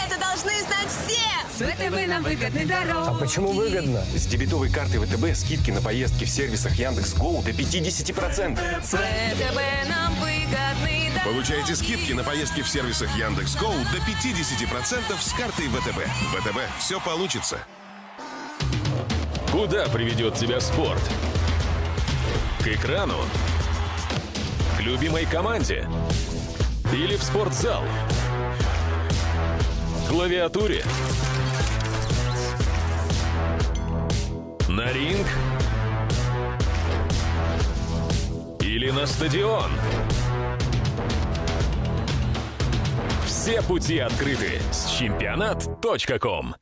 Это должны знать все! С ВТБ нам выгодный дорог. А почему выгодно? С дебетовой карты ВТБ скидки на поездки в сервисах Яндекс.Гоу до 50%. С ВТБ нам выгодный дорог. Получайте скидки на поездки в сервисах Яндекс.Гоу до 50% с картой ВТБ. ВТБ. Все получится. Куда приведет тебя спорт? К экрану? К любимой команде? Или в спортзал? К клавиатуре? На ринг? Или на стадион? Все пути открыты с чемпионат.ком.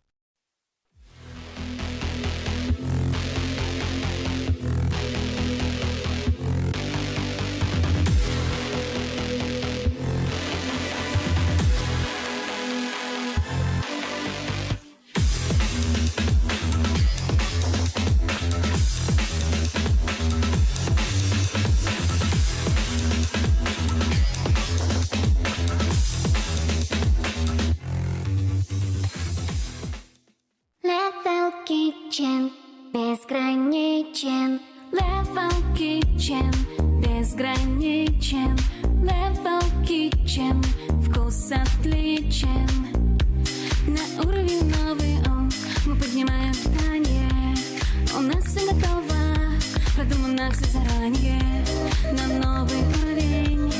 Безграничен, Level Kitchen, безграничен, Level Kitchen, вкус отличен. На уровень новый он, мы поднимаем питание. У нас все готово, продумано все заранее. На новый уровень,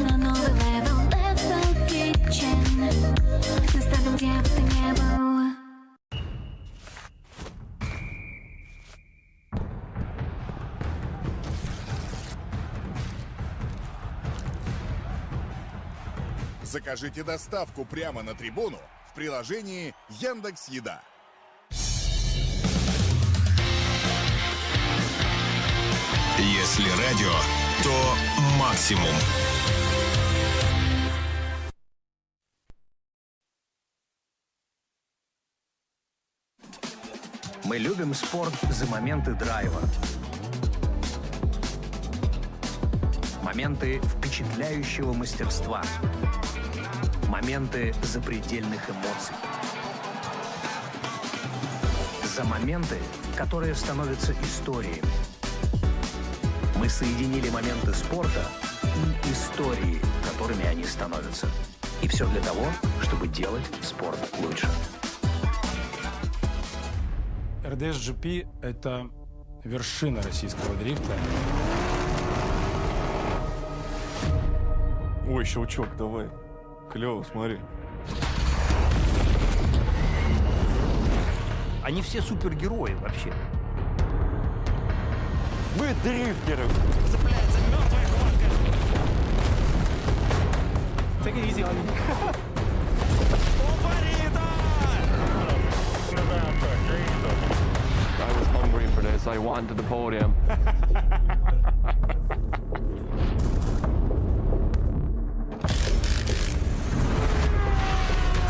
на новый level, Level Kitchen. Доставим, где бы ты не был. Закажите доставку прямо на трибуну в приложении Яндекс.Еда. Если радио, то максимум. Мы любим спорт за моменты драйва. Моменты впечатляющего мастерства. Моменты запредельных эмоций. За моменты, которые становятся историей. Мы соединили моменты спорта и истории, которыми они становятся. И все для того, чтобы делать спорт лучше. RDS GP – это вершина российского дрифта. Ой, щелчок, давай. Клево, смотри. Они все супергерои вообще. Вы дрифтеры! Цепляется мертвая хватка. Take it easy, honey. I was hungry for this. I wanted the podium.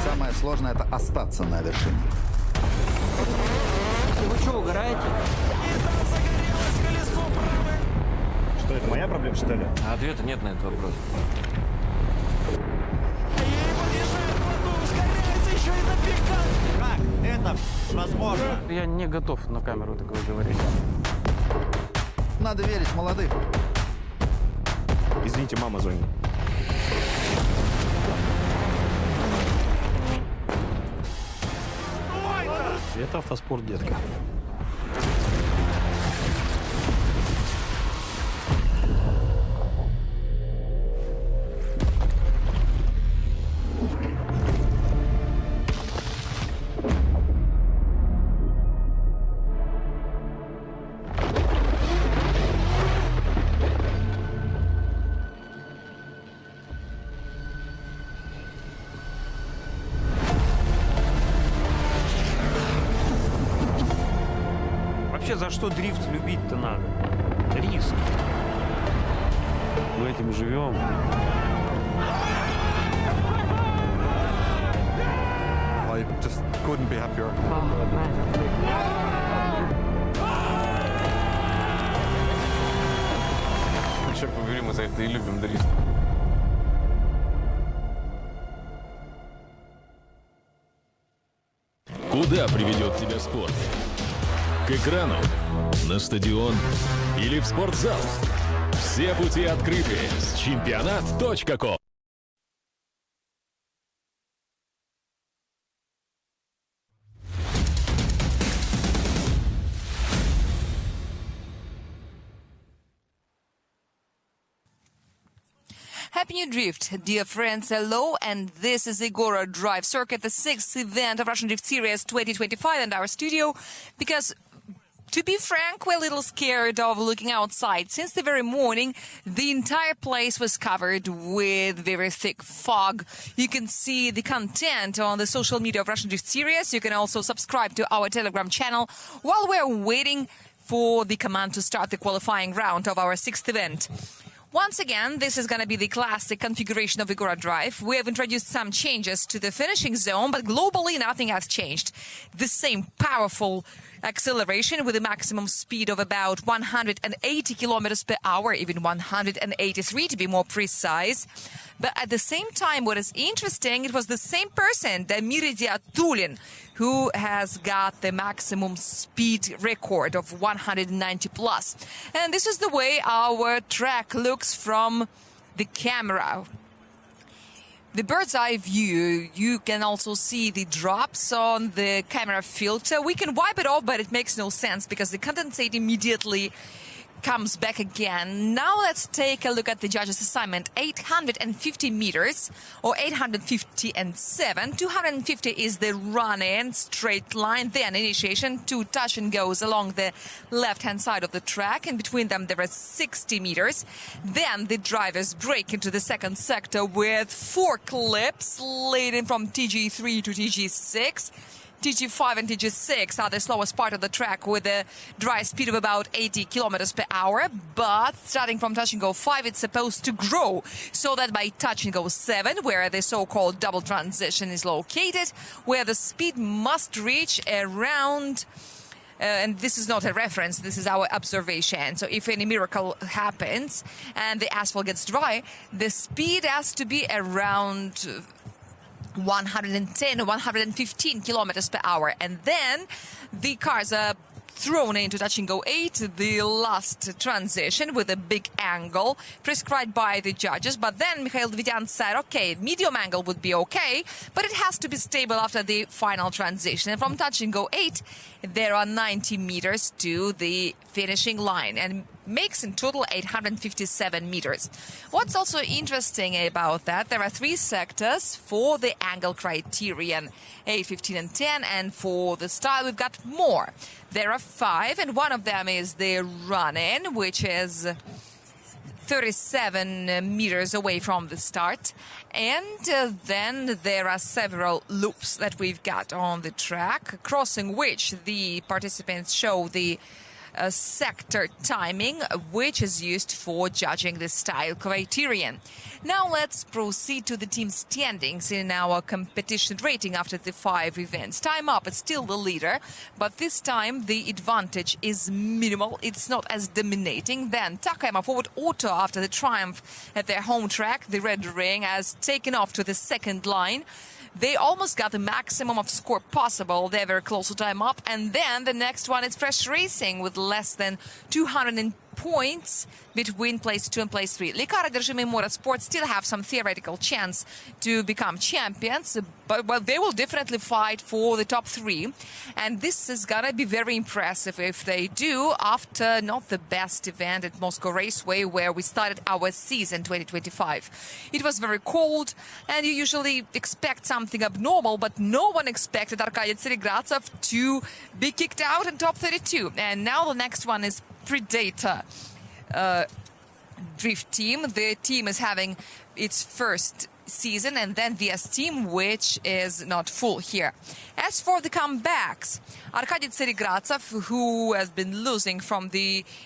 Самое сложное — это остаться на вершине. Вы что, угораете? Что, это моя проблема, что ли? Ответа нет на этот вопрос. Как это возможно? Я не готов на камеру такое говорить. Надо верить молодым. Извините, мама звонит. Это автоспорт, детка. вообще за что дрифт любить-то надо? Риск. Мы этим живем. I just couldn't be happier. Черт побери, мы за это и любим дрифт. Куда приведет тебя спорт? К экрану, на стадион или в спортзал? Все пути открыты с чемпионат.ком. Happy New Drift, dear friends, hello, and this is Igora Drive circuit, the 6th event of Russian Drift Series 2025 in our studio, because to be frank, we're a little scared of looking outside. Since the very morning, the entire place was covered with very thick fog. You can see the content on the social media of Russian Drift Series. You can also subscribe to our Telegram channel while we're waiting for the command to start the qualifying round of our 6th event. Once again, this is going to be the classic configuration of Igora Drive. We have introduced some changes to the finishing zone, but globally nothing has changed. The same powerful acceleration with a maximum speed of about 180 kilometers per hour, even 183 to be more precise. But at the same time, what is interesting, it was the same person, Dmitriy Shcherbina, who has got the maximum speed record of 190 plus. And this is the way our track looks from the camera. The bird's eye view, you can also see the drops on the camera filter. We can wipe it off, but it makes no sense because the condensate immediately comes back again. Now let's take a look at the judges' assignment. 850 meters, or 857. 250 is the run-in, straight line, then initiation, 2 touch and goes along the left-hand side of the track. In between them, there are 60 meters. Then the drivers break into the second sector with 4 clips leading from TG3 to TG6. TG5 and TG6 are the slowest part of the track with a dry speed of about 80 kilometers per hour. But starting from touch and go 5, it's supposed to grow so that by touch and go 7, where the so-called double transition is located, where the speed must reach around, and this is not a reference, this is our observation. So if any miracle happens and the asphalt gets dry, the speed has to be around 110 or 115 kilometers per hour, and then the cars are thrown into touch and go 8, the last transition with a big angle prescribed by the judges. But then Mikhail Davidian said, okay, medium angle would be okay, but it has to be stable after the final transition. And from touch and go 8, there are 90 meters to the finishing line, and makes in total 857 meters. What's also interesting about that, there are 3 sectors for the angle criterion, 8, 15 and 10, and for the style we've got more. There are 5, and one of them is the run-in, which is 37 meters away from the start. And then there are several loops that we've got on the track, crossing which the participants show the sector timing, which is used for judging the style criterion. Now let's proceed to the team standings in our competition rating after the 5 events. Time up, it's still the leader, but this time the advantage is minimal. It's not as dominating. Then Takayama Forward Auto, after the triumph at their home track, the Red Ring, has taken off to the second line. They almost got the maximum of score possible. They're very close to time up. And then the next one is Fresh Racing with less than 200 points between place 2 and place 3. Likara Держимый Motorsport still have some theoretical chance to become champions, but well, they will definitely fight for the top 3. And this is gonna be very impressive if they do, after not the best event at Moscow Raceway, where we started our season 2025. It was very cold, and you usually expect something abnormal, but no one expected Arkady Tsaregradtsev to be kicked out in top 32. And now the next one is Predator drift team. The team is having its first season, and then VS team, which is not full here. As for the comebacks, Arkady Tsaregradtsev, who has been losing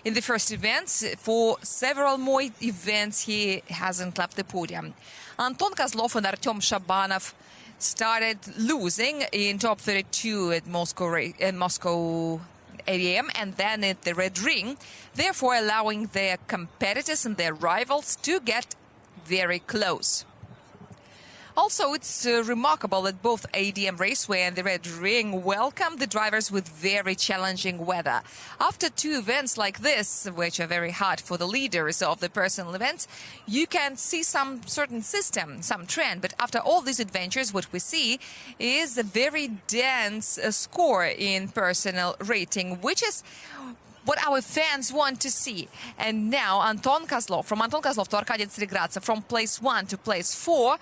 in the first events, for several more events he hasn't left the podium. Anton Kazlov and Artem Shabanov started losing in top 32 at Moscow AM and then at the Red Ring, therefore allowing their competitors and their rivals to get very close. Also, it's remarkable that both ADM Raceway and the Red Ring welcome the drivers with very challenging weather. After two events like this, which are very hard for the leaders of the personal events, you can see some certain system, some trend. But after all these adventures, what we see is a very dense score in personal rating, which is what our fans want to see. And now from Anton Kazlov to Arkady Tsaregradtsev, from place 1 to place 4,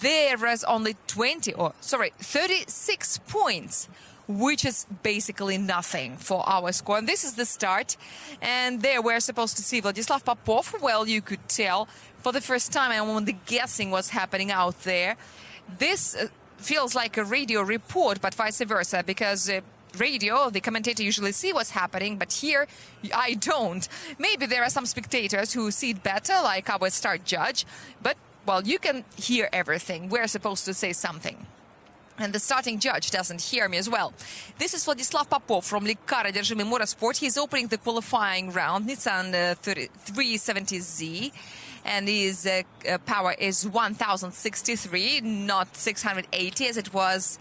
there is only 36 points, which is basically nothing for our score. And this is the start. And there we're supposed to see Vladislav Popov. Well, you could tell for the first time, I'm only guessing what's happening out there. This feels like a radio report, but vice versa, because radio, the commentator usually see what's happening, but here I don't. Maybe there are some spectators who see it better, like our start judge, but well, you can hear everything. We're supposed to say something. And the starting judge doesn't hear me as well. This is Vladislav Popov from RDS GP Motorsport. He's opening the qualifying round. Nissan 370Z. And his power is 1063, not 680 as it was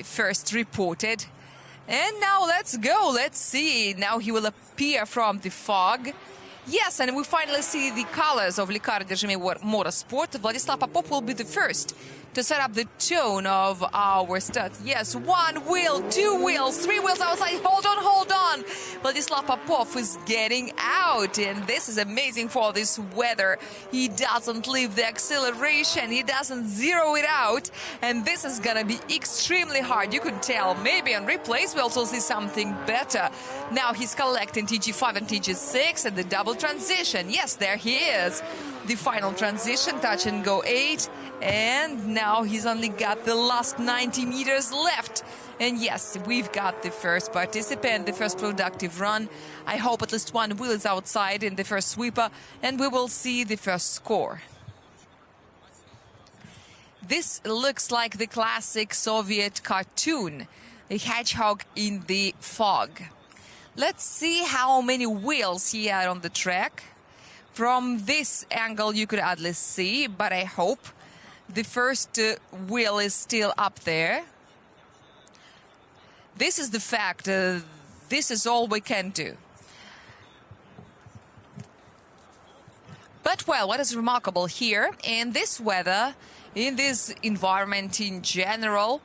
first reported. And now let's go. Let's see. Now he will appear from the fog. Yes, and we finally see the colors of RDS GP Motorsport. Vladislav Popov will be the first to set up the tone of our start. Yes, 1 wheel, 2 wheels, 3 wheels outside. Hold on. Vladislav Popov is getting out, and this is amazing for this weather. He doesn't leave the acceleration. He doesn't zero it out, and this is gonna be extremely hard. You could tell. Maybe on replays we also see something better. Now he's collecting TG5 and TG6 and the double transition. Yes, there he is. The final transition, touch and go 8, and now he's only got the last 90 meters left. And yes, we've got the first participant, the first productive run. I hope at least 1 wheel is outside in the first sweeper, and we will see the first score. This looks like the classic Soviet cartoon, a hedgehog in the fog. Let's see how many wheels he had on the track. From this angle, you could at least see, but I hope the first wheel is still up there. This is the fact. This is all we can do. But, well, what is remarkable here, in this weather, in this environment in general,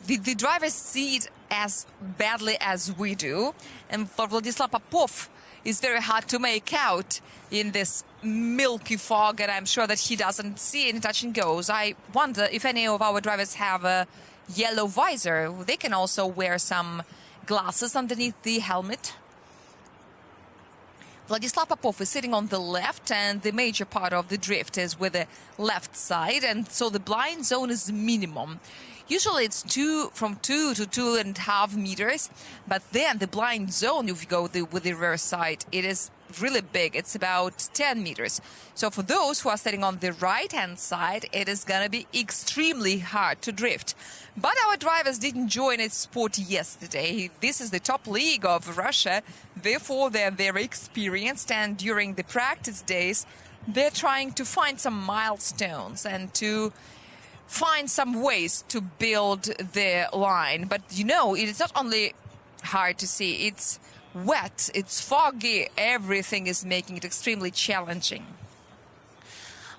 the drivers see it as badly as we do. And for Vladislav Popov, it's very hard to make out in this milky fog, and I'm sure that he doesn't see any touch and goes. I wonder if any of our drivers have a yellow visor. They can also wear some glasses underneath the helmet. Vladislav Popov is sitting on the left, and the major part of the drift is with the left side, and so the blind zone is minimum. Usually it's from 2 to 2.5 meters, but then the blind zone, if you go with the rear side, it is really big. It's about 10 meters. So for those who are sitting on the right-hand side, it is going to be extremely hard to drift. But our drivers didn't join its sport yesterday. This is the top league of Russia. Therefore, they're very experienced, and during the practice days, they're trying to find some milestones and to find some ways to build their line. But, you know, it is not only hard to see, it's wet, it's foggy, everything is making it extremely challenging.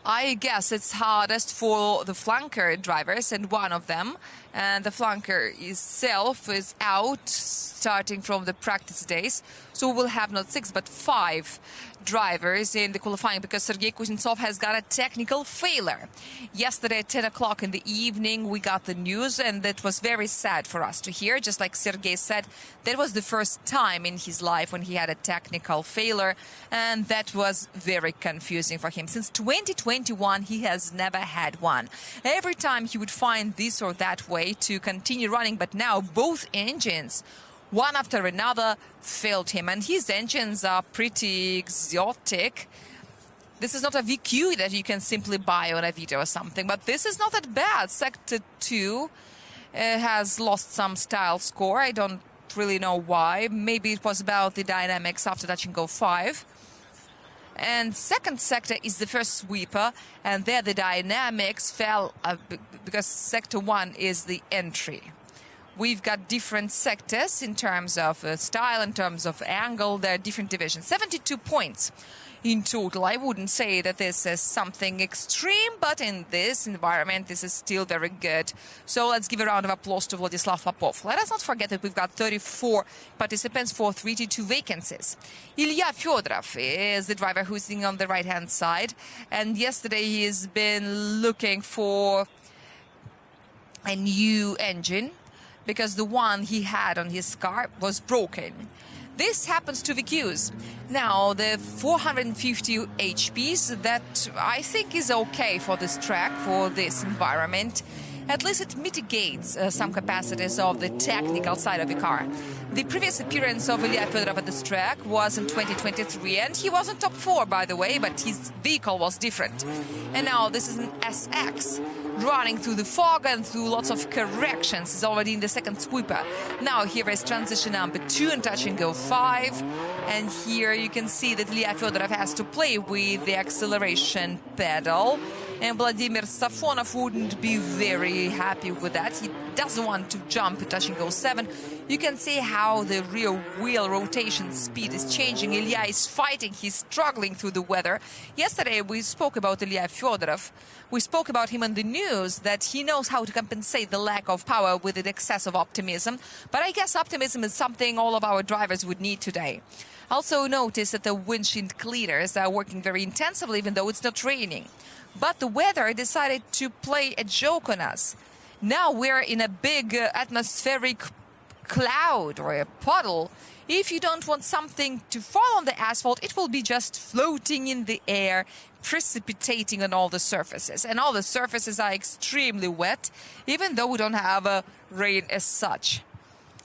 I guess it's hardest for the flanker drivers, and one of them, and the flanker itself is out starting from the practice days. So we'll have not 6 but 5 drivers in the qualifying because Sergei Kuznetsov has got a technical failure. Yesterday at 10 o'clock in the evening we got the news, and that was very sad for us to hear. Just like Sergei said, that was the first time in his life when he had a technical failure, and that was very confusing for him. Since 2021 he has never had one. Every time he would find this or that way to continue running, but now both engines, one after another, failed him, and his engines are pretty exotic. This is not a VQ that you can simply buy on a Avito or something, but this is not that bad. Sector 2 has lost some style score. I don't really know why. Maybe it was about the dynamics after touch and go 5. And second sector is the first sweeper, and there the dynamics fell because sector 1 is the entry. We've got different sectors in terms of style, in terms of angle. There are different divisions. 72 points in total. I wouldn't say that this is something extreme, but in this environment, this is still very good. So let's give a round of applause to Vladislav Popov. Let us not forget that we've got 34 participants for 32 vacancies. Ilia Fedorov is the driver who's sitting on the right-hand side. And yesterday he's been looking for a new engine, because the one he had on his car was broken. This happens to VQs. Now, the 450 HPs, that I think is okay for this track, for this environment. At least it mitigates some capacities of the technical side of the car. The previous appearance of Ilia Fedorov at this track was in 2023, and he was in top 4, by the way, but his vehicle was different. And now this is an SX running through the fog and through lots of corrections. He's already in the second sweeper. Now here is transition number 2 and touch and go 5. And here you can see that Ilia Fedorov has to play with the acceleration pedal. And Vladimir Safonov wouldn't be very happy with that. He doesn't want to jump touch and go 7. You can see how the rear wheel rotation speed is changing. Ilya is fighting. He's struggling through the weather. Yesterday we spoke about Ilia Fedorov. We spoke about him on the news, that he knows how to compensate the lack of power with an excess of optimism. But I guess optimism is something all of our drivers would need today. Also notice that the windshield cleaners are working very intensively, even though it's not raining. But the weather decided to play a joke on us. Now we're in a big atmospheric cloud or a puddle. If you don't want something to fall on the asphalt, it will be just floating in the air, precipitating on all the surfaces. And all the surfaces are extremely wet, even though we don't have rain as such.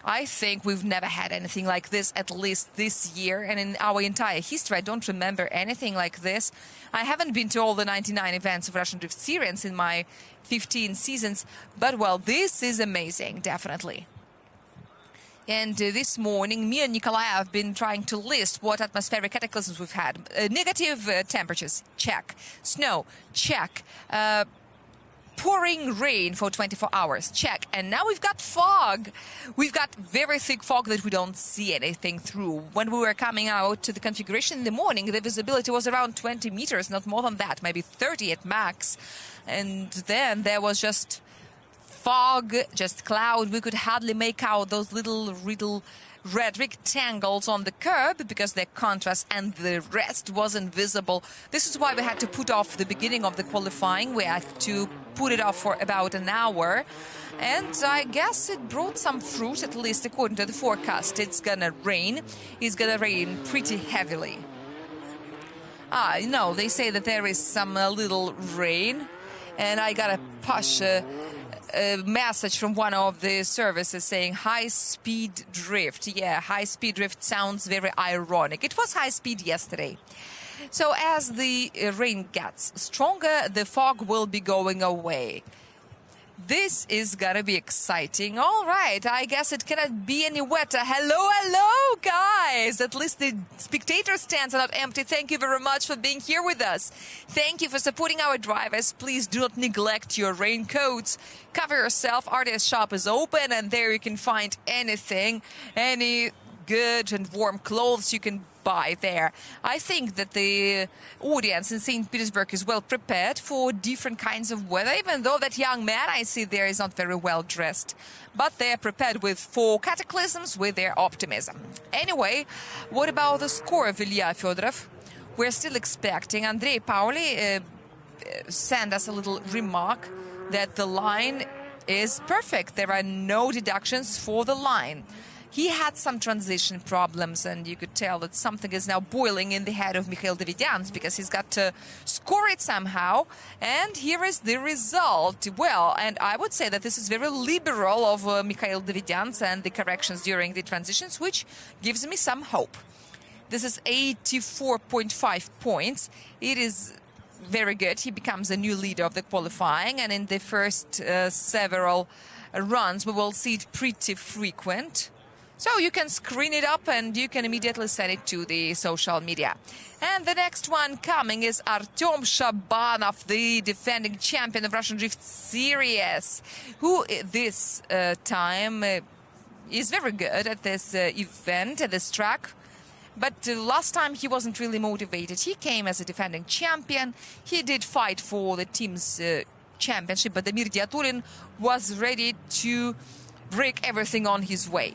I think we've never had anything like this, at least this year, and in our entire history I don't remember anything like this. I haven't been to all the 99 events of Russian Drift Series in my 15 seasons, but well, this is amazing, definitely. And this morning, me and Nikolai have been trying to list what atmospheric cataclysms we've had. Negative temperatures, check. Snow, check. Pouring rain for 24 hours, check. And now we've got fog. We've got very thick fog that we don't see anything through. When we were coming out to the configuration in the morning, the visibility was around 20 meters, not more than that, maybe 30 at max. And then there was just fog, just cloud. We could hardly make out those little red rectangles on the curb because their contrast, and the rest wasn't visible. This is why we had to put off the beginning of the qualifying. We had to put it off for about an hour, and I guess it brought some fruit, at least according to the forecast. It's gonna rain. It's gonna rain pretty heavily. No, they say that there is some little rain, and I got a push a message from one of the services saying high-speed drift. Yeah, high-speed drift sounds very ironic. It was high speed yesterday. So as the rain gets stronger, the fog will be going away. This is gonna be exciting. All right, I guess it cannot be any wetter. Hello, guys. At least the spectator stands are not empty. Thank you very much for being here with us. Thank you for supporting our drivers. Please do not neglect your raincoats. Cover yourself. RDS shop is open, and there you can find anything, any good and warm clothes you can by there. I think that the audience in St. Petersburg is well prepared for different kinds of weather, even though that young man I see there is not very well dressed. But they're prepared for cataclysms with their optimism. Anyway, what about the score of Ilia Fedorov? We're still expecting. Andrei Pauli sent us a little remark that the line is perfect. There are no deductions for the line. He had some transition problems, and you could tell that something is now boiling in the head of Mikhail Davidians, because he's got to score it somehow. And here is the result. Well, and I would say that this is very liberal of Mikhail Davidians and the corrections during the transitions, which gives me some hope. This is 84.5 points. It is very good. He becomes a new leader of the qualifying, and in the first several runs we will see it pretty frequent. So you can screen it up and you can immediately send it to the social media. And the next one coming is Artem Shabanov, the defending champion of Russian Drift Series, who this time is very good at this event, at this track. But last time he wasn't really motivated. He came as a defending champion. He did fight for the team's championship, but Damir Diaturin was ready to break everything on his way.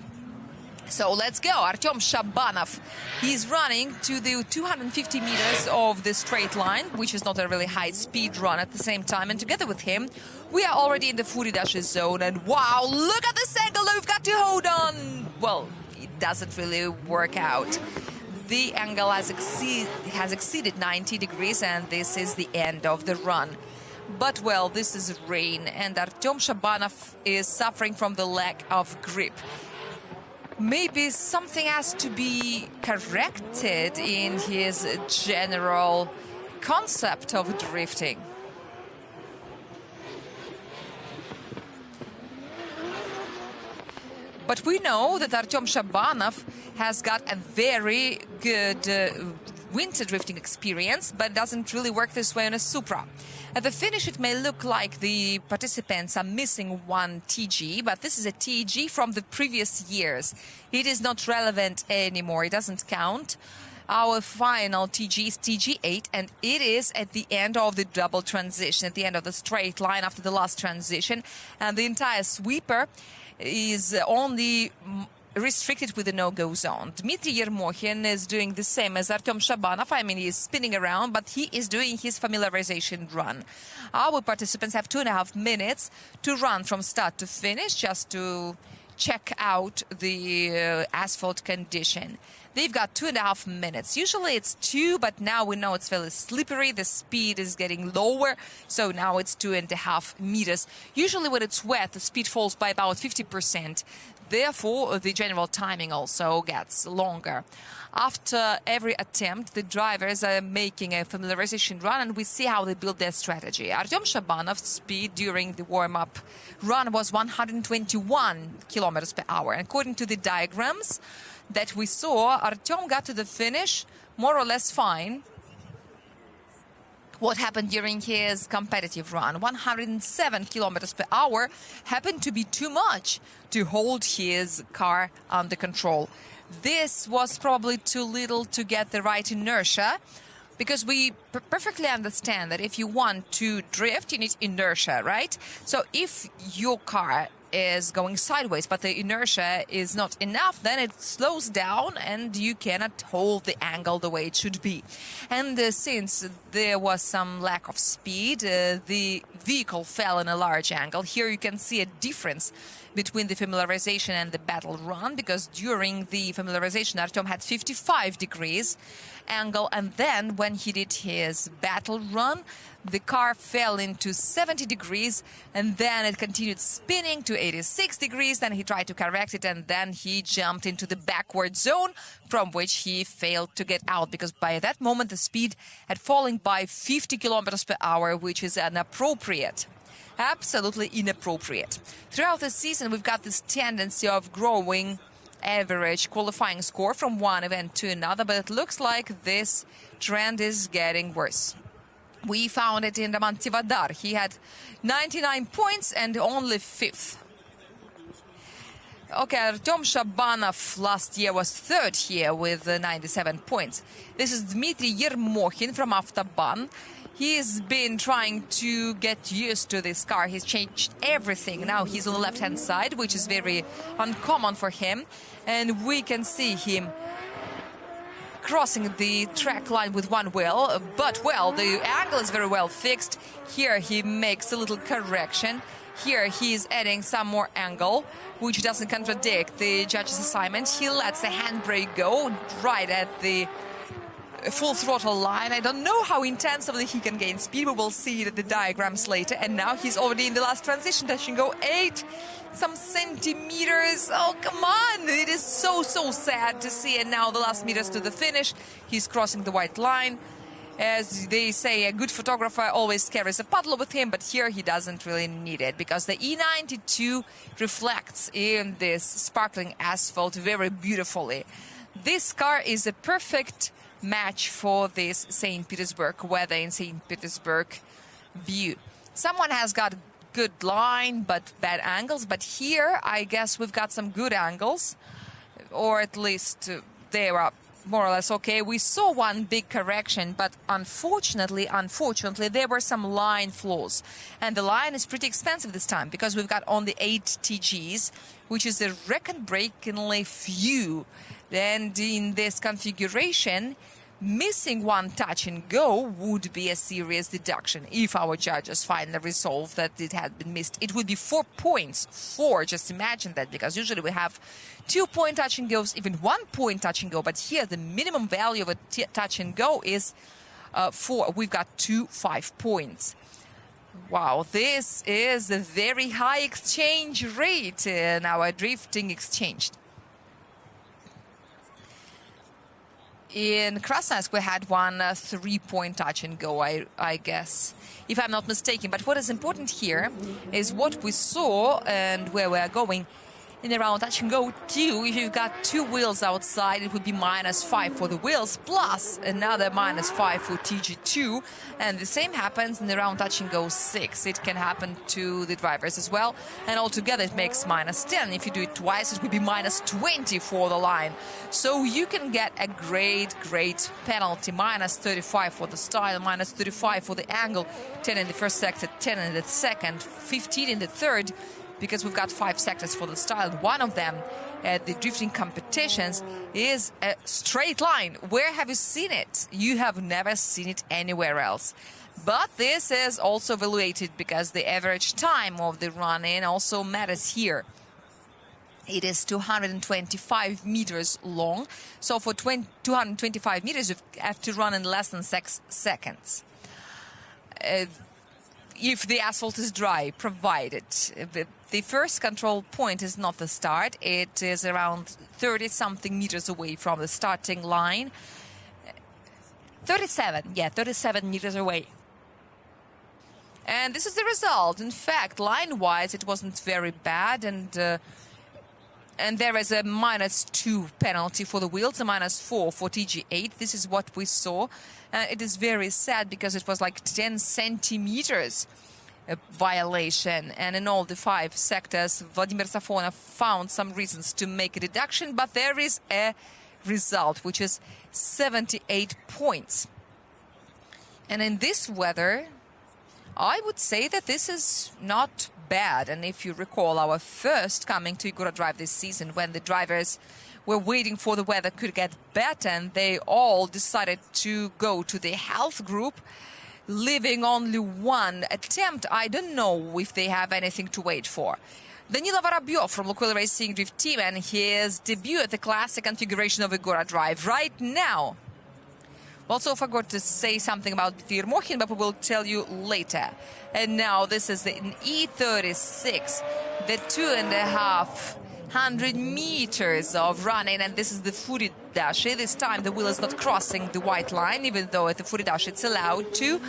So let's go. Artem Shabanov. He's running to the 250 meters of the straight line, which is not a really high speed run at the same time. And together with him, we are already in the Furidashi zone. And wow, look at this angle. We've got to hold on. Well, it doesn't really work out. The angle has exceeded 90 degrees, and this is the end of the run. But, well, this is rain, and Artem Shabanov is suffering from the lack of grip. Maybe something has to be corrected in his general concept of drifting. But we know that Artem Shabanov has got a very good winter drifting experience, but doesn't really work this way on a Supra. At the finish, it may look like the participants are missing one TG, but this is a TG from the previous years. It is not relevant anymore. It doesn't count. Our final TG is TG8, and it is at the end of the double transition, at the end of the straight line after the last transition. And the entire sweeper is only restricted with the no-go zone. Dmitry Yermohin is doing the same as Artem Shabanov. I mean, he's spinning around, but he is doing his familiarization run. Our participants have 2.5 minutes to run from start to finish, just to check out the asphalt condition. They've got 2.5 minutes. Usually it's 2, but now we know it's fairly slippery. The speed is getting lower, so now it's 2.5 meters. Usually when it's wet, the speed falls by about 50%. Therefore, the general timing also gets longer. After every attempt, the drivers are making a familiarization run, and we see how they build their strategy. Artem Shabanov's speed during the warm-up run was 121 kilometers per hour. And according to the diagrams that we saw, Artem got to the finish more or less fine. What happened during his competitive run? 107 kilometers per hour happened to be too much to hold his car under control. This was probably too little to get the right inertia, because we perfectly understand that if you want to drift, you need inertia, right? So if your car is going sideways, but the inertia is not enough, then it slows down and you cannot hold the angle the way it should be. And since there was some lack of speed, the vehicle fell in a large angle. Here you can see a difference between the familiarization and the battle run, because during the familiarization, Artem had 55 degrees angle, and then when he did his battle run, the car fell into 70 degrees, and then it continued spinning to 86 degrees. Then he tried to correct it, and then he jumped into the backward zone, from which he failed to get out, because by that moment the speed had fallen by 50 kilometers per hour, which is inappropriate. Absolutely inappropriate. Throughout the season, we've got this tendency of growing average qualifying score from one event to another, but it looks like this trend is getting worse. We found it in Roman Tivadar. He had 99 points and only 5th. Okay, Artem Shabanov last year was third here with 97 points. This is Dmitry Moin from Avtoban. He's been trying to get used to this car. He's changed everything. Now he's on the left-hand side, which is very uncommon for him. And we can see him crossing the track line with one wheel. But, well, the angle is very well fixed. Here he makes a little correction. Here he's adding some more angle, which doesn't contradict the judge's assignment. He lets the handbrake go right at the full throttle line. I don't know how intensively he can gain speed. We will see it at the diagrams later. And now he's already in the last transition, touch and go 8 some centimeters. Oh, come on. It is so sad to see. And now the last meters to the finish. He's crossing the white line. As they say, a good photographer always carries a puddle with him, but here he doesn't really need it because the E92 reflects in this sparkling asphalt very beautifully. This car is a perfect match for this St. Petersburg weather in St. Petersburg view. Someone has got good line but bad angles, but here I guess we've got some good angles, or at least they are more or less okay. We saw one big correction, but unfortunately, there were some line flaws. And the line is pretty expensive this time because we've got only 8 TGs, which is a record-breakingly few. And in this configuration, missing one touch and go would be a serious deduction. If our judges finally resolve that it had been missed, it would be 4 points. 4, just imagine that, because usually we have 2-point touch and goes, even 1-point touch and go. But here the minimum value of a touch and go is 4. We've got 2 5 points. Wow, this is a very high exchange rate in our drifting exchange. In Krasnoyarsk, we had one 3-point touch and go, I guess, if I'm not mistaken. But what is important here is what we saw and where we are going in around touch and go 2. If you've got 2 wheels outside, it would be -5 for the wheels, plus another -5 for TG2. And the same happens in the round touch and go 6. It can happen to the drivers as well. And altogether it makes -10. If you do it twice, it would be -20 for the line. So you can get a great penalty. -35 for the style, -35 for the angle, 10 in the first sector, 10 in the second, 15 in the third. Because we've got 5 sectors for the style. One of them at the drifting competitions is a straight line. Where have you seen it? You have never seen it anywhere else. But this is also evaluated because the average time of the run-in also matters here. It is 225 meters long. So for 225 meters, you have to run in less than 6 seconds. If the asphalt is dry, provided. The first control point is not the start. It is around 30-something meters away from the starting line. 37 meters away. And this is the result. In fact, line-wise, it wasn't very bad. And there is a -2 penalty for the wheels, a -4 for TG8. This is what we saw. It is very sad because it was like 10 centimeters violation. And in all the 5 sectors, Vladimir Safonov found some reasons to make a deduction. But there is a result, which is 78 points. And in this weather, I would say that this is not bad. And if you recall our first coming to Igora Drive this season, when the drivers were waiting for the weather could get better, and they all decided to go to the health group, leaving only one attempt. I don't know if they have anything to wait for. Danila Vorobiev from Lukoil Racing Drift Team, and his debut at the classic configuration of Igora Drive right now. Also forgot to say something about Dmitriy Moin, but we will tell you later. And now this is an E36, the 2.5 meters of running, and this is the footed dash. This time the wheel is not crossing the white line, even though at the footed dash it's allowed to.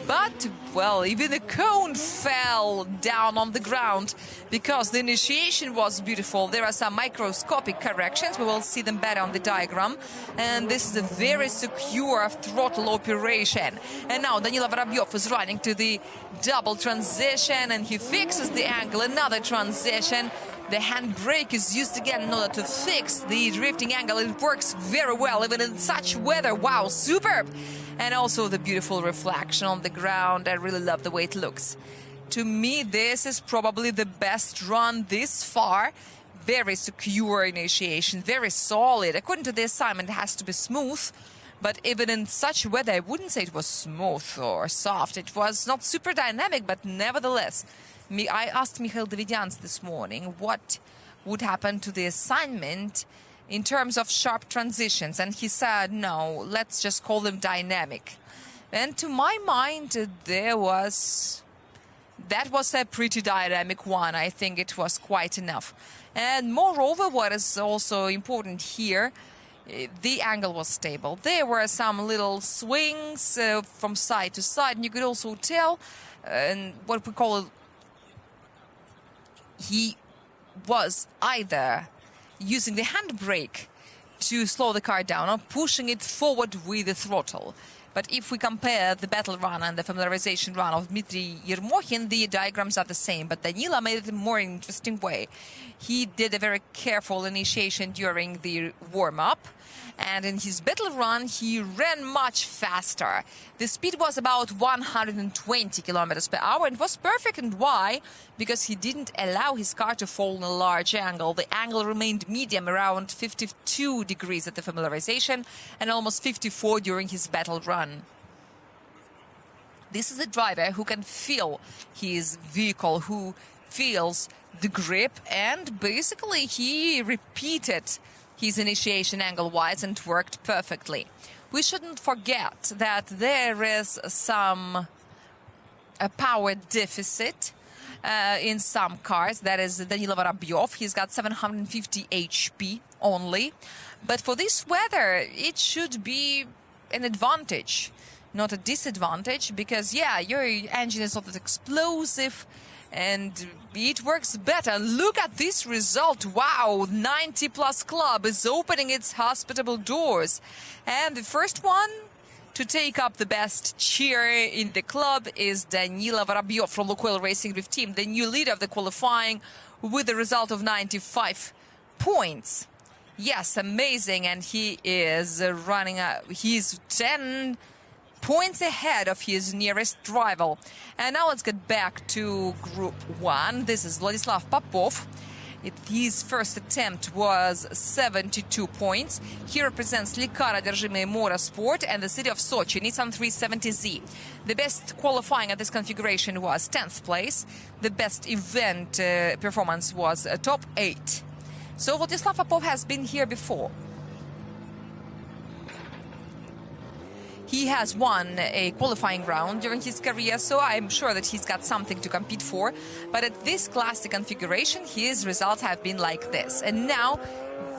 But, well, even the cone fell down on the ground because the initiation was beautiful. There are some microscopic corrections. We will see them better on the diagram. And this is a very secure throttle operation. And now Danila Vorobiev is running to the double transition, and he fixes the angle. Another transition. The handbrake is used again in order to fix the drifting angle. It works very well, even in such weather. Wow, superb! And also the beautiful reflection on the ground. I really love the way it looks. To me, this is probably the best run this far. Very secure initiation, very solid. According to the assignment, it has to be smooth. But even in such weather, I wouldn't say it was smooth or soft. It was not super dynamic, but nevertheless. I asked Mikhail Davidians this morning what would happen to the assignment in terms of sharp transitions. And he said, no, let's just call them dynamic. And to my mind, that was a pretty dynamic one. I think it was quite enough. And moreover, what is also important here, the angle was stable. There were some little swings from side to side, and you could also tell what we call he was either using the handbrake to slow the car down or pushing it forward with the throttle. But if we compare the battle run and the familiarization run of Dmitry Yermokhin, the diagrams are the same, but Danila made it in a more interesting way. He did a very careful initiation during the warm-up, and in his battle run, he ran much faster. The speed was about 120 kilometers per hour, and it was perfect. And why? Because he didn't allow his car to fall in a large angle. The angle remained medium, around 52 degrees at the familiarization, and almost 54 during his battle run. This is a driver who can feel his vehicle, who feels the grip, and basically he repeated his initiation angle-wise and worked perfectly. We shouldn't forget that there is some power deficit in some cars. That is Danila Vorobiev. He's got 750 HP only. But for this weather, it should be an advantage, not a disadvantage, because, yeah, your engine is not that explosive, and it works better. Look at this result. Wow, 90+ Club is opening its hospitable doors. And the first one to take up the best cheer in the club is Danila Vorobiev from Lukoil Racing Drift Team, the new leader of the qualifying with a result of 95 points. Yes, amazing. And he is running, he's 10 points ahead of his nearest rival. And now let's get back to Group 1. This is Vladislav Popov. His first attempt was 72 points. He represents Likara Держимое Motorsport and the city of Sochi, Nissan 370Z. The best qualifying at this configuration was 10th place. The best event performance was top 8. So Vladislav Popov has been here before. He has won a qualifying round during his career, so I'm sure that he's got something to compete for. But at this classic configuration, his results have been like this. And now,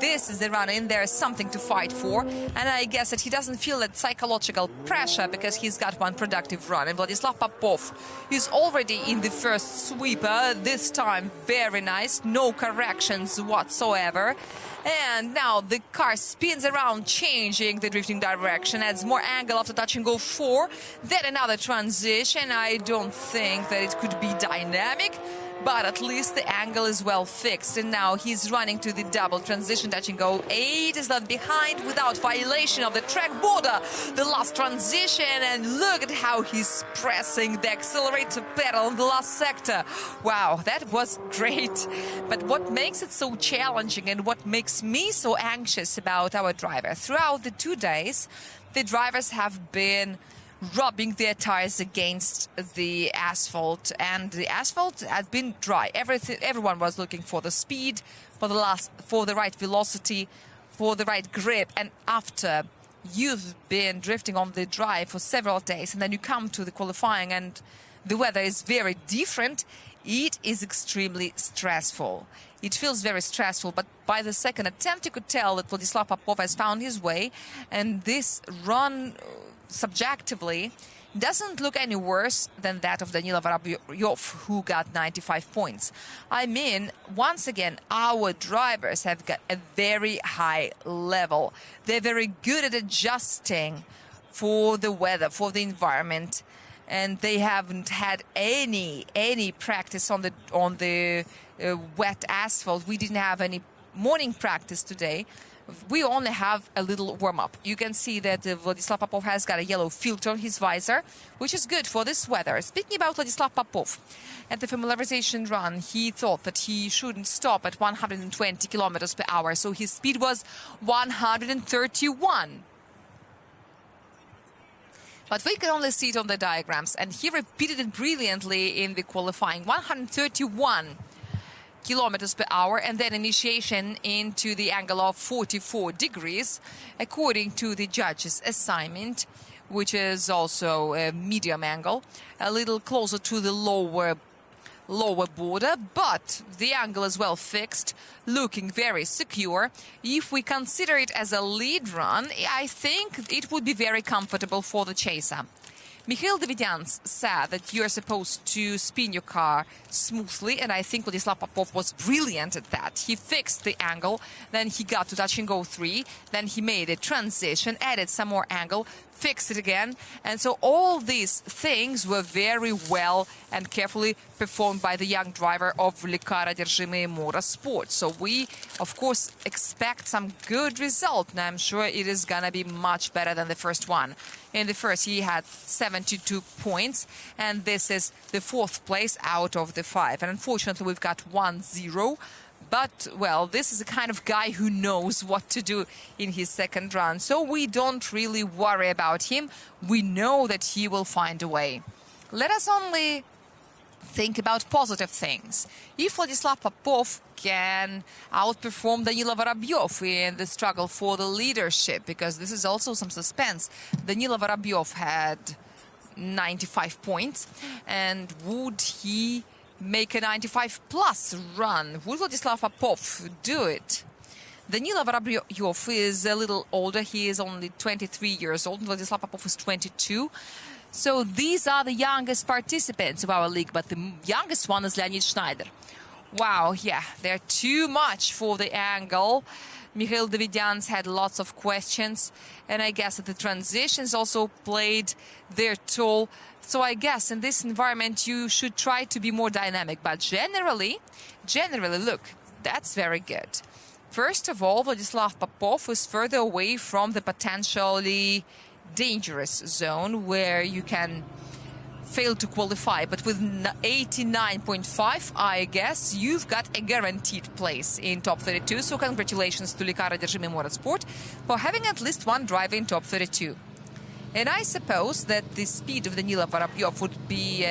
this is the run in. There's something to fight for. And I guess that he doesn't feel that psychological pressure because he's got one productive run. And Vladislav Popov is already in the first sweeper. This time, very nice. No corrections whatsoever. And now the car spins around, changing the drifting direction, adds more angle after touch and go 4. Then another transition. I don't think that it could be dynamic, but at least the angle is well fixed. And now he's running to the double transition, touch and go 8 is left behind without violation of the track border. The last transition, and look at how he's pressing the accelerator pedal in the last sector. Wow, that was great. But what makes it so challenging and what makes me so anxious about our driver, throughout the 2 days, the drivers have been rubbing their tires against the asphalt, and the asphalt has been dry. Everyone was looking for the speed, for the right velocity, for the right grip. And after you've been drifting on the dry for several days, and then you come to the qualifying and the weather is very different, it is extremely stressful. It feels very stressful, but by the second attempt you could tell that Vladislav Popov has found his way, and this run subjectively doesn't look any worse than that of Danila Vorobiev, who got 95 points. I mean, once again, our drivers have got a very high level. They're very good at adjusting for the weather, for the environment. and they haven't had any practice on the wet asphalt. We didn't have any morning practice today. We only have a little warm-up. You can see that Vladislav Popov has got a yellow filter on his visor, which is good for this weather. Speaking about Vladislav Popov, at the familiarization run, he thought that he shouldn't stop at 120 kilometers per hour, so his speed was 131. But we can only see it on the diagrams, and he repeated it brilliantly in the qualifying. 131 kilometers per hour, and then initiation into the angle of 44 degrees, according to the judge's assignment, which is also a medium angle, a little closer to the lower border, but the angle is well fixed, looking very secure. If we consider it as a lead run, I think it would be very comfortable for the chaser. Mikhail Davidians said that you're supposed to spin your car smoothly, and I think Vladislav Popov was brilliant at that. He fixed the angle, then he got to touch and go 3, then he made a transition, added some more angle, fixed it again, and so all these things were very well and carefully performed by the young driver of Lekara Dershimaya Motorsport. So we, of course, expect some good result, and I'm sure it is gonna be much better than the first one. In the first, he had 72 points, and this is the 4th place out of the 5. And unfortunately, we've got 1-0. But, well, this is the kind of guy who knows what to do in his second run. So we don't really worry about him. We know that he will find a way. Let us only think about positive things. If Vladislav Popov can outperform Danila Vorobiev in the struggle for the leadership, because this is also some suspense. Danila Vorobiev had 95 points, and would he make a 95-plus run? Would Vladislav Popov do it? Danila Vorobiev is a little older. He is only 23 years old. Vladislav Popov is 22. So these are the youngest participants of our league, but the youngest one is Leonid Shnaider. Wow, yeah, they're too much for the angle. Mikhail Davidians had lots of questions, and I guess that the transitions also played their toll. So I guess in this environment you should try to be more dynamic. But generally, look, that's very good. First of all, Vladislav Popov is further away from the potentially dangerous zone where you can fail to qualify. But with 89.5, I guess you've got a guaranteed place in top 32. So congratulations to Lekara Dershimaya Motorsport for having at least one driver in top 32. And I suppose that the speed of Danila Vorobiev would be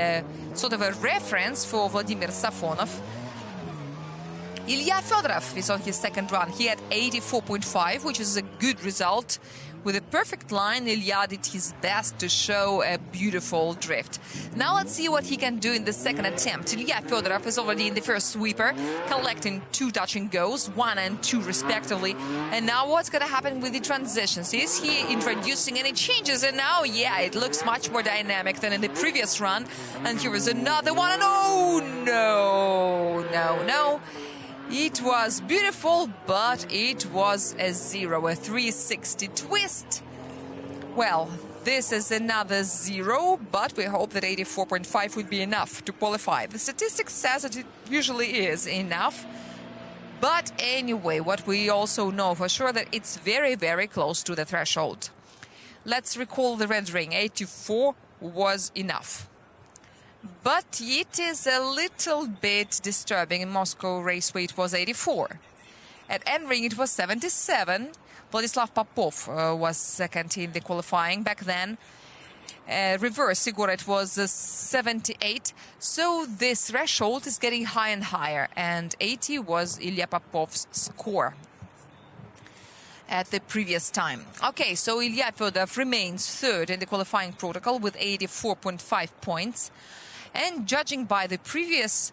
sort of a reference for Vladimir Safonov. Ilia Fedorov is on his second run. He had 84.5, which is a good result. With a perfect line, Ilya did his best to show a beautiful drift. Now let's see what he can do in the second attempt. Ilya Fedorov is already in the first sweeper, collecting 2 touch and goes, 1 and 2 respectively. And now what's going to happen with the transitions? Is he introducing any changes? And now, yeah, it looks much more dynamic than in the previous run. And here is another one, and oh, no. It was beautiful, but it was a 0, a 360 twist. Well, this is another 0, but we hope that 84.5 would be enough to qualify. The statistics says that it usually is enough. But anyway, what we also know for sure that it's very, very close to the threshold. Let's recall the rendering. 84 was enough. But it is a little bit disturbing. In Moscow Raceway it was 84. At N-Ring it was 77. Vladislav Popov was second in the qualifying back then. Reverse Igor, it was 78. So this threshold is getting higher and higher. And 80 was Ilya Popov's score at the previous time. Okay, so Ilya Fedorov remains third in the qualifying protocol with 84.5 points. And judging by the previous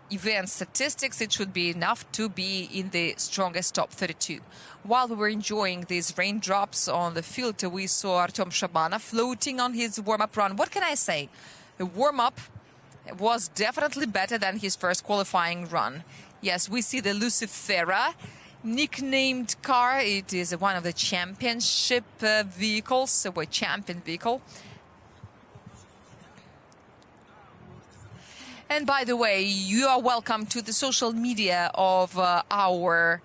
event statistics, it should be enough to be in the strongest top 32. While we were enjoying these raindrops on the filter, we saw Artem Shabanov floating on his warm-up run. What can I say? The warm-up was definitely better than his first qualifying run. Yes, we see the Lucifera nicknamed car. It is one of the championship vehicles, so a champion vehicle. And by the way, you are welcome to the social media of our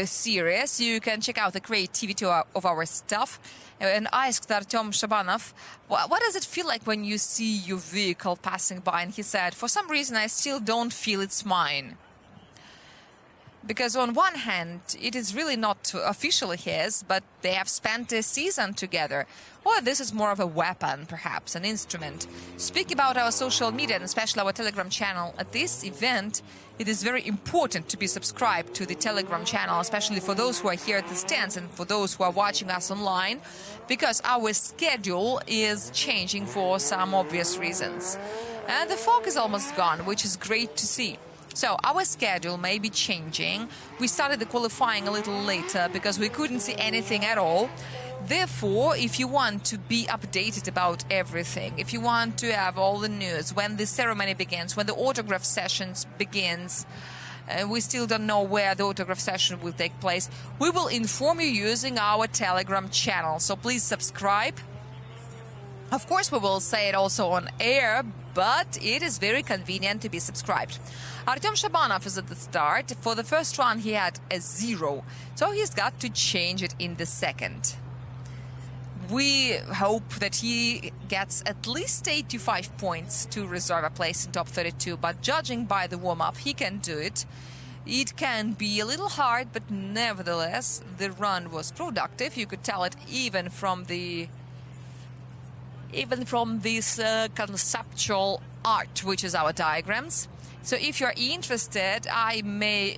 series. You can check out the creativity of our staff. And I asked Artem Shabanov, what does it feel like when you see your vehicle passing by? And he said, for some reason, I still don't feel it's mine. Because on one hand, it is really not officially his, but they have spent a season together. Or this is more of a weapon, perhaps, an instrument. Speaking about our social media, and especially our Telegram channel, at this event, it is very important to be subscribed to the Telegram channel, especially for those who are here at the stands and for those who are watching us online, because our schedule is changing for some obvious reasons. And the fog is almost gone, which is great to see. So our schedule may be changing. We started the qualifying a little later because we couldn't see anything at all. Therefore, if you want to be updated about everything, if you want to have all the news, when the ceremony begins, when the autograph sessions begins, we still don't know where the autograph session will take place, we will inform you using our Telegram channel. So please subscribe. Of course, we will say it also on air, but it is very convenient to be subscribed. Artem Shabanov is at the start. For the first run, he had a 0, so he's got to change it in the second. We hope that he gets at least 85 points to reserve a place in top 32, but judging by the warm-up, he can do it. It can be a little hard, but nevertheless, the run was productive. You could tell it even from this conceptual art, which is our diagrams. So if you're interested, I may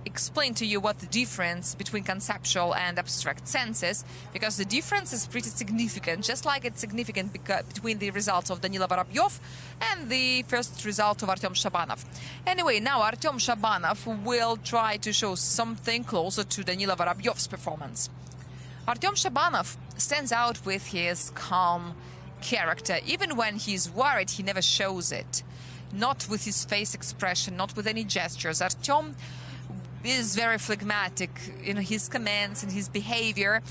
explain to you what the difference between conceptual and abstract sense is, because the difference is pretty significant, just like it's significant between the results of Danila Vorobiev and the first result of Artem Shabanov. Anyway, now Artem Shabanov will try to show something closer to Danila Vorobiev's performance. Artem Shabanov stands out with his calm character. Even when he's worried, he never shows it. Not with his face expression, not with any gestures. Artem is very phlegmatic in his commands and his behavior.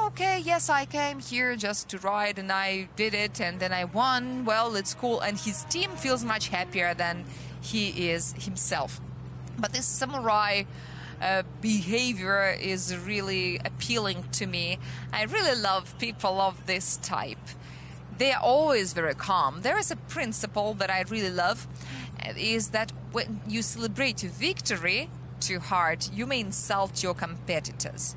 Okay, yes, I came here just to ride and I did it and then I won. Well, it's cool. And his team feels much happier than he is himself. But this samurai behavior is really appealing to me. I really love people of this type. They are always very calm. There is a principle that I really love, is that when you celebrate a victory too hard, you may insult your competitors.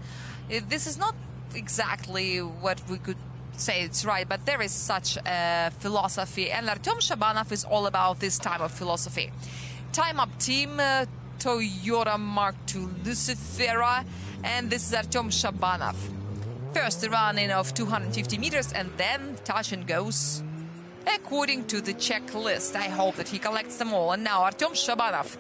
This is not exactly what we could say it's right, but there is such a philosophy, and Artem Shabanov is all about this type of philosophy. Time up team, Toyota Mark II Lucifera, and this is Artem Shabanov. First the run-in of 250 meters and then touch and goes according to the checklist. I hope that he collects them all. And now Artem Shabanov.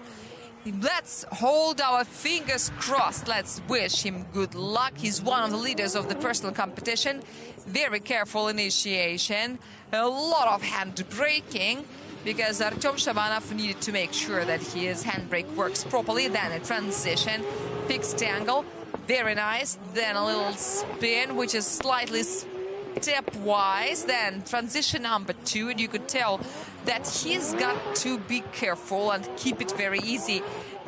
Let's hold our fingers crossed. Let's wish him good luck. He's one of the leaders of the personal competition. Very careful initiation. A lot of hand braking, because Artem Shabanov needed to make sure that his handbrake works properly. Then a transition, fixed angle. Very nice. Then a little spin, which is slightly stepwise. Then transition number 2, and you could tell that he's got to be careful and keep it very easy.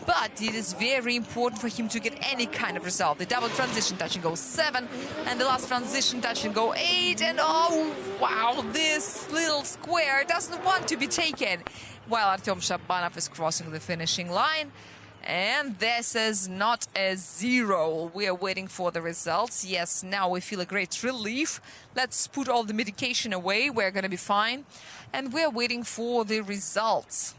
But it is very important for him to get any kind of result. The double transition touch and go 7, and the last transition touch and go 8. And oh, wow, this little square doesn't want to be taken. While Artem Shabanov is crossing the finishing line. And this is not a 0. We are waiting for the results. Yes, now we feel a great relief. Let's put all the medication away. We're going to be fine. And we're waiting for the results.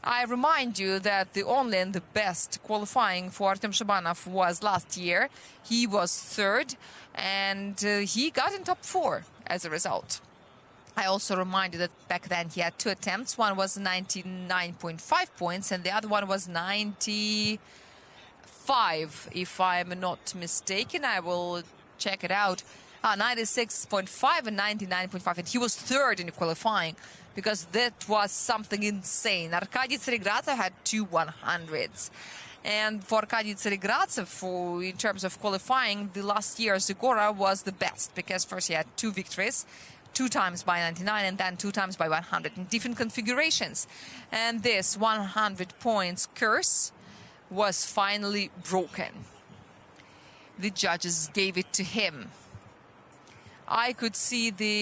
I remind you that the only and the best qualifying for Artem Shabanov was last year. He was 3rd, and he got in top 4 as a result. I also remind you that back then he had 2 attempts. One was 99.5 points and the other one was 95, if I'm not mistaken. I will check it out. 96.5 and 99.5. And he was 3rd in qualifying, because that was something insane. Arkady Tsaregradtsev had 2 100s. And for Arkady Tsaregradtsev, in terms of qualifying, the last year's Igora was the best, because first he had 2 victories, 2 times by 99 and then 2 times by 100 in different configurations. And this 100 points curse was finally broken. The judges gave it to him. I could see the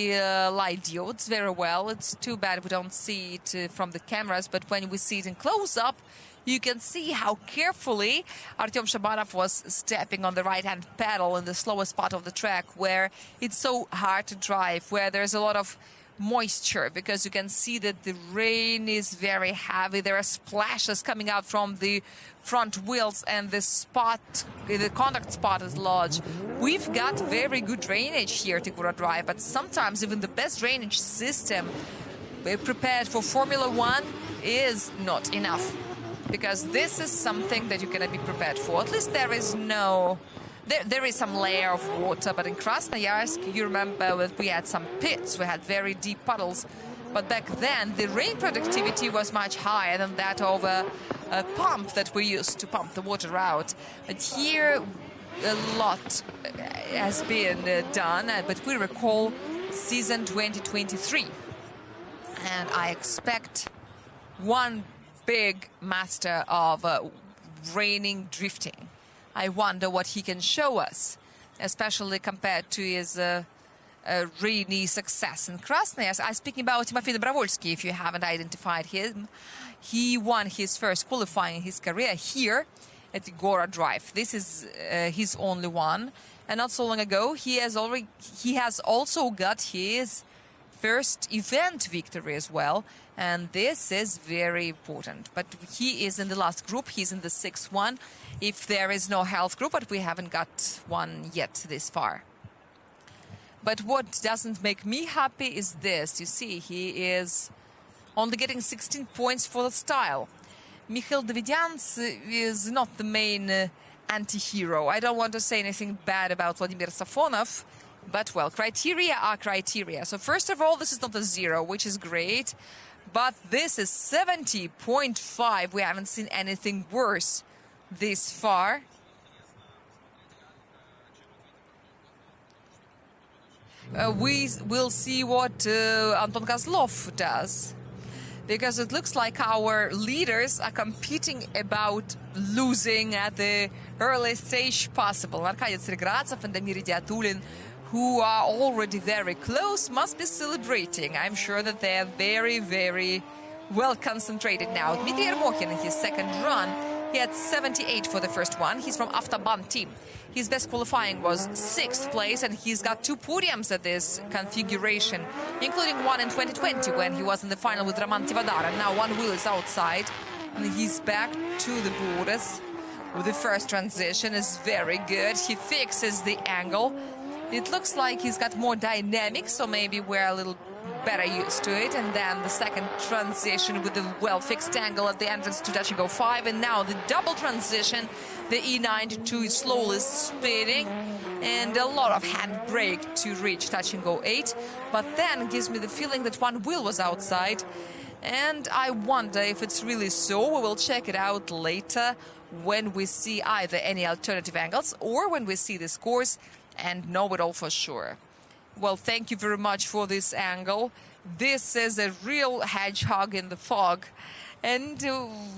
light diodes very well. It's too bad we don't see it from the cameras, but when we see it in close-up, you can see how carefully Artem Shabanov was stepping on the right-hand pedal in the slowest part of the track, where it's so hard to drive, where there's a lot of moisture, because you can see that the rain is very heavy. There are splashes coming out from the front wheels, and the contact spot is large. We've got very good drainage here at Igora Drive, but sometimes even the best drainage system prepared for Formula One is not enough, because this is something that you cannot be prepared for. At least there is no... There is some layer of water, but in Krasnoyarsk, you remember that we had some pits, we had very deep puddles. But back then, the rain productivity was much higher than that of a pump that we used to pump the water out. But here, a lot has been done, but we recall season 2023. And I expect one big master of raining drifting. I wonder what he can show us, especially compared to his rainy success in Krasnoyarsk. I'm speaking about Timofey Dobrovolsky, if you haven't identified him. He won his first qualifying in his career here at Igora Drive. This is his only one. And not so long ago, he has also got his first event victory as well. And this is very important. But he is in the last group. He's in the 6th one. If there is no health group, but we haven't got one yet this far. But what doesn't make me happy is this. You see, he is only getting 16 points for the style. Mikhail Davidians is not the main anti-hero. I don't want to say anything bad about Vladimir Safonov, but, well, criteria are criteria. So, first of all, this is not a 0, which is great. But this is 70.5. We haven't seen anything worse this far. We will see what Anton Kazlov does, because it looks like our leaders are competing about losing at the earliest stage possible. Arkady Tsaregradtsev and Dmitriy Moin, who are already very close, must be celebrating. I'm sure that they are very, very well concentrated now. Dmitriy Moin in his second run, he had 78 for the first one. He's from Avtoban team. His best qualifying was 6th place, and he's got 2 podiums at this configuration, including one in 2020 when he was in the final with Roman Tivadar. And now one wheel is outside, and he's back to the borders. The first transition is very good. He fixes the angle. It looks like he's got more dynamics, so maybe we're a little better used to it. And then the second transition with the well-fixed angle at the entrance to touch and go 5. And now the double transition, the E92 is slowly spinning, and a lot of handbrake to reach touch and go 8. But then gives me the feeling that one wheel was outside. And I wonder if it's really so. We will check it out later when we see either any alternative angles or when we see the scores and know it all for sure. Well, thank you very much for this angle. This is a real hedgehog in the fog. And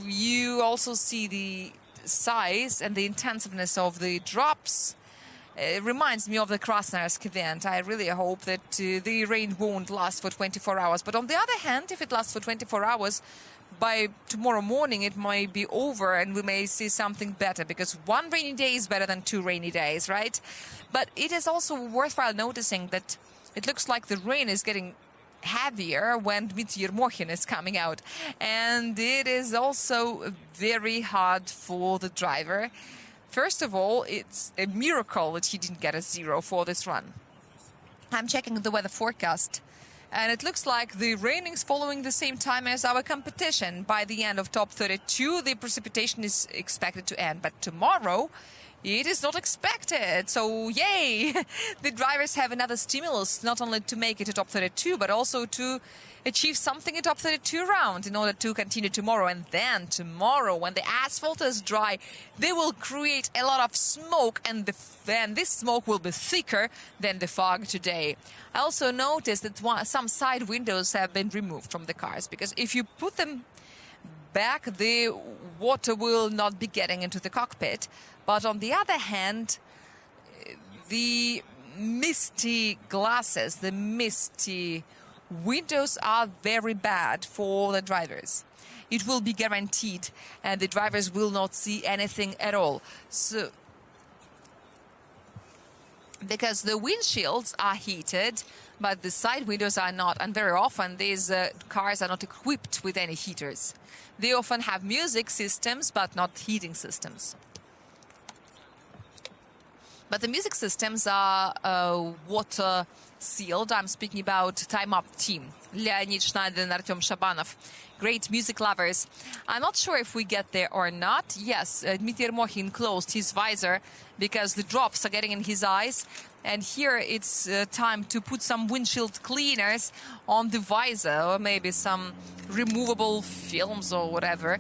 you also see the size and the intensiveness of the drops. It reminds me of the Krasnoyarsk event. I really hope that the rain won't last for 24 hours. But on the other hand, if it lasts for 24 hours, by tomorrow morning it might be over and we may see something better, because one rainy day is better than 2 rainy days, right? But it is also worthwhile noticing that it looks like the rain is getting heavier when Dmitriy Moin is coming out. And it is also very hard for the driver. First of all, it's a miracle that he didn't get a 0 for this run. I'm checking the weather forecast, and it looks like the rain is following the same time as our competition. By the end of top 32, the precipitation is expected to end. But tomorrow, it is not expected. So, yay! The drivers have another stimulus, not only to make it to top 32, but also to achieve something in top 32 round in order to continue tomorrow. And then tomorrow, when the asphalt is dry, they will create a lot of smoke, and then this smoke will be thicker than the fog today. I also noticed that some side windows have been removed from the cars, because if you put them back, the water will not be getting into the cockpit. But on the other hand, the misty glasses, the misty windows are very bad for the drivers. It will be guaranteed, and the drivers will not see anything at all. So, because the windshields are heated, but the side windows are not, and very often these cars are not equipped with any heaters. They often have music systems, but not heating systems. But the music systems are water sealed. I'm speaking about Time Up team, Leonid Shnaider and Artem Shabanov, great music lovers. I'm not sure if we get there or not. Yes, Dmitriy Moin closed his visor because the drops are getting in his eyes. And here it's time to put some windshield cleaners on the visor, or maybe some removable films or whatever.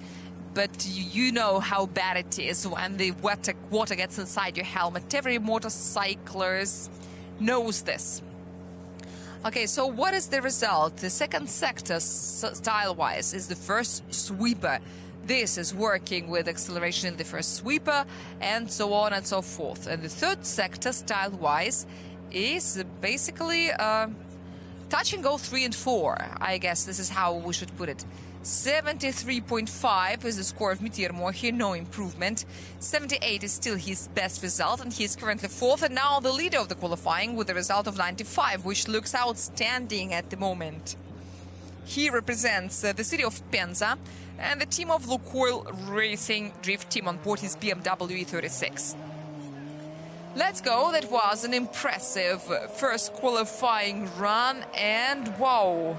But you know how bad it is when the water gets inside your helmet. Every motorcyclist knows this. Okay, so what is the result? The second sector, style-wise, is the first sweeper. This is working with acceleration in the first sweeper, and so on and so forth. And the third sector, style-wise, is basically touch and go 3 and 4. I guess this is how we should put it. 73.5 is the score of Dmitriy Moin, no improvement. 78 is still his best result, and he's currently 4th, and now the leader of the qualifying with a result of 95, which looks outstanding at the moment. He represents the city of Penza and the team of Lukoil Racing Drift Team on board his BMW E36. Let's go. That was an impressive first qualifying run, and wow,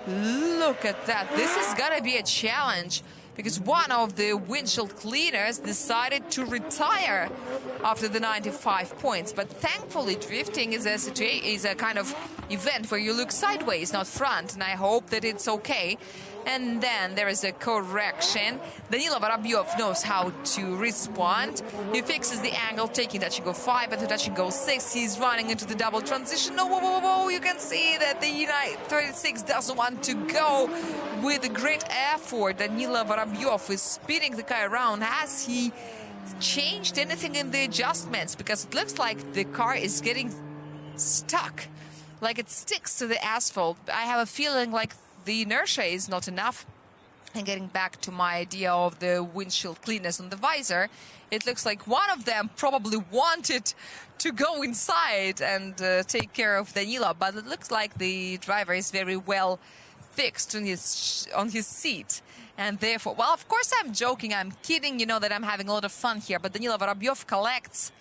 look at that. This is gonna be a challenge, because one of the windshield cleaners decided to retire after the 95 points. But thankfully, drifting is a kind of event where you look sideways, not front, and I hope that it's okay. And then there is a correction. Danila Vorobiev knows how to respond. He fixes the angle, taking touch and go 5 and to touch and go 6. He's running into the double transition. No, whoa, whoa, whoa. You can see that the United 36 doesn't want to go with a great effort. Danila Vorobiev is spinning the car around. Has he changed anything in the adjustments? Because it looks like the car is getting stuck, like it sticks to the asphalt. I have a feeling like the inertia is not enough. And getting back to my idea of the windshield cleaners on the visor, it looks like one of them probably wanted to go inside and take care of Danila, but it looks like the driver is very well fixed on his seat. And therefore, well, of course I'm joking, I'm kidding, you know that I'm having a lot of fun here, but Danila Vorobiev collects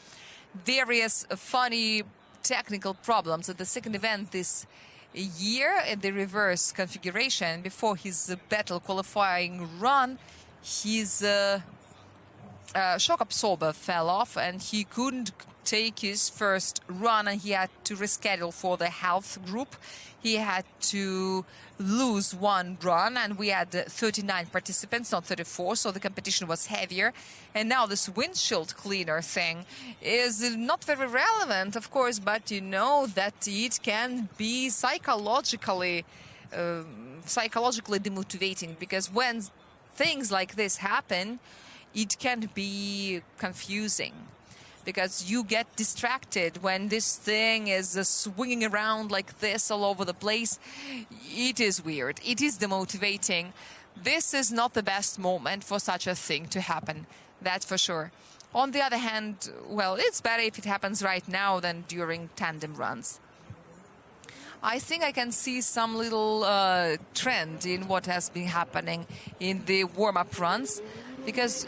various funny technical problems at the second event this year in the reverse configuration. Before his battle qualifying run, his shock absorber fell off and he couldn't take his first run, and he had to reschedule for the health group. He had to lose one run, and we had 39 participants, not 34, so the competition was heavier. And now this windshield cleaner thing is not very relevant, of course, but you know that it can be psychologically demotivating, because when things like this happen, it can be confusing, because you get distracted when this thing is swinging around like this all over the place. It is weird. It is demotivating. This is not the best moment for such a thing to happen, that's for sure. On the other hand, well, it's better if it happens right now than during tandem runs. I think I can see some little trend in what has been happening in the warm-up runs, because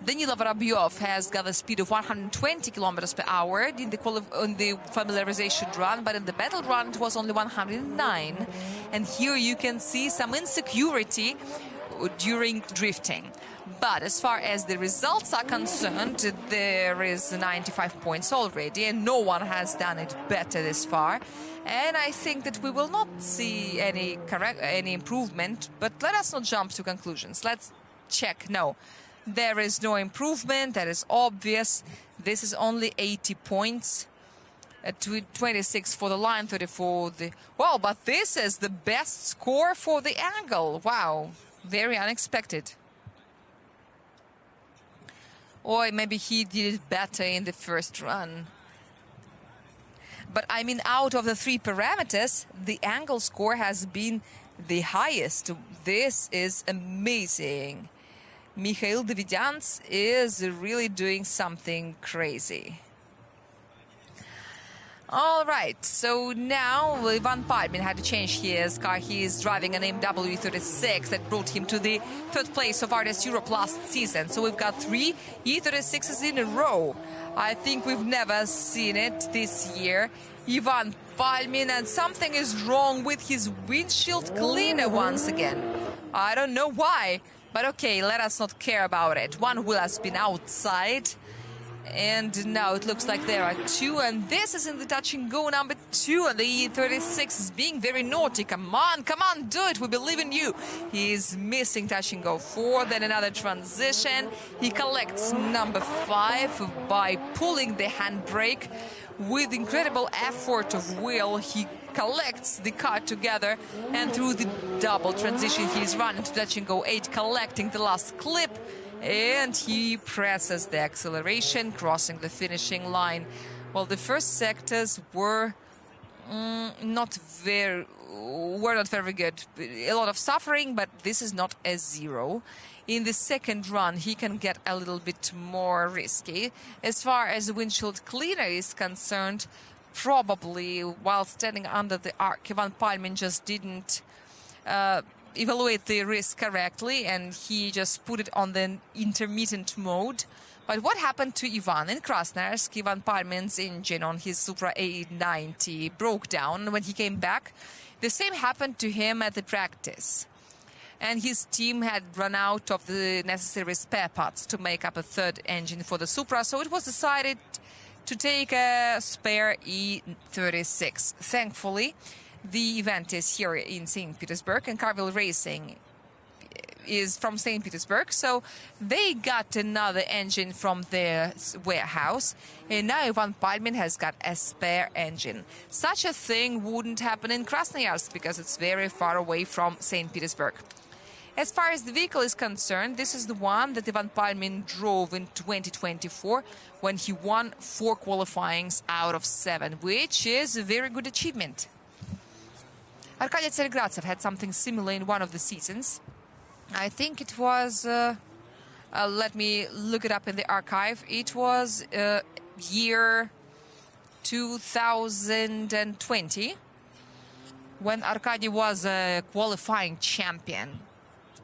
Danila Vorobiev has got a speed of 120 kilometers per hour in the familiarization run, but in the battle run it was only 109. And here you can see some insecurity during drifting. But as far as the results are concerned, there is 95 points already, and no one has done it better this far. And I think that we will not see any improvement, but let us not jump to conclusions. Let's check. No, there is no improvement. That is obvious. This is only 80 points. 26 for the line, 30 for the... Well, but this is the best score for the angle. Wow, very unexpected. Or maybe he did it better in the first run. But I mean, out of the 3 parameters, the angle score has been the highest. This is amazing. Mikhail Davidyans is really doing something crazy. All right, so now Ivan Palmin had to change his car. He is driving an BMW 36 that brought him to the 3rd place of RDS Europe last season. So we've got 3 E36s in a row. I think we've never seen it this year. Ivan Palmin, and something is wrong with his windshield cleaner once again. I don't know why, but okay, let us not care about it. One wheel has been outside. And now it looks like there are 2, and this is in the touch and go number 2, and the E36 is being very naughty. Come on, do it, we believe in you. He's missing touch and go 4, then another transition. He collects number 5 by pulling the handbrake. With incredible effort of will, he collects the car together, and through the double transition, he's running to touch and go 8, collecting the last clip. And he presses the acceleration, crossing the finishing line. Well, the first sectors were not very good. A lot of suffering, but this is not a 0. In the second run, he can get a little bit more risky. As far as the windshield cleaner is concerned, probably while standing under the arc, Ivan Palmin just didn't evaluate the risk correctly, and he just put it on the intermittent mode. But what happened to Ivan in Krasnoyarsk? Ivan Palmin's engine on his Supra A90 broke down when he came back. The same happened to him at the practice, and his team had run out of the necessary spare parts to make up a 3rd engine for the Supra, so it was decided to take a spare E36. Thankfully, the event is here in St. Petersburg, and Carville Racing is from St. Petersburg, so they got another engine from their warehouse, and now Ivan Palmin has got a spare engine. Such a thing wouldn't happen in Krasnoyarsk because it's very far away from St. Petersburg. As far as the vehicle is concerned, this is the one that Ivan Palmin drove in 2024 when he won 4 qualifyings out of 7, which is a very good achievement. Arkady Tsaregradtsev had something similar in one of the seasons. I think it was, let me look it up in the archive. It was year 2020 when Arkady was a qualifying champion.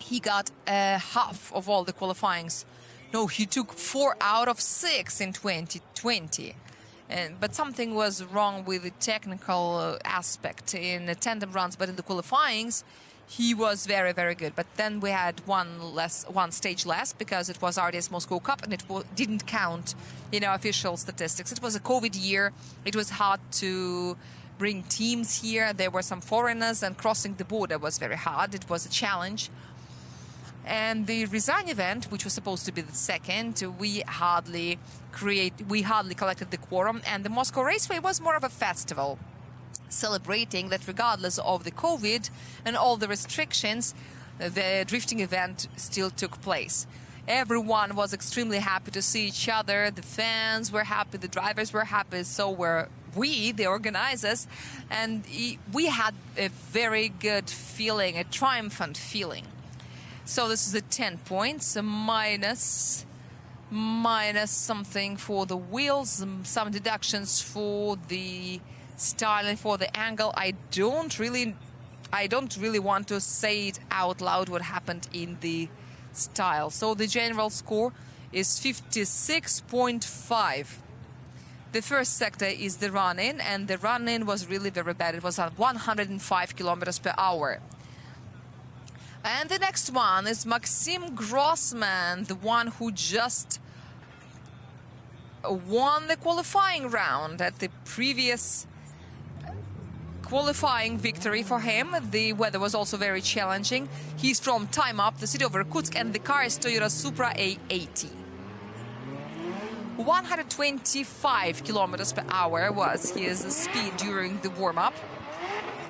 He got half of all the qualifyings. No, he took 4 out of 6 in 2020. But something was wrong with the technical aspect in the tandem runs, but in the qualifyings, he was very, very good. But then we had one stage less because it was RDS Moscow Cup, and it didn't count in our official statistics. It was a COVID year. It was hard to bring teams here. There were some foreigners, and crossing the border was very hard. It was a challenge. And the Ryazan event, which was supposed to be the 2nd, we hardly collected the quorum, and the Moscow Raceway was more of a festival, celebrating that regardless of the COVID and all the restrictions, the drifting event still took place. Everyone was extremely happy to see each other. The fans were happy, the drivers were happy, so were we, the organizers, and we had a very good feeling, a triumphant feeling. So this is a 10 points, a minus something for the wheels, some deductions for the styling, for the angle. I don't really want to say it out loud what happened in the style. So the general score is 56.5. The first sector is the run-in, and the run-in was really very bad. It was at 105 kilometers per hour. And the next one is Maxim Grossman, the one who just won the qualifying round at the previous qualifying victory for him. The weather was also very challenging. He's from Time Up, the city of Irkutsk, and the car is Toyota Supra A80. 125 kilometers per hour was his speed during the warm-up.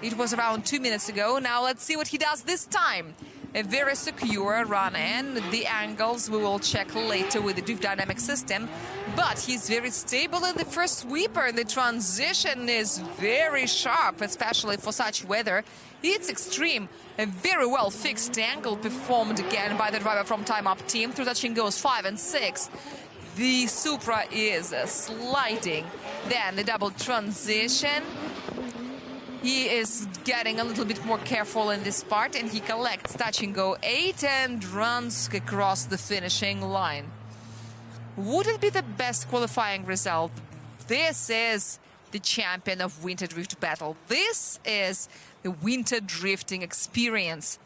It was around 2 minutes ago. Now let's see what he does this time. A very secure run in. The angles we will check later with the drift dynamic system. But he's very stable in the first sweeper. The transition is very sharp, especially for such weather. It's extreme. A very well fixed angle performed again by the driver from Time Up team through touch and goes 5 and 6. The Supra is sliding. Then the double transition. He is getting a little bit more careful in this part, and he collects touch and go 8 and runs across the finishing line. Would it be the best qualifying result? This is the champion of winter drift battle. This is the winter drifting experience.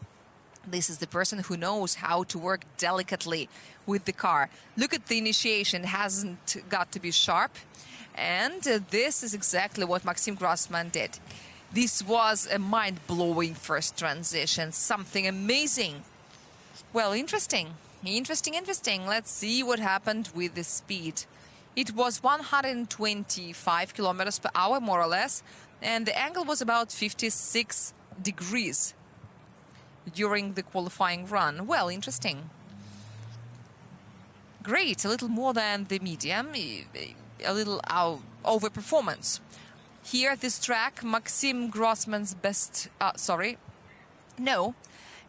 This is the person who knows how to work delicately with the car. Look at the initiation, hasn't got to be sharp. And this is exactly what Maxim Grossman did. This was a mind-blowing first transition, something amazing. Well, interesting. Let's see what happened with the speed. It was 125 kilometers per hour, more or less, and the angle was about 56 degrees during the qualifying run. Well, interesting. Great, a little more than the medium, a little over performance. Here at this track, Maxim Grossman's best...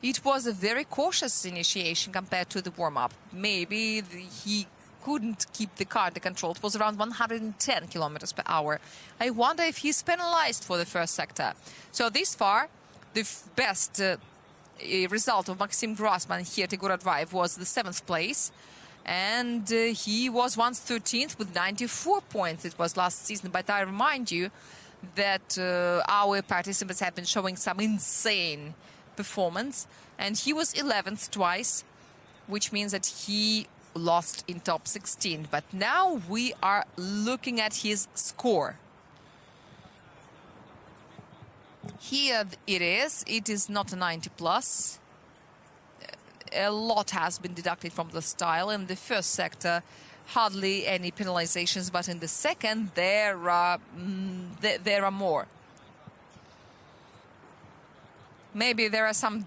it was a very cautious initiation compared to the warm-up. Maybe he couldn't keep the car under control. It was around 110 kilometers per hour. I wonder if he's penalized for the first sector. So this far, the best result of Maxim Grossman here at Igora Drive was the 7th place. And he was once 13th with 94 points. It was last season, but I remind you that our participants have been showing some insane performance. And he was 11th twice, which means that he lost in top 16. But now we are looking at his score. Here it is. It is not a 90 plus. A lot has been deducted from the style. In the first sector, hardly any penalizations, but in the second, there are more. Maybe there are some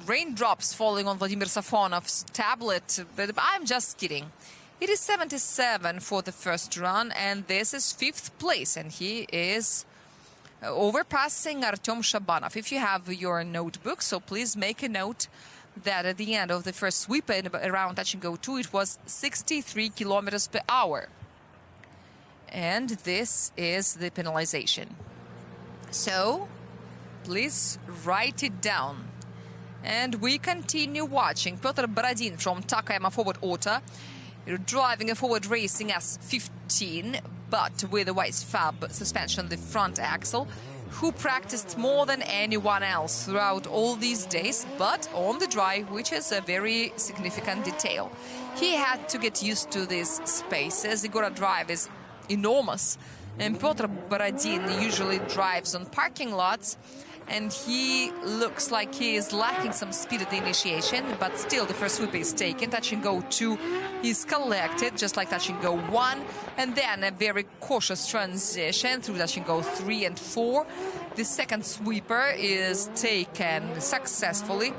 raindrops falling on Vladimir Safonov's tablet, but I'm just kidding. It is 77 for the first run, and this is 5th place, and he is overpassing Artem Shabanov. If you have your notebook, so please make a note that at the end of the first sweep around touch and go 2, it was 63 kilometers per hour. And this is the penalization. So please write it down. And we continue watching Petr Borodin from Takayama Forward Auto, driving a Forward Racing S15, but with a Weiss Fab suspension on the front axle, who practiced more than anyone else throughout all these days, but on the dry, which is a very significant detail. He had to get used to these spaces. Igora Drive is enormous, and Petr Borodin usually drives on parking lots, and he looks like he is lacking some speed at the initiation, but still the first sweep is taken. Touch and go 2 is collected, just like touch and go 1, and then a very cautious transition through touch and go 3 and 4. The second sweeper is taken successfully,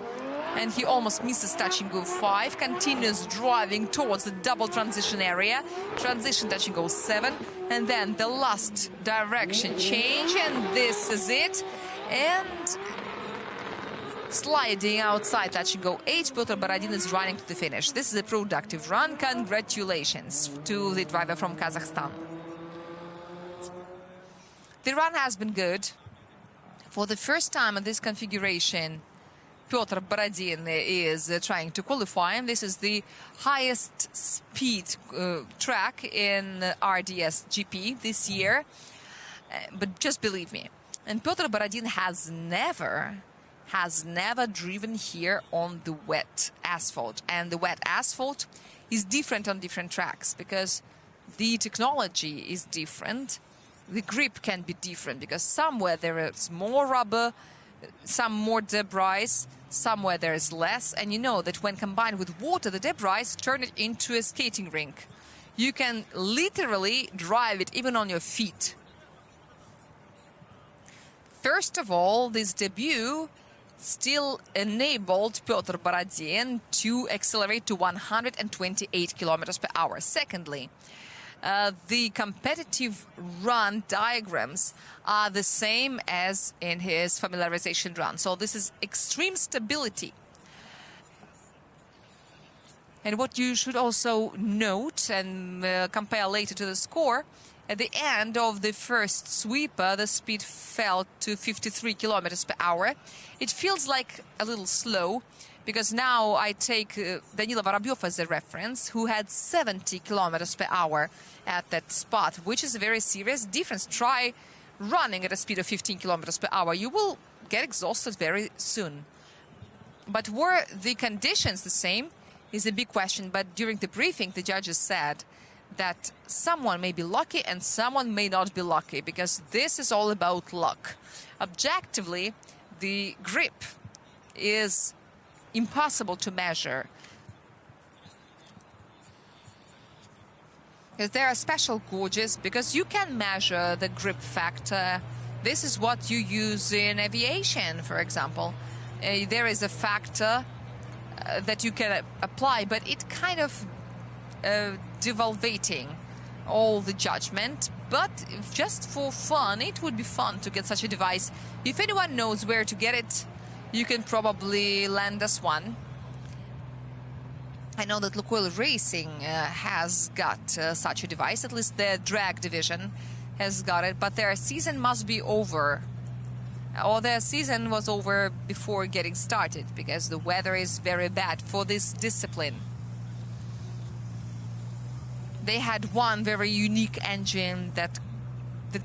and he almost misses touch and go 5, continues driving towards the double transition area, transition touch and go 7, and then the last direction change, and this is it. And sliding outside touch and go 8, Petr Borodin is running to the finish. This is a productive run. Congratulations to the driver from Kazakhstan. The run has been good. For the first time in this configuration, Petr Borodin is trying to qualify, and this is the highest speed track in RDS GP this year. But just believe me. And Petr Borodin has never has never driven here on the wet asphalt. And the wet asphalt is different on different tracks because the technology is different. The grip can be different because somewhere there is more rubber, some more debris, somewhere there is less. And you know that when combined with water, the debris turn it into a skating rink. You can literally drive it even on your feet. First of all, this debut still enabled Petr Borodin to accelerate to 128 kilometers per hour. Secondly, the competitive run diagrams are the same as in his familiarization run. So this is extreme stability. And what you should also note and compare later to the score, at the end of the first sweeper, the speed fell to 53 kilometers per hour. It feels like a little slow, because now I take Danila Vorobiev as a reference, who had 70 kilometers per hour at that spot, which is a very serious difference. Try running at a speed of 15 kilometers per hour. You will get exhausted very soon. But were the conditions the same is a big question. But during the briefing, the judges said that someone may be lucky and someone may not be lucky, because this is all about luck. Objectively, the grip is impossible to measure. There are special gauges because you can measure the grip factor. This is what you use in aviation, for example. There is a factor that you can apply, but it kind of devaluating all the judgment. But just for fun, it would be fun to get such a device. If anyone knows where to get it, you can probably lend us one. I know that Lukoil Racing has got such a device, at least their drag division has got it, but their season must be over. Or their season was over before getting started, because the weather is very bad for this discipline. They had one very unique engine that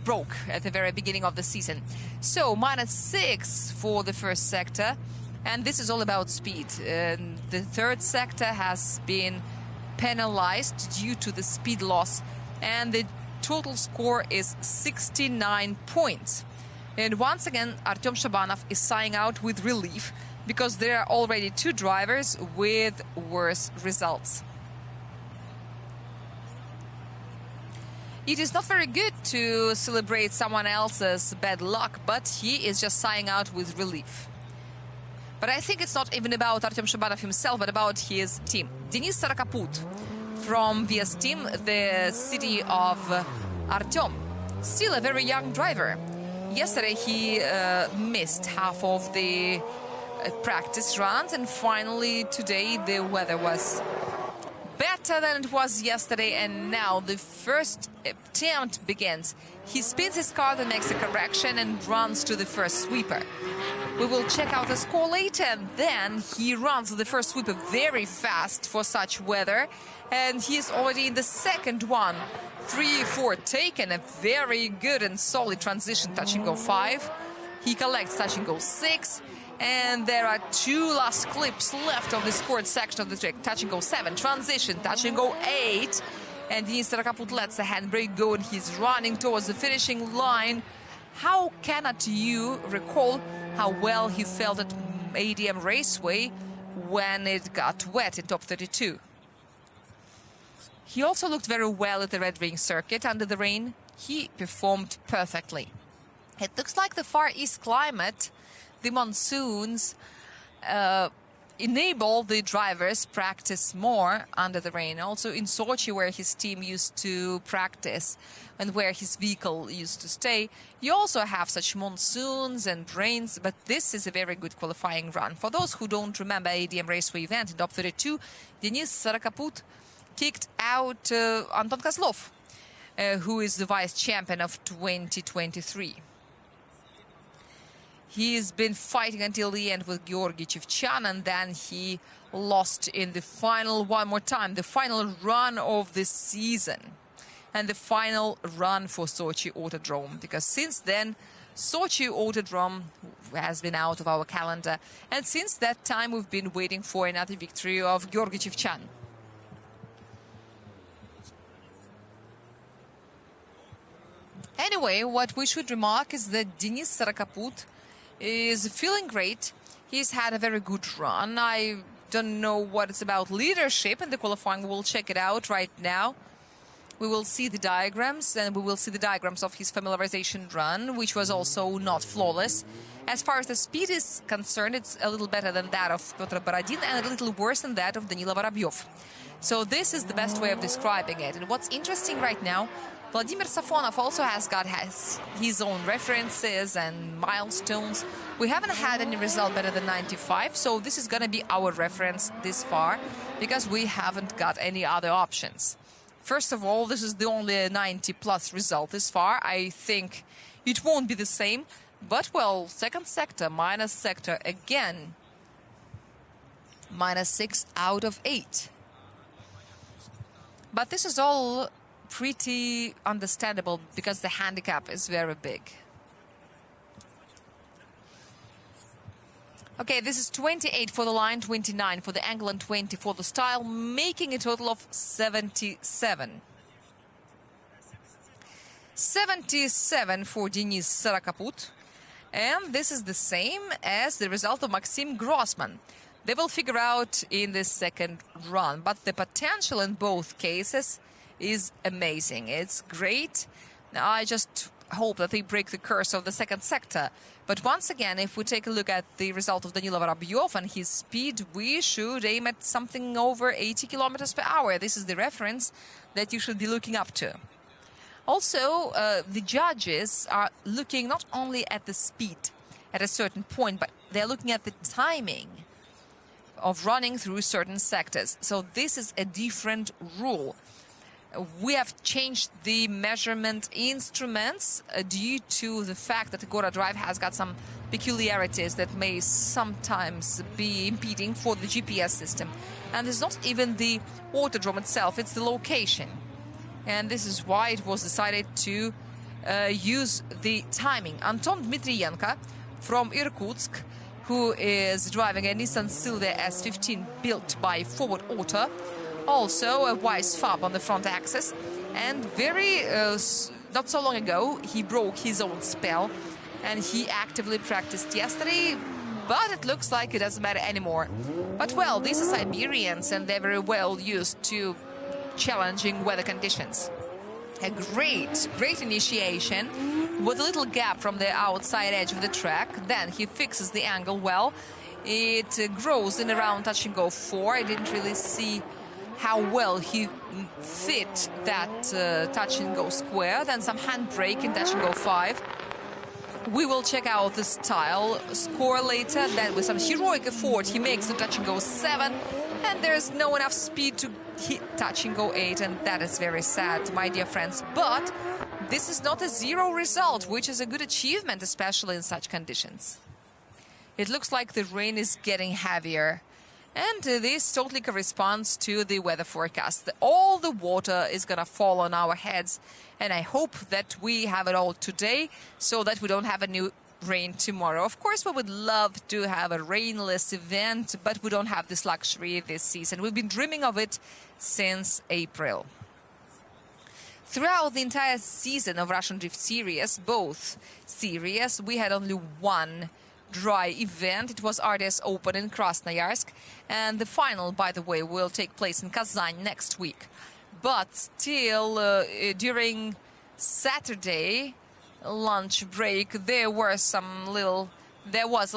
broke at the very beginning of the season. So -6 for the first sector, and this is all about speed. The third sector has been penalized due to the speed loss, and the total score is 69 points. And once again, Artem Shabanov is sighing out with relief, because there are already 2 drivers with worse results. It is not very good to celebrate someone else's bad luck, but he is just sighing out with relief. But I think it's not even about Artem Shabanov himself, but about his team. Denis Sarakaput from VS team, the city of Artem, still a very young driver. Yesterday he missed half of the practice runs, and finally today the weather was better than it was yesterday, and now the first attempt begins. He spins his car, then makes a correction and runs to the first sweeper. We will check out the score later, and then he runs the first sweeper very fast for such weather, and he is already in the second one. 3-4 taken, a very good and solid transition, touch and go 5. He collects touch and go 6. And there are 2 last clips left of the scored section of the track. Touch and go 7, transition, touch and go 8. And Denis Sarakaput lets the handbrake go, and he's running towards the finishing line. How cannot you recall how well he felt at ADM Raceway when it got wet in top 32? He also looked very well at the Red Ring circuit under the rain. He performed perfectly. It looks like the Far East climate, the monsoons, enable the drivers practice more under the rain. Also in Sochi, where his team used to practice and where his vehicle used to stay, you also have such monsoons and rains, but this is a very good qualifying run. For those who don't remember ADM Raceway event in top 32, Denis Sarakaput kicked out Anton Kazlov, who is the vice champion of 2023. He's been fighting until the end with Georgy Chivchyan, and then he lost in the final, one more time, the final run of the season and the final run for Sochi Autodrome, because since then Sochi Autodrome has been out of our calendar, and since that time we've been waiting for another victory of Georgy Chivchyan. Anyway, what we should remark is that Denis Sarakaput is feeling great. He's had a very good run. I don't know what it's about leadership in the qualifying. We'll check it out right now. We will see the diagrams, and we will see the diagrams of his familiarization run, which was also not flawless. As far as the speed is concerned, it's a little better than that of Petr Borodin and a little worse than that of Danila Vorobiev. So this is the best way of describing it. And what's interesting right now, Vladimir Safonov also has his own references and milestones. We haven't had any result better than 95, so this is going to be our reference this far, because we haven't got any other options. First of all, this is the only 90-plus result this far. I think it won't be the same, but, well, second sector, minus sector, again, minus 6 out of 8. But this is all pretty understandable because the handicap is very big. Okay, this is 28 for the line, 29 for the angle, and 20 for the style, making a total of 77. 77 for Denis Sarakaput. And this is the same as the result of Maxim Grossman. They will figure out in the second run, but the potential in both cases is amazing. It's great. Now, I just hope that they break the curse of the second sector. But once again, if we take a look at the result of Danila Vorobiev and his speed, we should aim at something over 80 kilometers per hour. This is the reference that you should be looking up to. Also, the judges are looking not only at the speed at a certain point, but they're looking at the timing of running through certain sectors. So this is a different rule. We have changed the measurement instruments due to the fact that Igora Drive has got some peculiarities that may sometimes be impeding for the GPS system. And it's not even the autodrome itself, it's the location. And this is why it was decided to use the timing. Anton Dmitriyenko from Irkutsk, who is driving a Nissan Silvia S15 built by Forward Auto, also a wise fob on the front axis, and not so long ago he broke his own spell and he actively practiced yesterday, but it looks like it doesn't matter anymore. But well, these are Siberians and they're very well used to challenging weather conditions. A great initiation with a little gap from the outside edge of the track. Then he fixes the angle well. It grows in around touch and go 4. I didn't really see how well he fit that touch and go square. Then some handbrake in touch and go 5. We will check out the style score later. Then with some heroic effort he makes the touch and go 7, and there's no enough speed to hit touch and go 8, and that is very sad, my dear friends. But this is not a 0 result, which is a good achievement, especially in such conditions. It looks like the rain is getting heavier. And this totally corresponds to the weather forecast. All the water is going to fall on our heads. And I hope that we have it all today so that we don't have a new rain tomorrow. Of course, we would love to have a rainless event, but we don't have this luxury this season. We've been dreaming of it since April. Throughout the entire season of Russian Drift Series, both series, we had only one dry event. It was RDS Open in Krasnoyarsk, and the final, by the way, will take place in Kazan next week. But still, during Saturday lunch break, there was a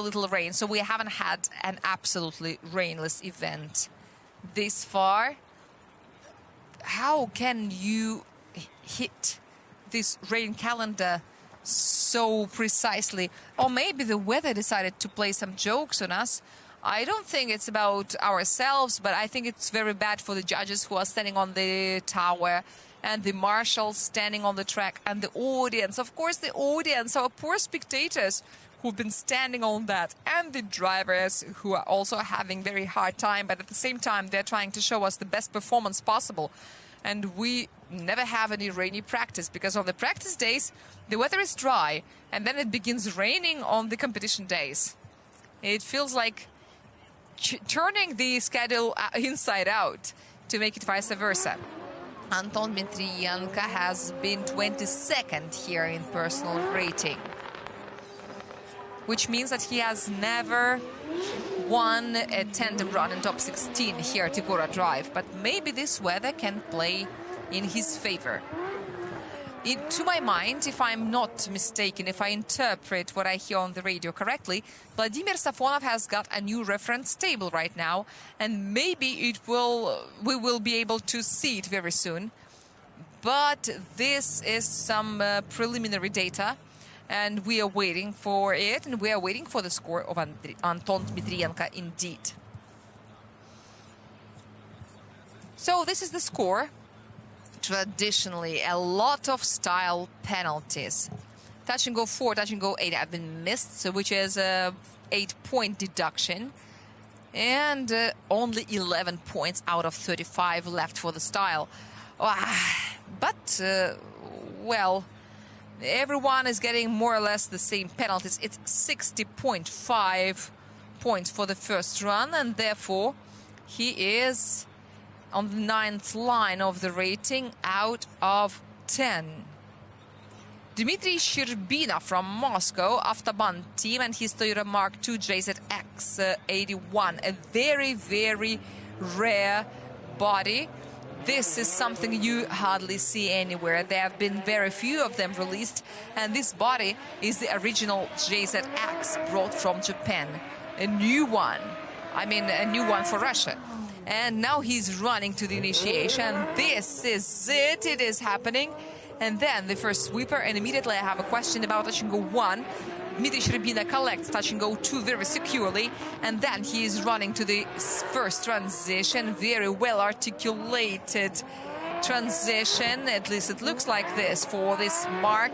little rain, so we haven't had an absolutely rainless event this far. How can you hit this rain calendar so precisely? Or maybe the weather decided to play some jokes on us. I don't think it's about ourselves, but I think it's very bad for the judges who are standing on the tower, and the marshals standing on the track, and the audience. Of course, the audience, our poor spectators who've been standing on that, and the drivers who are also having very hard time, but at the same time they're trying to show us the best performance possible. And we never have any rainy practice, because on the practice days, the weather is dry, and then it begins raining on the competition days. It feels like turning the schedule inside out to make it vice versa. Anton Dmitriyenko has been 22nd here in personal rating, which means that he has never won a tandem run in top 16 here at Igora Drive. But maybe this weather can play in his favor. To my mind, if I'm not mistaken, if I interpret what I hear on the radio correctly, Vladimir Safonov has got a new reference table right now, and maybe we will be able to see it very soon. But this is some preliminary data, and we are waiting for it, and we are waiting for the score of Anton Dmitriyenko indeed. So this is the score. Traditionally, a lot of style penalties. Touch and go 4, touch and go 8 have been missed, so which is a 8-point deduction. And only 11 points out of 35 left for the style. But, well, everyone is getting more or less the same penalties. It's 60.5 points for the first run, and therefore he is on the 9th line of the rating out of 10. Dmitriy Shcherbina from Moscow, Avtoban team, and his Toyota Mark II JZX 81. A very, very rare body. This is something you hardly see anywhere. There have been very few of them released, and this body is the original JZX brought from Japan. A new one. I mean, a new one for Russia. And now he's running to the initiation. This is it. It is happening. And then the first sweeper, and immediately I have a question about touch and go 1. Dmitriy Shcherbina collects touch and go 2 very securely, and then he is running to the first transition. Very well articulated transition, at least it looks like this for this mark.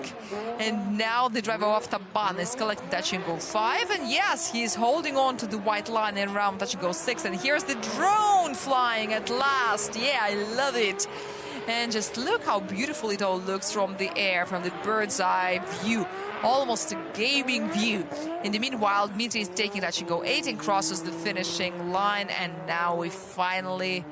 And now the driver of Avtoban is collecting touch and go 5, and yes, he is holding on to the white line and around touch and go 6. And here's the drone flying at last. Yeah, I love it. And just look how beautiful it all looks from the air, from the bird's eye view, almost a gaming view. In the meanwhile, Dmitry is taking touch and go 8 and crosses the finishing line, and now we finally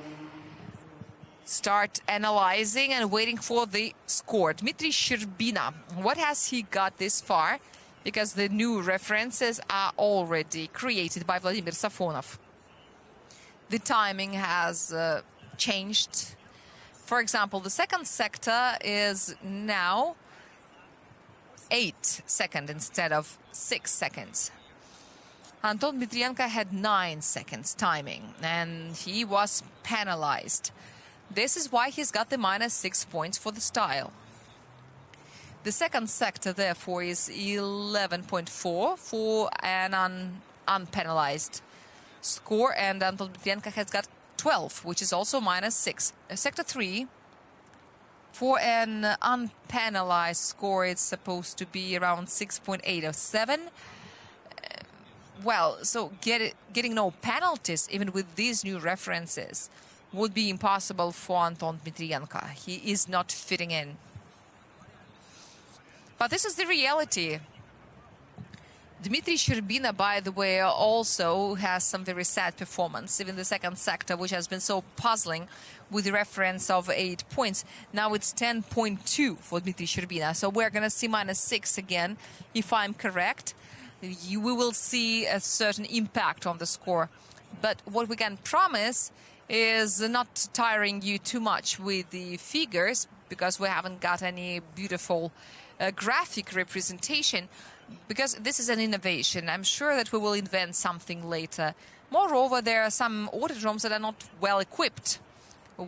start analyzing and waiting for the score. Dmitriy Shcherbina, what has he got this far? Because the new references are already created by Vladimir Safonov. The timing has changed. For example, the second sector is now 8 seconds instead of 6 seconds. Anton Dmitriyenko had 9 seconds timing, and he was penalized. This is why he's got the -6 points for the style. The second sector, therefore, is 11.4 for an unpenalized score, and Anton Dmitriyenko has got 12, which is also -6. Sector 3, for an unpenalized score, it's supposed to be around 6.8 or 7. Well, so getting no penalties, even with these new references, would be impossible for Anton Dmitriyenko. He is not fitting in. But this is the reality. Dmitriy Shcherbina, by the way, also has some very sad performance. Even the second sector, which has been so puzzling with the reference of 8 points. Now it's 10.2 for Dmitriy Shcherbina. So we're going to see -6 again, if I'm correct. We will see a certain impact on the score. But what we can promise is not tiring you too much with the figures, because we haven't got any beautiful graphic representation, because this is an innovation. I'm sure that we will invent something later. Moreover, there are some autodromes that are not well equipped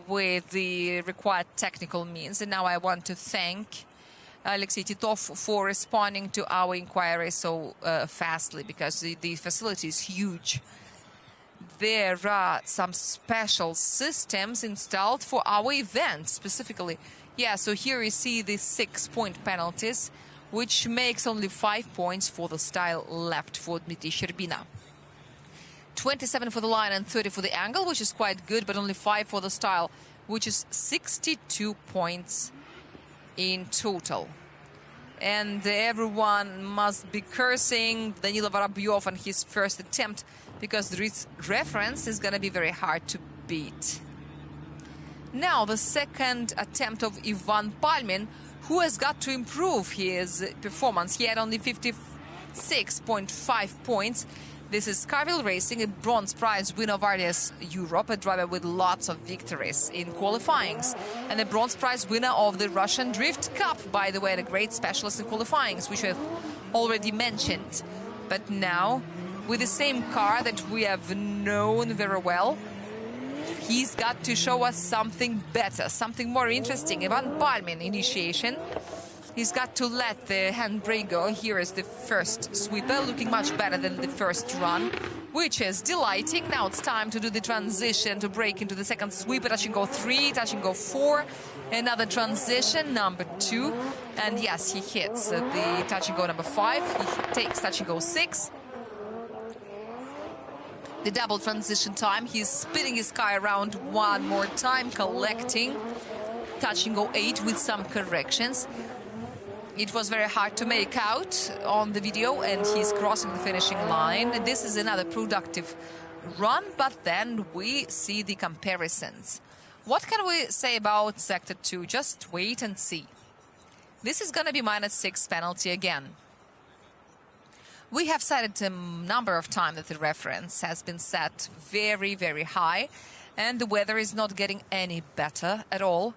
with the required technical means, and now I want to thank Alexei Titov for responding to our inquiry so fastly, because the facility is huge. There are some special systems installed for our event specifically. Yeah, so here you see the 6-point penalties, which makes only 5 points for the style left for Dmitriy Shcherbina. 27 for the line and 30 for the angle, which is quite good, but only 5 for the style. which is 62 points in total. And everyone must be cursing Danila Vorobiev on his first attempt, because this reference is going to be very hard to beat. Now, the second attempt of Ivan Palmin, who has got to improve his performance. He had only 56.5 points. This is Carville Racing, a bronze prize winner of RDS Europe, a driver with lots of victories in qualifyings, and a bronze prize winner of the Russian Drift Cup, by the way, and a great specialist in qualifyings, which I've already mentioned. But now, with the same car that we have known very well, he's got to show us something better, something more interesting. Ivan Palmin initiation. He's got to let the handbrake go. Here is the first sweeper, looking much better than the first run, which is delighting. Now it's time to do the transition, to break into the second sweeper. Touch and go 3, touch and go 4. Another transition, number 2. And yes, he hits the touch and go number 5. He takes touch and go 6. The double transition time. He's spinning his car around one more time, collecting touch and go 8 with some corrections. It was very hard to make out on the video, and he's crossing the finishing line. This is another productive run, but then we see the comparisons. What can we say about Sector 2? Just wait and see. This is going to be -6 penalty again. We have said it a number of times that the reference has been set very, very high, and the weather is not getting any better at all.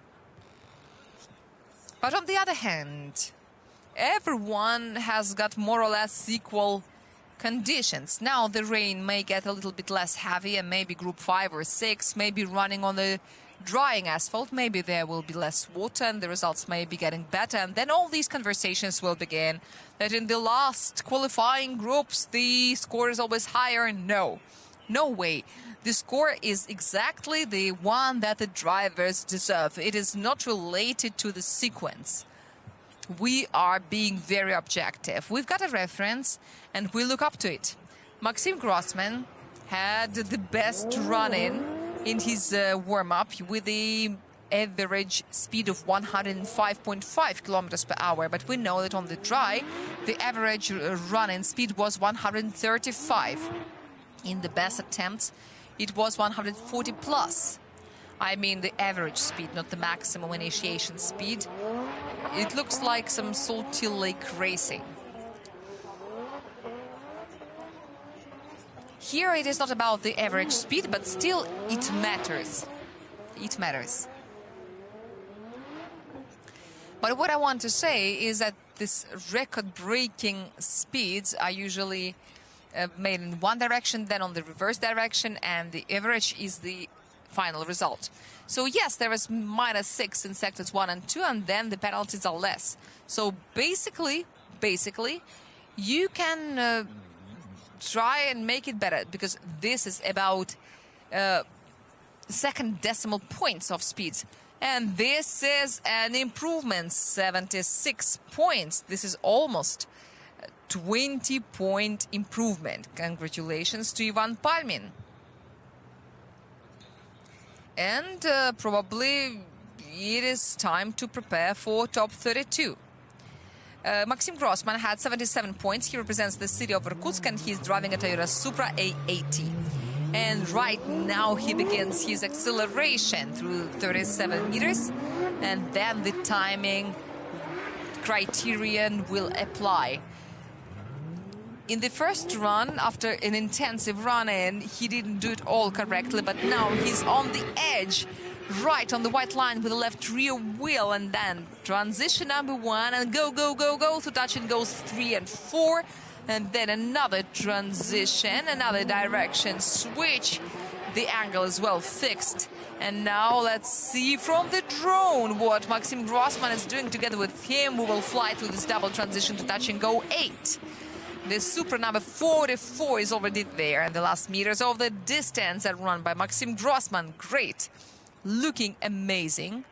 But on the other hand, everyone has got more or less equal conditions. Now the rain may get a little bit less heavy, and maybe group 5 or 6, maybe running on the drying asphalt, maybe there will be less water and the results may be getting better. And then all these conversations will begin, that in the last qualifying groups the score is always higher. No, no way. The score is exactly the one that the drivers deserve. It is not related to the sequence. We are being very objective. We've got a reference and we look up to it. Maxim Grossman had the best run-in his warm-up with the average speed of 105.5 kilometers per hour. But we know that on the dry, the average run-in speed was 135. In the best attempts, it was 140 plus. I mean the average speed, not the maximum initiation speed. It looks like some salty lake racing. Here it is not about the average speed, but still it matters. It matters. But what I want to say is that these record-breaking speeds are usually made in one direction, then on the reverse direction, and the average is the final result. So yes, there is -6 in sectors 1 and 2, and then the penalties are less. So basically, you can try and make it better, because this is about second decimal points of speeds. And this is an improvement, 76 points. This is almost 20-point improvement. Congratulations to Ivan Palmin. And probably it is time to prepare for top 32. Maxim Grossman had 77 points. He represents the city of Irkutsk, and he's driving a Toyota Supra A80. And right now he begins his acceleration through 37 meters, and then the timing criterion will apply. In the first run, after an intensive run-in, he didn't do it all correctly, but now he's on the edge, right on the white line with the left rear wheel, and then transition number 1, and go, to touch and goes 3 and 4, and then another transition, another direction switch. The angle is well fixed. And now let's see from the drone what Maxim Grossman is doing together with him. We will fly through this double transition to touch and go 8. The Supra number 44 is already there, and the last meters of the distance are run by Maxim Grossman. Great, looking amazing.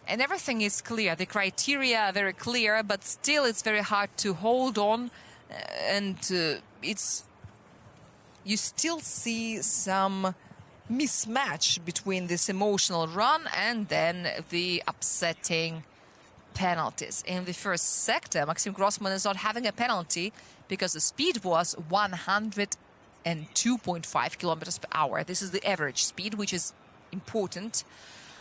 And everything is clear, the criteria are very clear, but still it's very hard to hold on, and you still see some mismatch between this emotional run and then the upsetting penalties. In the first sector, Maxim Grossman is not having a penalty because the speed was 102.5 kilometers per hour. This is the average speed, which is important.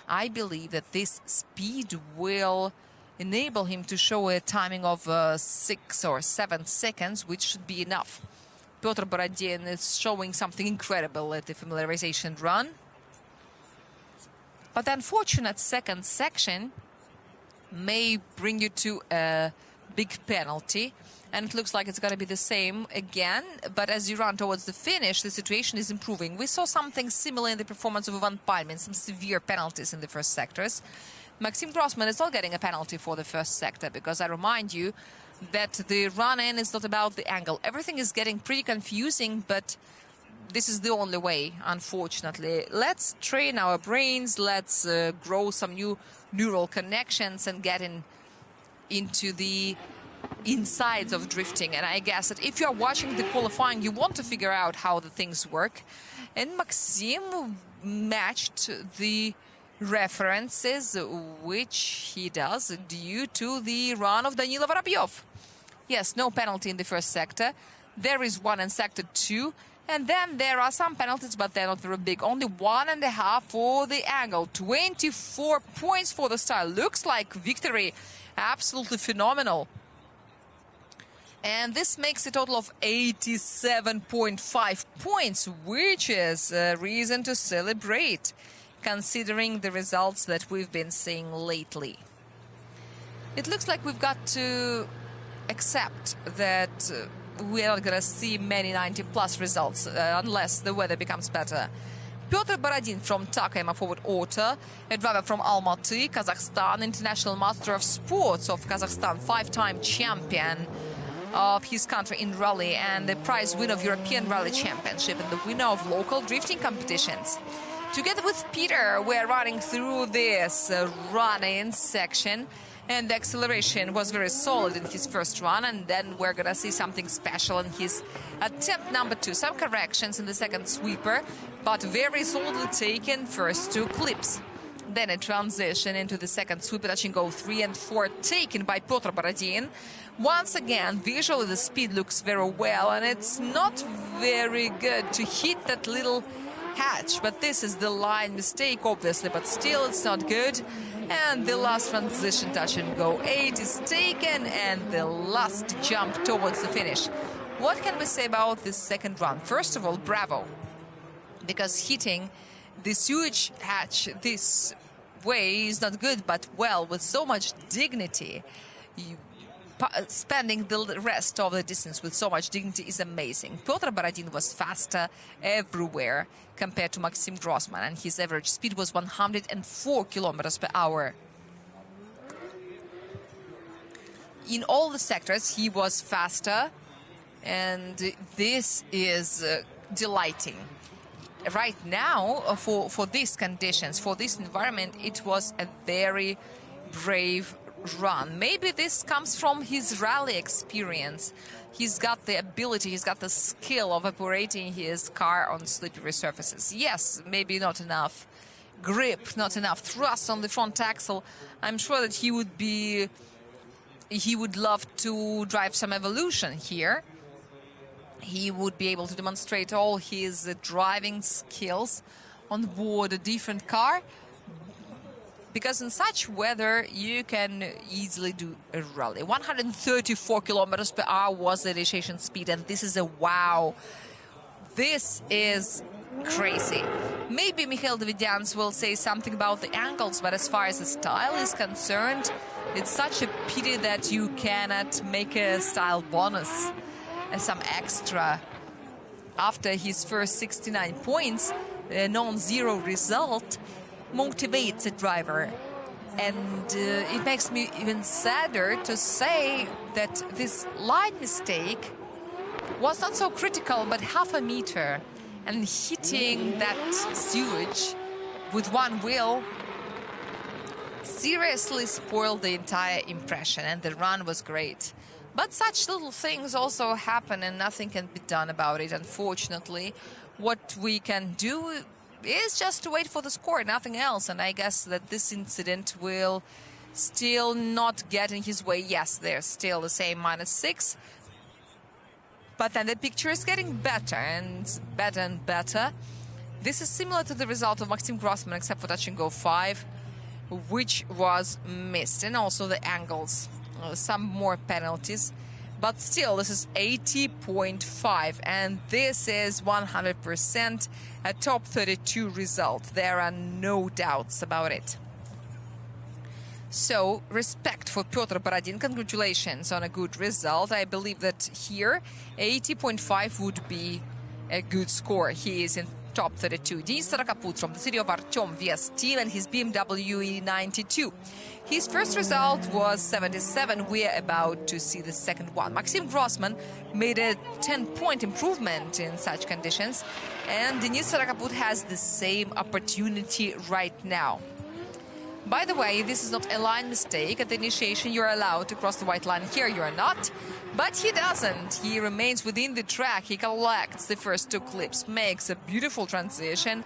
I believe that this speed will enable him to show a timing of 6 or 7 seconds, which should be enough. Petr Borodin is showing something incredible at the familiarization run. But the unfortunate second section may bring you to a big penalty. And it looks like it's going to be the same again. But as you run towards the finish, the situation is improving. We saw something similar in the performance of Ivan Palmin, some severe penalties in the first sectors. Maxim Grossman is not getting a penalty for the first sector because I remind you that the run-in is not about the angle. Everything is getting pretty confusing, but this is the only way, unfortunately. Let's train our brains, let's grow some new neural connections and get into the insides of drifting. And I guess that if you're watching the qualifying, you want to figure out how the things work. And Maxim matched the references, which he does due to the run of Danila Vorobiev. Yes, no penalty in the first sector. There is one in sector 2. And then there are some penalties, but they're not very big. Only 1.5 for the angle. 24 points for the style. Looks like victory. Absolutely phenomenal. And this makes a total of 87.5 points, which is a reason to celebrate, considering the results that we've been seeing lately. It looks like we've got to accept that we are not going to see many 90-plus results unless the weather becomes better. Petr Borodin from Takayama Forward Auto, a driver from Almaty, Kazakhstan, international master of sports of Kazakhstan, 5-time champion of his country in rally and the prize winner of European Rally Championship and the winner of local drifting competitions. Together with Peter, we're running through this run-in section, and the acceleration was very solid in his first run, and then we're gonna see something special in his attempt number 2. Some corrections in the second sweeper, but very solidly taken first 2 clips. Then a transition into the second sweeper, touching go 3 and 4, taken by Petr Borodin. Once again, visually the speed looks very well, and it's not very good to hit that little hatch, but this is the line mistake, obviously, but still it's not good. And the last transition, touch and go 8 is taken, and the last jump towards the finish. What can we say about this second run? First of all, bravo, because hitting this huge hatch this way is not good, but well, with so much dignity, spending the rest of the distance with so much dignity is amazing. Petr Borodin was faster everywhere compared to Maxim Grossman, and his average speed was 104 kilometers per hour. In all the sectors, he was faster, and this is delighting. Right now, for these conditions, for this environment, it was a very brave run. Maybe this comes from his rally experience. He's got the ability, he's got the skill of operating his car on slippery surfaces. Yes, maybe not enough grip, not enough thrust on the front axle. I'm sure that he would love to drive some evolution here. He would be able to demonstrate all his driving skills on board a different car, because in such weather you can easily do a rally. 134 kilometers per hour was the initiation speed, and this is a wow. This is crazy. Maybe Mikhail Davidians will say something about the angles, but as far as the style is concerned, it's such a pity that you cannot make a style bonus, some extra. After his first 69 points, a non-zero result motivates a driver, and it makes me even sadder to say that this line mistake was not so critical, but half a meter, and hitting that sewage with one wheel seriously spoiled the entire impression, and the run was great. But such little things also happen, and nothing can be done about it, unfortunately. What we can do is just to wait for the score, nothing else. And I guess that this incident will still not get in his way. Yes, there's still the same -6. But then the picture is getting better and better. This is similar to the result of Maxim Grossman, except for touch and go 5, which was missed. And also the angles, some more penalties. But still, this is 80.5, and this is 100% a top 32 result. There are no doubts about it. So, respect for Petr Borodin. Congratulations on a good result. I believe that here, 80.5 would be a good score. He is in top 32. Denis Sarakaput from the city of Artyom VS team and his BMW E92. His first result was 77. We're about to see the second one. Maxim Grossman made a 10-point improvement in such conditions. And Denis Sarakaput has the same opportunity right now. By the way, this is not a line mistake. At the initiation, you're allowed to cross the white line. Here, you're not. But he doesn't. He remains within the track. He collects the first 2 clips, makes a beautiful transition.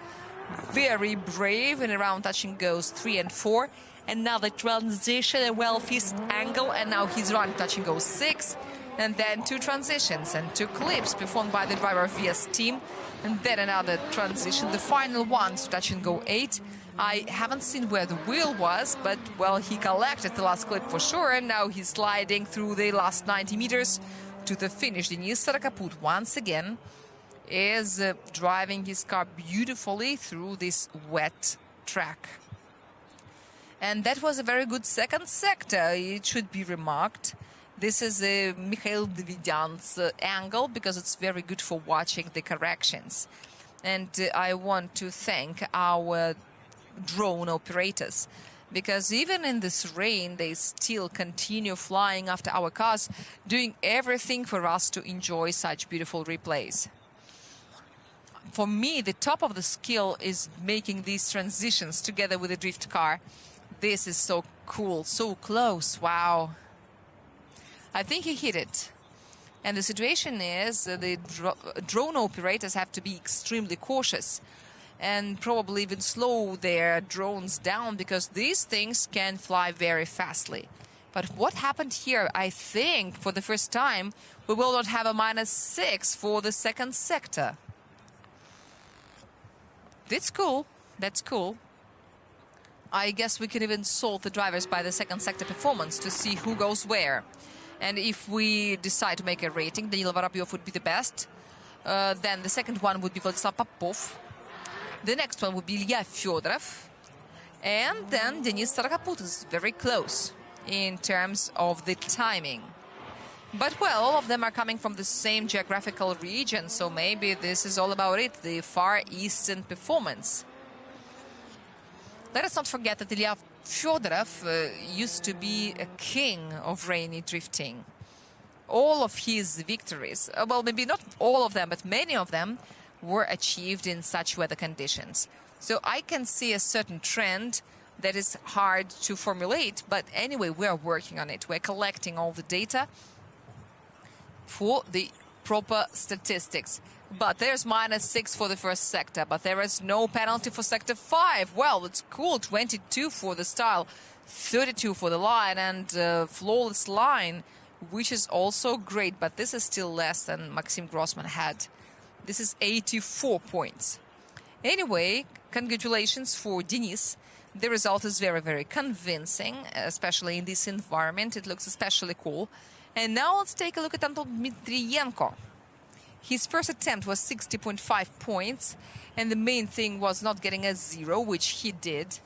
Very brave in around touching goes 3 and 4. Another transition, a well-fixed angle, and now he's running touching goes 6. And then 2 transitions and 2 clips performed by the driver VS team. And then another transition, the final one to touch and go 8. I haven't seen where the wheel was, but, well, he collected the last clip for sure, and now he's sliding through the last 90 meters to the finish. Denis Sarakaput, once again, is driving his car beautifully through this wet track. And that was a very good second sector, it should be remarked. This is Mikhail Davidyan's angle, because it's very good for watching the corrections. And I want to thank our drone operators, because even in this rain they still continue flying after our cars, doing everything for us to enjoy such beautiful replays. For me, the top of the skill is making these transitions together with the drift car. This is so cool, so close. Wow, I think he hit it. And the situation is the drone operators have to be extremely cautious and probably even slow their drones down, because these things can fly very fastly. But what happened here, I think, for the first time, we will not have a -6 for the second sector. That's cool. That's cool. I guess we can even sort the drivers by the second sector performance to see who goes where. And if we decide to make a rating, Danila Vorobiev would be the best. Then the second one would be Popov. The next one would be Ilia Fedorov. And then Denis Sarakaput is very close in terms of the timing. But, well, all of them are coming from the same geographical region, so maybe this is all about it, the Far Eastern performance. Let us not forget that Ilia Fedorov used to be a king of rainy drifting. All of his victories, well, maybe not all of them, but many of them, were achieved in such weather conditions. So I can see a certain trend that is hard to formulate, but anyway, we're working on it. We're collecting all the data for the proper statistics. But there's -6 for the first sector, but there is no penalty for sector 5. Well, it's cool, 22 for the style, 32 for the line, and flawless line, which is also great, but this is still less than Maxim Grossman had. This is 84 points. Anyway, congratulations for Denis. The result is very, very convincing, especially in this environment. It looks especially cool. And now let's take a look at Anton Dmitriyenko. His first attempt was 60.5 points, and the main thing was not getting a 0, which he did.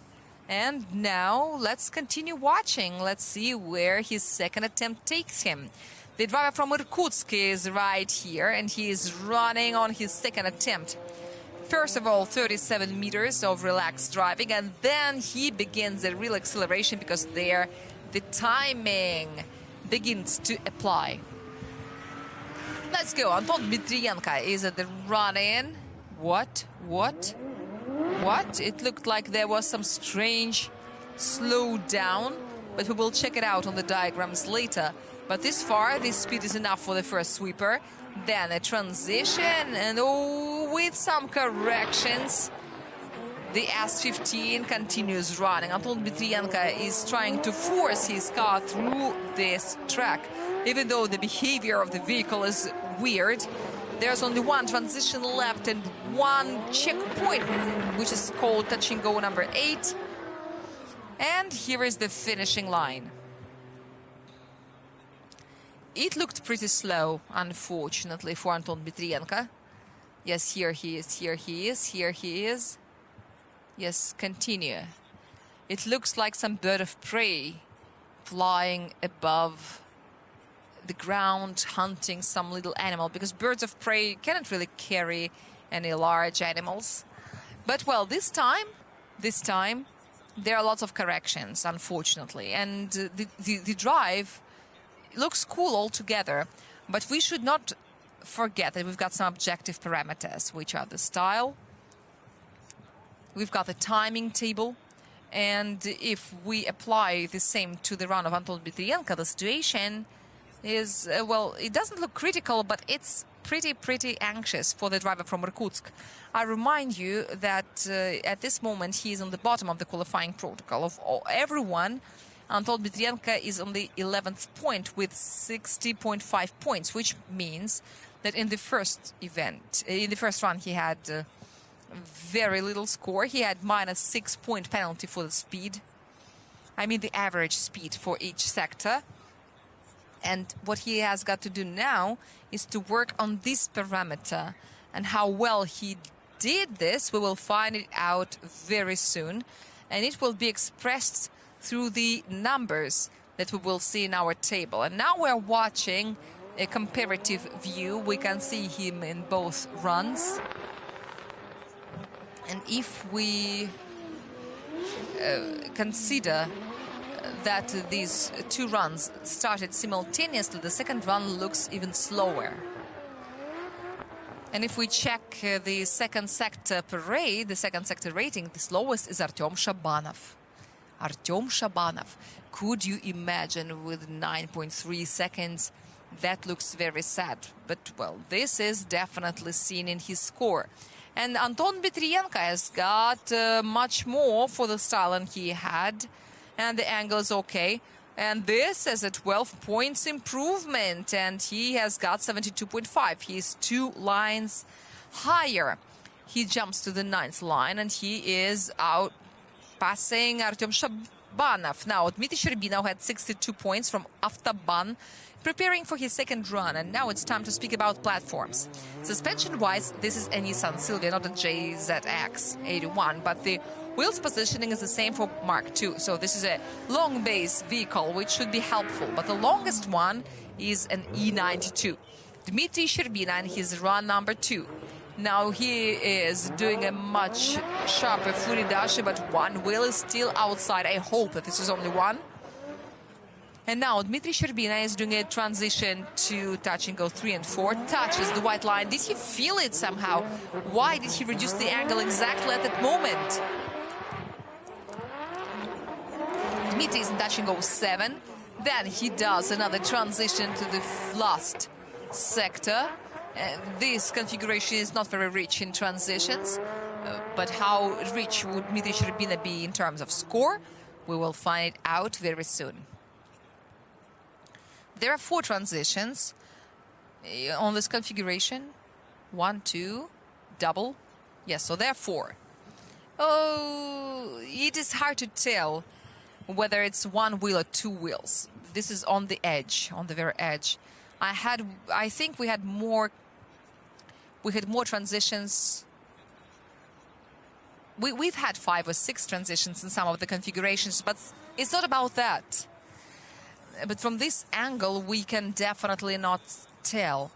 And now let's continue watching. Let's see where his second attempt takes him. The driver from Irkutsk is right here, and he is running on his second attempt. First of all, 37 meters of relaxed driving, and then he begins a real acceleration, because there the timing begins to apply. Let's go. Anton Dmitriyenko is at the run-in. What? It looked like there was some strange slowdown, but we will check it out on the diagrams later. But this far, this speed is enough for the first sweeper. Then a transition, and with some corrections, The S15 continues running. Anton Dmitriyenko is trying to force his car through this track. Even though the behavior of the vehicle is weird, there's only one transition left and one checkpoint, which is called touch and go number 8. And here is the finishing line. It looked pretty slow, unfortunately, for Anton Dmitriyenko. Yes, here he is, here he is, here he is. Yes, continue. It looks like some bird of prey flying above the ground, hunting some little animal, because birds of prey cannot really carry any large animals. But, well, this time, there are lots of corrections, unfortunately. And the drive looks cool altogether. But we should not forget that we've got some objective parameters, which are the style. We've got the timing table. And if we apply the same to the run of Anton Dmitriyenko, the situation is, well, it doesn't look critical, but it's pretty anxious for the driver from Irkutsk. I remind you that at this moment he is on the bottom of the qualifying protocol. Of everyone, Anton Dmitriyenko is on the 11th point with 60.5 points, which means that in the first event, in the first run, he had very little score. He had -6 point penalty for the speed. I mean the average speed for each sector. And what he has got to do now is to work on this parameter. And how well he did this, we will find it out very soon. And it will be expressed through the numbers that we will see in our table. And now we're watching a comparative view. We can see him in both runs. And if we consider that these two runs started simultaneously, the second run looks even slower. And if we check the second sector parade, the second sector rating, the slowest is Artem Shabanov. Artem Shabanov. Could you imagine with 9.3 seconds? That looks very sad. But, well, this is definitely seen in his score. And Anton Dmitriyenko has got much more for the style than he had. And the angle is okay. And this is a 12 points improvement. And he has got 72.5. He's 2 lines higher. He jumps to the 9th line and he is out passing Artem Shabanov. Now, Dmitriy Shcherbina had 62 points from Avtoban, preparing for his second run. And now it's time to speak about platforms. Suspension-wise, this is a Nissan Silvia, not a JZX 81, but the wheels positioning is the same for Mark II. So this is a long base vehicle, which should be helpful. But the longest one is an E92. Dmitriy Shcherbina and his run number 2. Now he is doing a much sharper Furidashi, but one wheel is still outside. I hope that this is only one. And now Dmitriy Shcherbina is doing a transition to touch and go 3 and 4. Touches the white line. Did he feel it somehow? Why did he reduce the angle exactly at that moment? Dmitry is in touch and go 7. Then he does another transition to the last sector. This configuration is not very rich in transitions. But how rich would Dmitriy Shcherbina be in terms of score? We will find it out very soon. There are 4 transitions on this configuration. 1, 2, double. Yes, so there are 4. Oh, it is hard to tell whether it's 1 wheel or 2 wheels. This is on the edge, on the very edge. I think we had more transitions. We've had 5 or 6 transitions in some of the configurations, but it's not about that. But from this angle, we can definitely not tell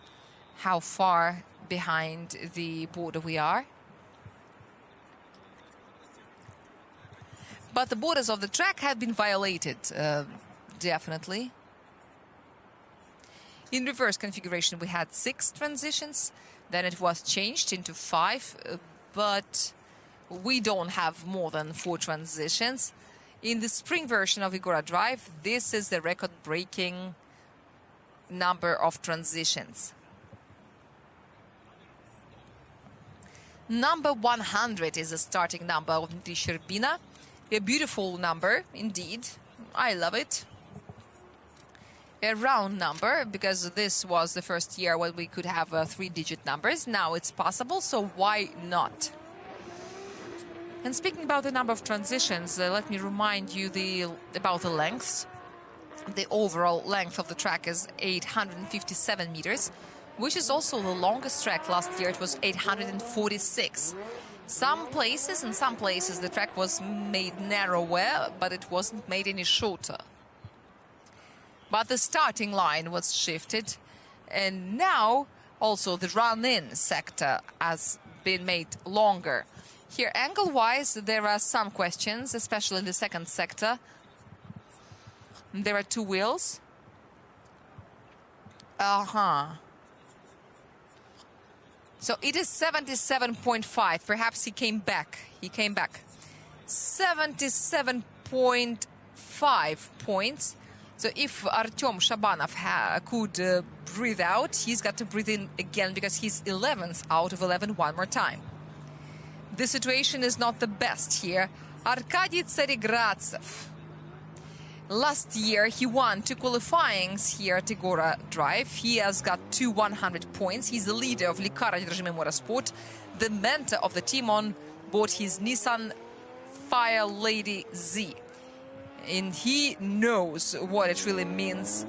how far behind the border we are. But the borders of the track have been violated, definitely. In reverse configuration, we had 6 transitions. Then it was changed into 5, but we don't have more than 4 transitions. In the spring version of Igora Drive, this is the record-breaking number of transitions. Number 100 is the starting number of Dmitriy Shcherbina. A beautiful number, indeed. I love it. A round number, because this was the first year when we could have 3-digit numbers. Now it's possible, so why not? And speaking about the number of transitions, let me remind you about the lengths. The overall length of the track is 857 meters, which is also the longest track. Last year it was 846. In some places, the track was made narrower, but it wasn't made any shorter. But the starting line was shifted, and now also the run-in sector has been made longer. Here, angle-wise, there are some questions, especially in the second sector. There are 2 wheels. So it is 77.5. Perhaps he came back. 77.5 points. So if Artem Shabanov could breathe out, he's got to breathe in again because he's 11th out of 11 one more time. The situation is not the best here. Arkady Tsaregradtsev. Last year, he won 2 qualifyings here at Igora Drive. He has got 2 100 points. He's the leader of Igora Drive Motorsport, the mentor of the team on board his Nissan Fire Lady Z. And he knows what it really means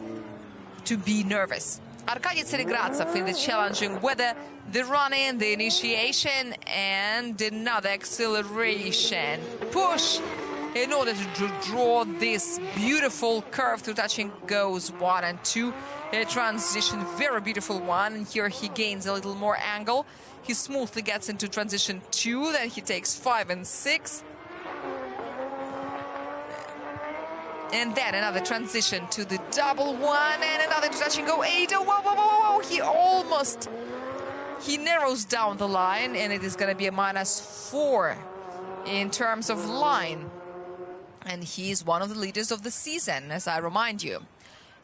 to be nervous. Arkady Tsaregradtsev in the challenging weather, the run-in, the initiation, and another acceleration. Push in order to draw this beautiful curve through touching goes 1 and 2. A transition, very beautiful one. And here he gains a little more angle. He smoothly gets into transition 2, then he takes 5 and 6. And then another transition to the double 1 and another touch and go 8. Oh, whoa, whoa, whoa, whoa. He narrows down the line, and it is going to be a -4 in terms of line. And he's one of the leaders of the season, as I remind you.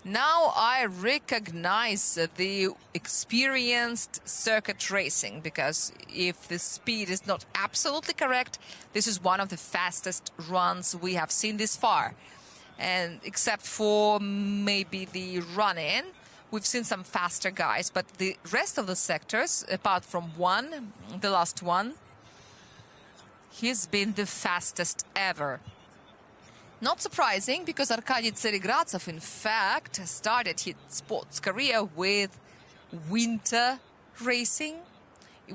Now I recognize the experienced circuit racing, because if the speed is not absolutely correct, this is one of the fastest runs we have seen this far. And except for maybe the run-in, we've seen some faster guys, but the rest of the sectors, apart from one, the last one, he's been the fastest ever. Not surprising, because Arkady Tsaregradtsev, in fact, started his sports career with winter racing,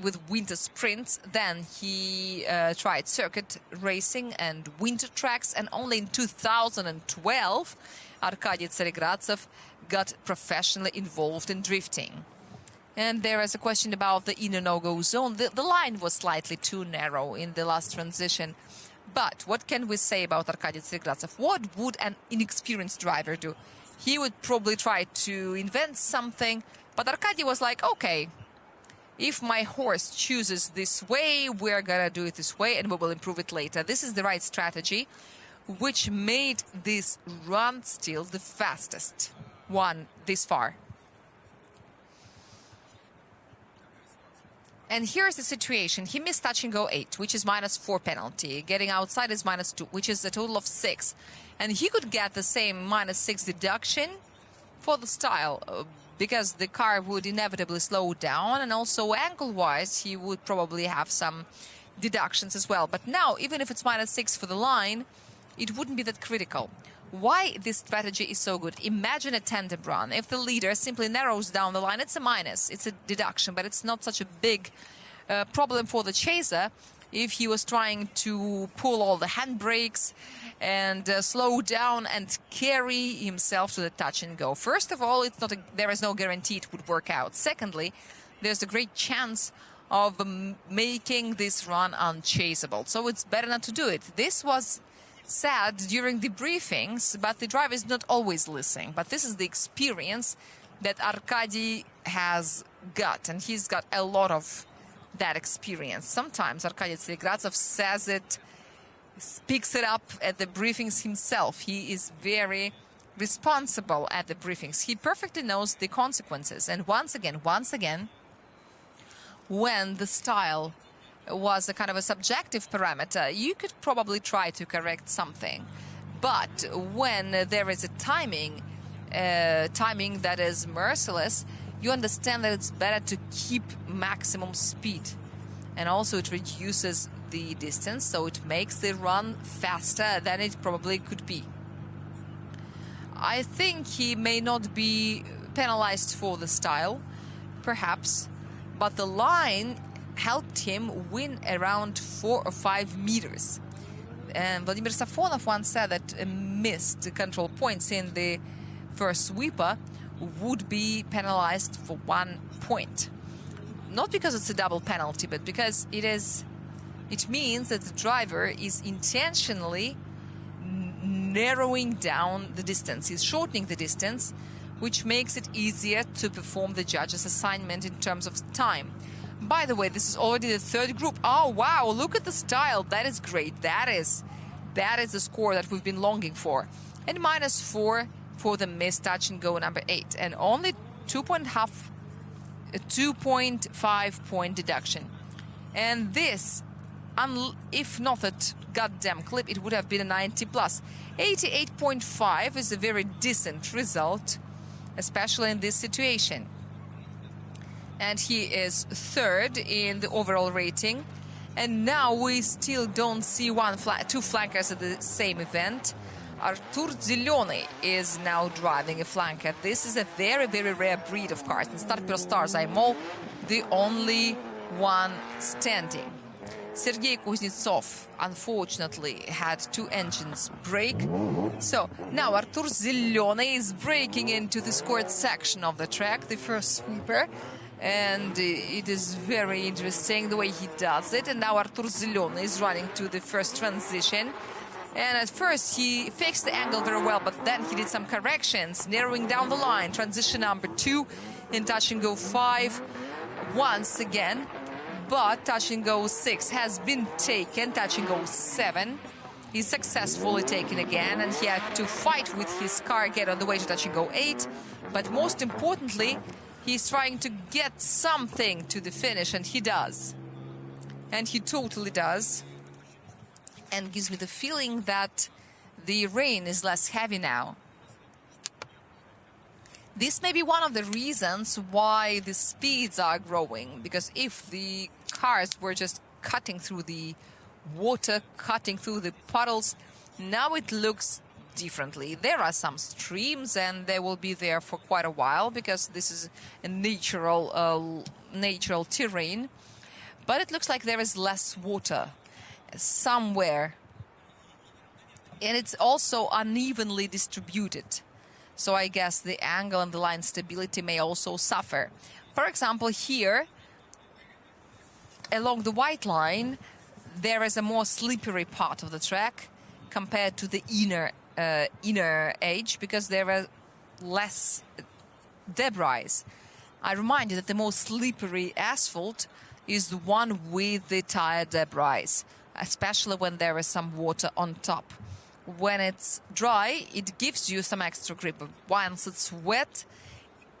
with winter sprints. Then he tried circuit racing and winter tracks, and only in 2012 Arkady Tsaregradtsev got professionally involved in drifting. And there is a question about the in and no-go zone. The line was slightly too narrow in the last transition. But what can we say about Arkady Tsaregradtsev? What would an inexperienced driver do? He would probably try to invent something, but Arkady was like, okay, if my horse chooses this way, we're gonna do it this way, and we will improve it later. This is the right strategy, which made this run still the fastest one this far. And here's the situation. He missed touch and go 8, which is -4 penalty. Getting outside is -2, which is a total of 6. And he could get the same -6 deduction for the style, because the car would inevitably slow down, and also angle-wise he would probably have some deductions as well. But now, even if it's -6 for the line, it wouldn't be that critical. Why this strategy is so good? Imagine a tandem run. If the leader simply narrows down the line, it's a minus, it's a deduction, but it's not such a big problem for the chaser if he was trying to pull all the handbrakes and slow down and carry himself to the touch and go. First of all, there is no guarantee it would work out. Secondly, there's a great chance of making this run unchaseable, so it's better not to do it. This was said during the briefings, but the driver is not always listening. But this is the experience that Arkady has got, and he's got a lot of that experience. Sometimes Arkady Tsaregradtsev says it, speaks it up at the briefings himself. He is very responsible at the briefings. He perfectly knows the consequences. And once again, when the style was a kind of a subjective parameter, you could probably try to correct something. But when there is a timing that is merciless, you understand that it's better to keep maximum speed. And also it reduces the distance, so it makes the run faster than it probably could be. I think he may not be penalized for the style, perhaps, but the line helped him win around 4 or 5 meters. And Vladimir Safonov once said that missed control points in the first sweeper would be penalized for 1 point. Not because it's a double penalty, but because it means that the driver is intentionally narrowing down the distance. He's shortening the distance, which makes it easier to perform the judge's assignment in terms of time. By the way, this is already the third group. Oh, wow, look at the style. That is great. That is the score that we've been longing for. And -4 for the missed touch and go number 8. And only 2.5 point deduction. And this, if not that goddamn clip, it would have been a 90 plus. 88.5 is a very decent result, especially in this situation. And he is third in the overall rating. And now we still don't see two flankers at the same event. Artur Zelony is now driving a flanker. This is a very, very rare breed of cars. In Start Per Stars, I'm all the only one standing. Sergei Kuznetsov, unfortunately, had 2 engines break. So now Artur Zelony is breaking into the scored section of the track, the first sweeper. And it is very interesting the way he does it. And now Artur Zelony is running to the first transition. And at first he fixed the angle very well, but then he did some corrections, narrowing down the line. Transition number 2 in touch and go 5 once again. But touch and go 6 has been taken. Touch and go 7 is successfully taken again, and he had to fight with his car, get on the way to touch and go 8. But most importantly, he's trying to get something to the finish, and he does. And he totally does. And gives me the feeling that the rain is less heavy now. This may be one of the reasons why the speeds are growing, because if the cars were just cutting through the water, cutting through the puddles, now it looks differently. There are some streams, and they will be there for quite a while because this is a natural terrain. But it looks like there is less water somewhere, and it's also unevenly distributed. So I guess the angle and the line stability may also suffer. For example, here along the white line, there is a more slippery part of the track compared to the inner edge, because there are less debris. I remind you that the most slippery asphalt is the one with the tire debris, especially when there is some water on top. When it's dry, it gives you some extra grip. But once it's wet,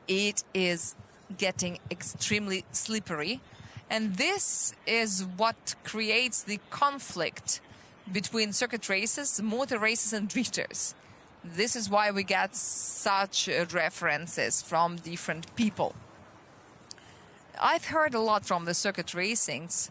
it is getting extremely slippery. And this is what creates the conflict between circuit races, motor races, and drifters. This is why we get such references from different people. I've heard a lot from the circuit races,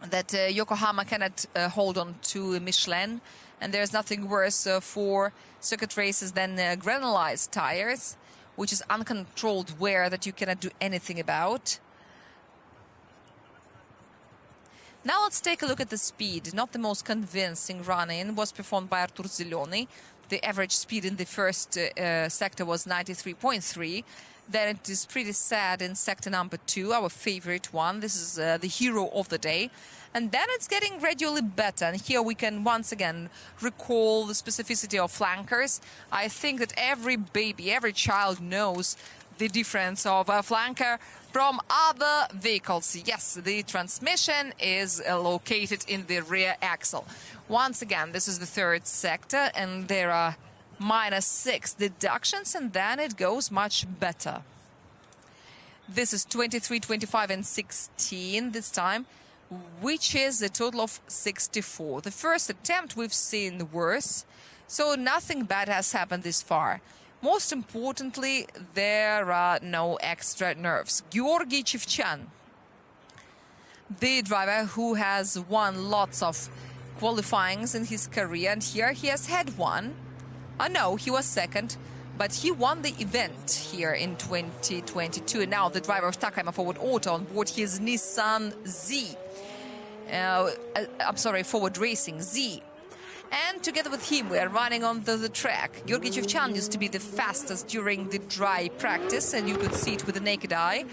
that Yokohama cannot hold on to Michelin, and there's nothing worse for circuit races than granulized tires, which is uncontrolled wear that you cannot do anything about. Now let's take a look at the speed. Not the most convincing run-in was performed by Artur Zelony. The average speed in the first sector was 93.3. Then it is pretty sad in sector number 2, our favorite one. This is the hero of the day. And then it's getting gradually better. And here we can once again recall the specificity of flankers. I think that every baby, every child knows the difference of a flanker from other vehicles. Yes, the transmission is located in the rear axle. Once again, this is the third sector, and there are -6 deductions, and then it goes much better. This is 23, 25 and 16 this time, which is a total of 64. The first attempt we've seen worse, so nothing bad has happened this far. Most importantly, there are no extra nerves. Georgy Chivchyan, the driver who has won lots of qualifyings in his career, and here he has had one. No, he was second, but he won the event here in 2022. And now the driver of Takayama Forward Auto on board his Nissan Z. I'm sorry, Forward Racing Z. And together with him, we are running on the track. Georgy Chivchyan used to be the fastest during the dry practice, and you could see it with the naked eye.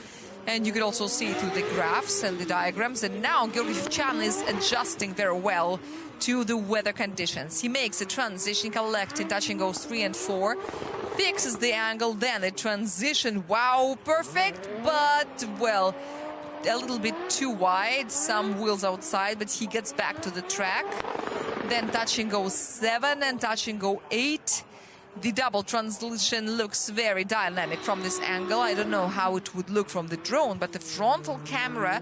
And you could also see it through the graphs and the diagrams. And now Georgy Chivchyan is adjusting very well to the weather conditions. He makes a transition, collecting, touching goes 3 and 4, fixes the angle, then a transition. Wow, perfect, but, well, a little bit too wide, some wheels outside, but he gets back to the track. Then touch and go 7 and touch and go 8. The double transition looks very dynamic from this angle. I don't know how it would look from the drone, but the frontal camera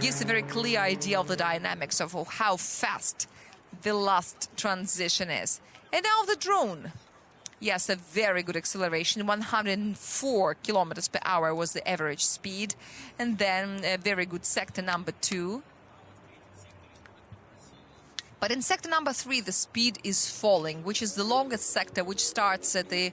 gives a very clear idea of the dynamics of how fast the last transition is. And now the drone. Yes, a very good acceleration. 104 kilometers per hour was the average speed. And then a very good sector number 2. But in sector number 3, the speed is falling, which is the longest sector, which starts at the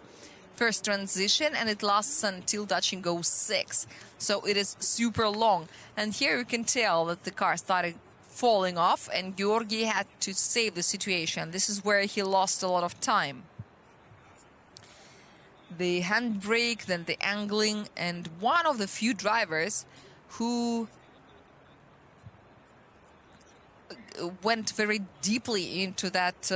first transition and it lasts until touch and go 6. So it is super long. And here you can tell that the car started falling off and Georgy had to save the situation. This is where he lost a lot of time. The handbrake, then the angling, and one of the few drivers who went very deeply into that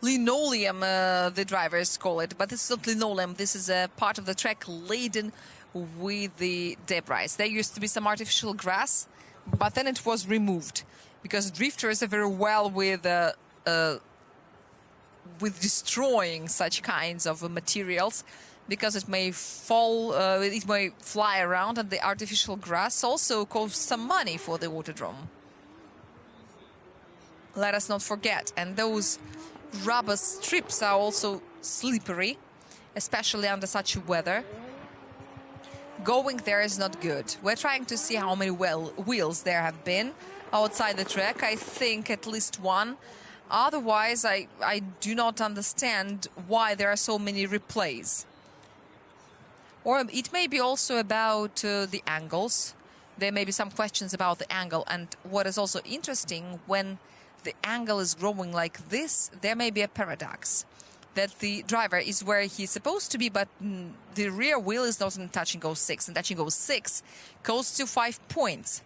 linoleum, the drivers call it, but this is not linoleum. This is a part of the track laden with the debris. There used to be some artificial grass, but then it was removed because drifters are very well with destroying such kinds of materials because it may fall, it may fly around, and the artificial grass also costs some money for the autodrome. Let us not forget. And those rubber strips are also slippery, especially under such weather. Going there is not good. We're trying to see how many wheels there have been outside the track. I think at least one. Otherwise, I do not understand why there are so many replays. Or it may be also about the angles. There may be some questions about the angle. And what is also interesting, when the angle is growing like this, there may be a paradox that the driver is where he's supposed to be, but the rear wheel is not in touch and go 6, and touch and go 6 goes to 5 points.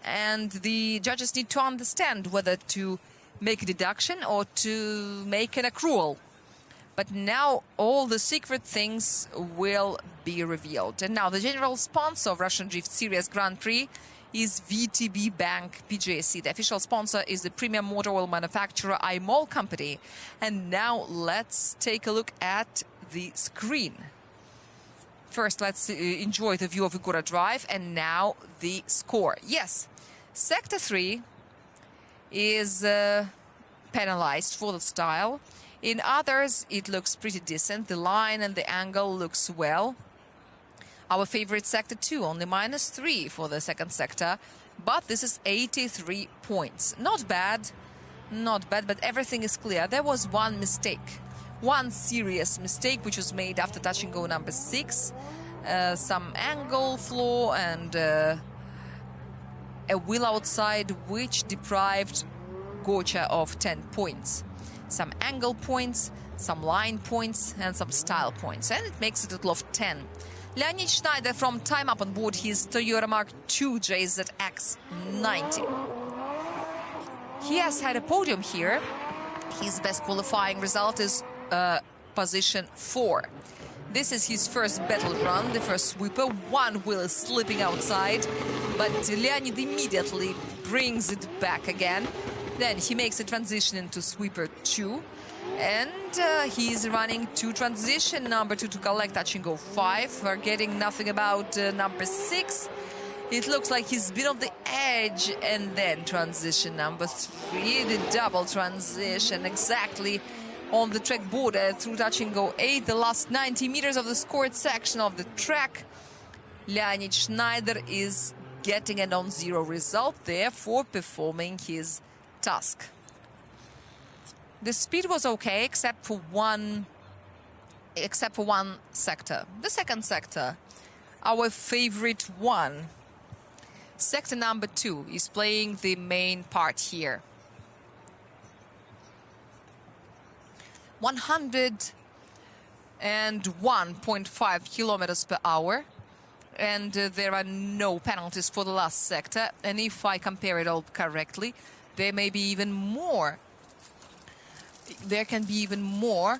And the judges need to understand whether to make a deduction or to make an accrual. But now all the secret things will be revealed. And now the general sponsor of Russian Drift Series Grand Prix is VTB Bank PGSC. The official sponsor is the premium motor oil manufacturer iMOL company. And now let's take a look at the screen. First, let's enjoy the view of Igora Drive, and now the score. Yes, Sector 3 is penalized for the style. In others, it looks pretty decent. The line and the angle looks well. Our favorite Sector 2, only -3 for the second sector. But this is 83 points. Not bad, but everything is clear. There was one mistake, one serious mistake, which was made after touch and go number 6. Some angle flaw and a wheel outside, which deprived Gocha of 10 points. Some angle points, some line points, and some style points. And it makes it a total of 10. Leonid Shnaider from time up on board his Toyota Mark II JZX 90. He has had a podium here. His best qualifying result is position 4. This is his first battle run, the first sweeper. One wheel is slipping outside, but Leonid immediately brings it back again. Then he makes a transition into sweeper 2. And he's running to transition number 2 to collect touch and go 5. Forgetting nothing about number 6. It looks like he's been on the edge. And then transition number 3, the double transition exactly on the track border through touch and go 8. The last 90 meters of the scored section of the track. Leonid Shnaider is getting a non-zero result, therefore performing his task. The speed was okay except for one sector. The second sector, our favorite one. Sector number 2 is playing the main part here. 101.5 kilometers per hour. And there are no penalties for the last sector. And if I compare it all correctly, there may be even more. There can be even more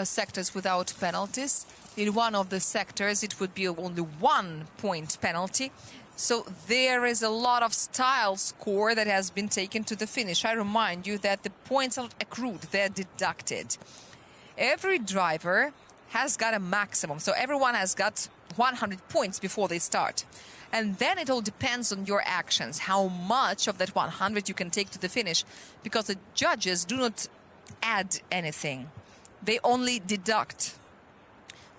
sectors without penalties. In one of the sectors, it would be only 1 point penalty. So there is a lot of style score that has been taken to the finish. I remind you that the points are not accrued, they're deducted. Every driver has got a maximum, so everyone has got 100 points before they start. And then it all depends on your actions, how much of that 100 you can take to the finish, because the judges do not add anything. They only deduct,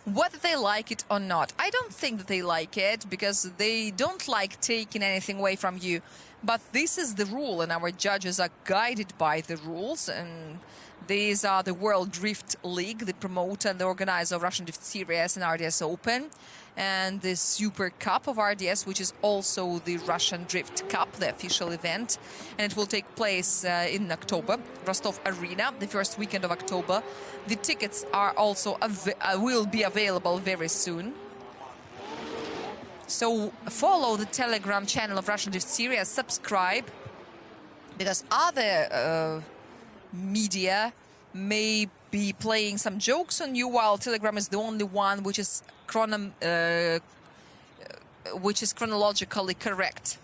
whether they like it or not. I don't think that they like it, because they don't like taking anything away from you. But this is the rule, and our judges are guided by the rules. And these are the World Drift League, the promoter and the organizer of Russian Drift Series and RDS Open, and the Super Cup of RDS, which is also the Russian Drift Cup, the official event. And it will take place in October, Rostov Arena, the first weekend of October. The tickets are also will be available very soon. So follow the Telegram channel of Russian Drift Series, subscribe, because other media may be playing some jokes on you, while Telegram is the only one which is chronologically correct.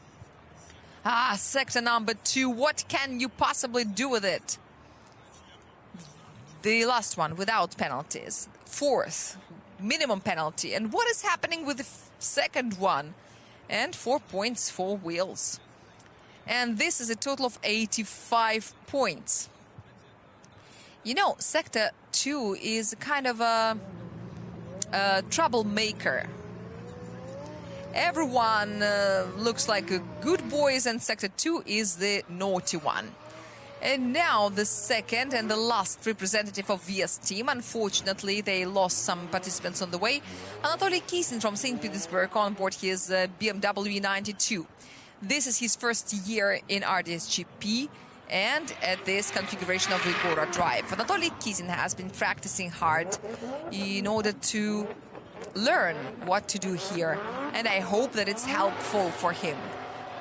Sector number 2, what can you possibly do with it? The last one without penalties. 4th, minimum penalty. And what is happening with the second one? And 4 points for wheels. And this is a total of 85 points. You know, Sector 2 is kind of a troublemaker. Everyone looks like good boys, and Sector 2 is the naughty one. And now the second and the last representative of VS team. Unfortunately, they lost some participants on the way. Anatoly Kizin from St. Petersburg on board his BMW E92. This is his first year in RDS GP and at this configuration of the Igora Drive. Anatoly Kizin has been practicing hard in order to learn what to do here, and I hope that it's helpful for him.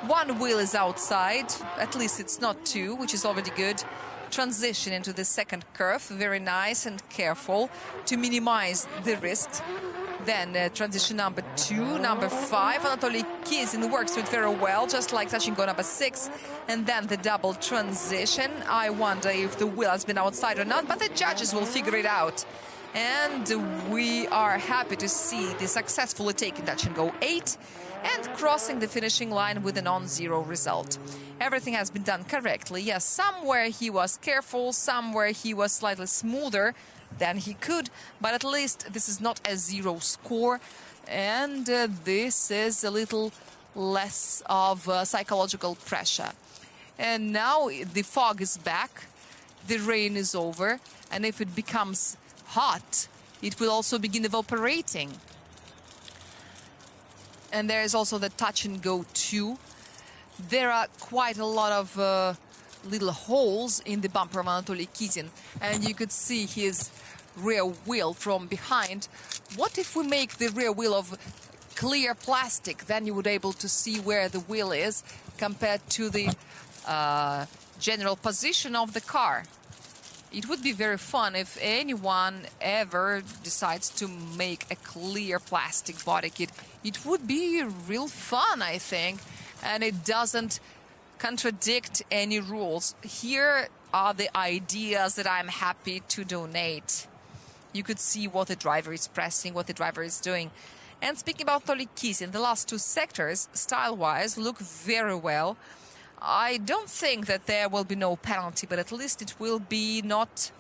One wheel is outside, at least it's not 2, which is already good. Transition into the second curve, very nice and careful to minimize the risk. Then transition number 2, number 5. Anatoly Kizin works with very well, just like touching go number 6. And then the double transition. I wonder if the wheel has been outside or not, but the judges will figure it out. And we are happy to see the successfully taken touch and go 8 and crossing the finishing line with a non-zero result. Everything has been done correctly. Yes, somewhere he was careful, somewhere he was slightly smoother than he could, but at least this is not a zero score, and this is a little less of psychological pressure. And now the fog is back, the rain is over, and if it becomes hot, it will also begin evaporating. And there is also the touch and go 2. There are quite a lot of little holes in the bumper of Anatoly Kizin, and you could see his rear wheel from behind. What if we make the rear wheel of clear plastic? Then you would be able to see where the wheel is compared to the general position of the car. It would be very fun if anyone ever decides to make a clear plastic body kit. It would be real fun, I think, and it doesn't contradict any rules. Here are the ideas that I'm happy to donate. You could see what the driver is pressing, what the driver is doing. And speaking about Anatoly Kizin, the last two sectors, style-wise, look very well. I don't think that there will be no penalty, but at least it will be not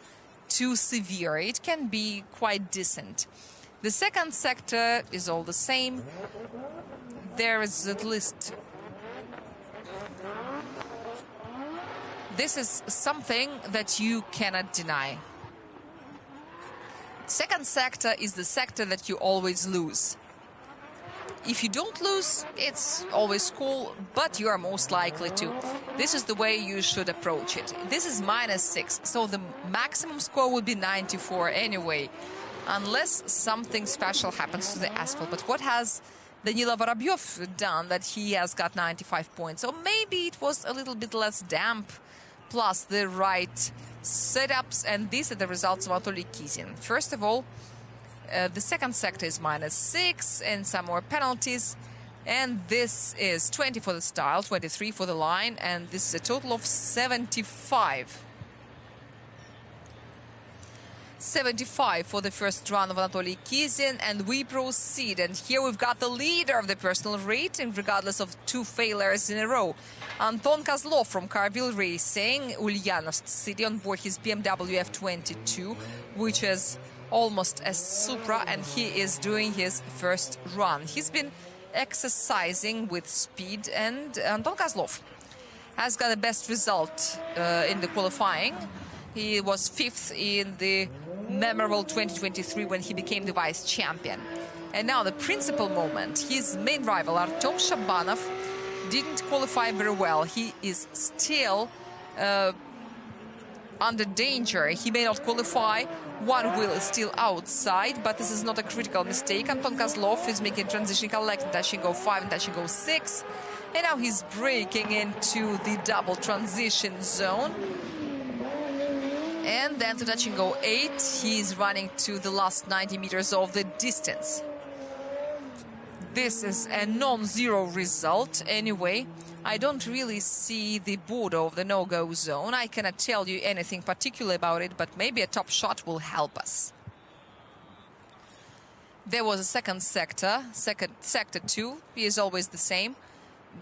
too severe. It can be quite decent. The second sector is all the same. There is at least... This is something that you cannot deny. Second sector is the sector that you always lose. If you don't lose, it's always cool, but you are most likely to. This is the way you should approach it. This is -6, so the maximum score would be 94 anyway, unless something special happens to the asphalt. But what has Danila Vorobiev done that he has got 95 points? Or maybe it was a little bit less damp, plus the right setups, and these are the results of Anatoly Kizin. First of all, the second sector is -6 and some more penalties, and this is 20 for the style, 23 for the line, and this is a total of 75. 75 for the first run of Anatoly Kizin, and we proceed. And here we've got the leader of the personal rating, regardless of 2 failures in a row. Anton Kazlov from Carville Racing, Ulyanovsk City, on board his BMW F22, which is almost a Supra, and he is doing his first run. He's been exercising with speed, and Anton Kazlov has got the best result in the qualifying. He was 5th in the memorable 2023 when he became the vice champion. And now the principal moment, his main rival Artem Shabanov didn't qualify very well. He is still under danger. He may not qualify. One wheel is still outside, but this is not a critical mistake. Anton Kazlov is making transition collect, touching go 5 and touching go 6. And now he's breaking into the double transition zone. And then to touch and go 8, he's running to the last 90 meters of the distance. This is a non-zero result anyway. I don't really see the border of the no-go zone. I cannot tell you anything particular about it, but maybe a top shot will help us. There was a second sector, sector 2. He is always the same,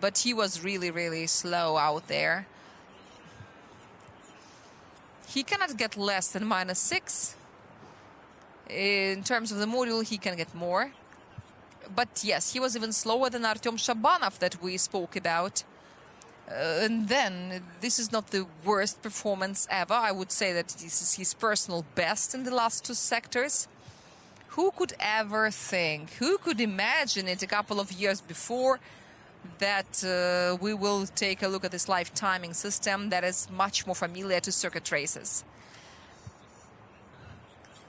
but he was really, really slow out there. He cannot get less than -6. In terms of the module, he can get more. But yes, he was even slower than Artem Shabanov that we spoke about. And then, this is not the worst performance ever. I would say that this is his personal best in the last 2 sectors. Who could ever think, who could imagine it a couple of years before that we will take a look at this live timing system that is much more familiar to circuit races.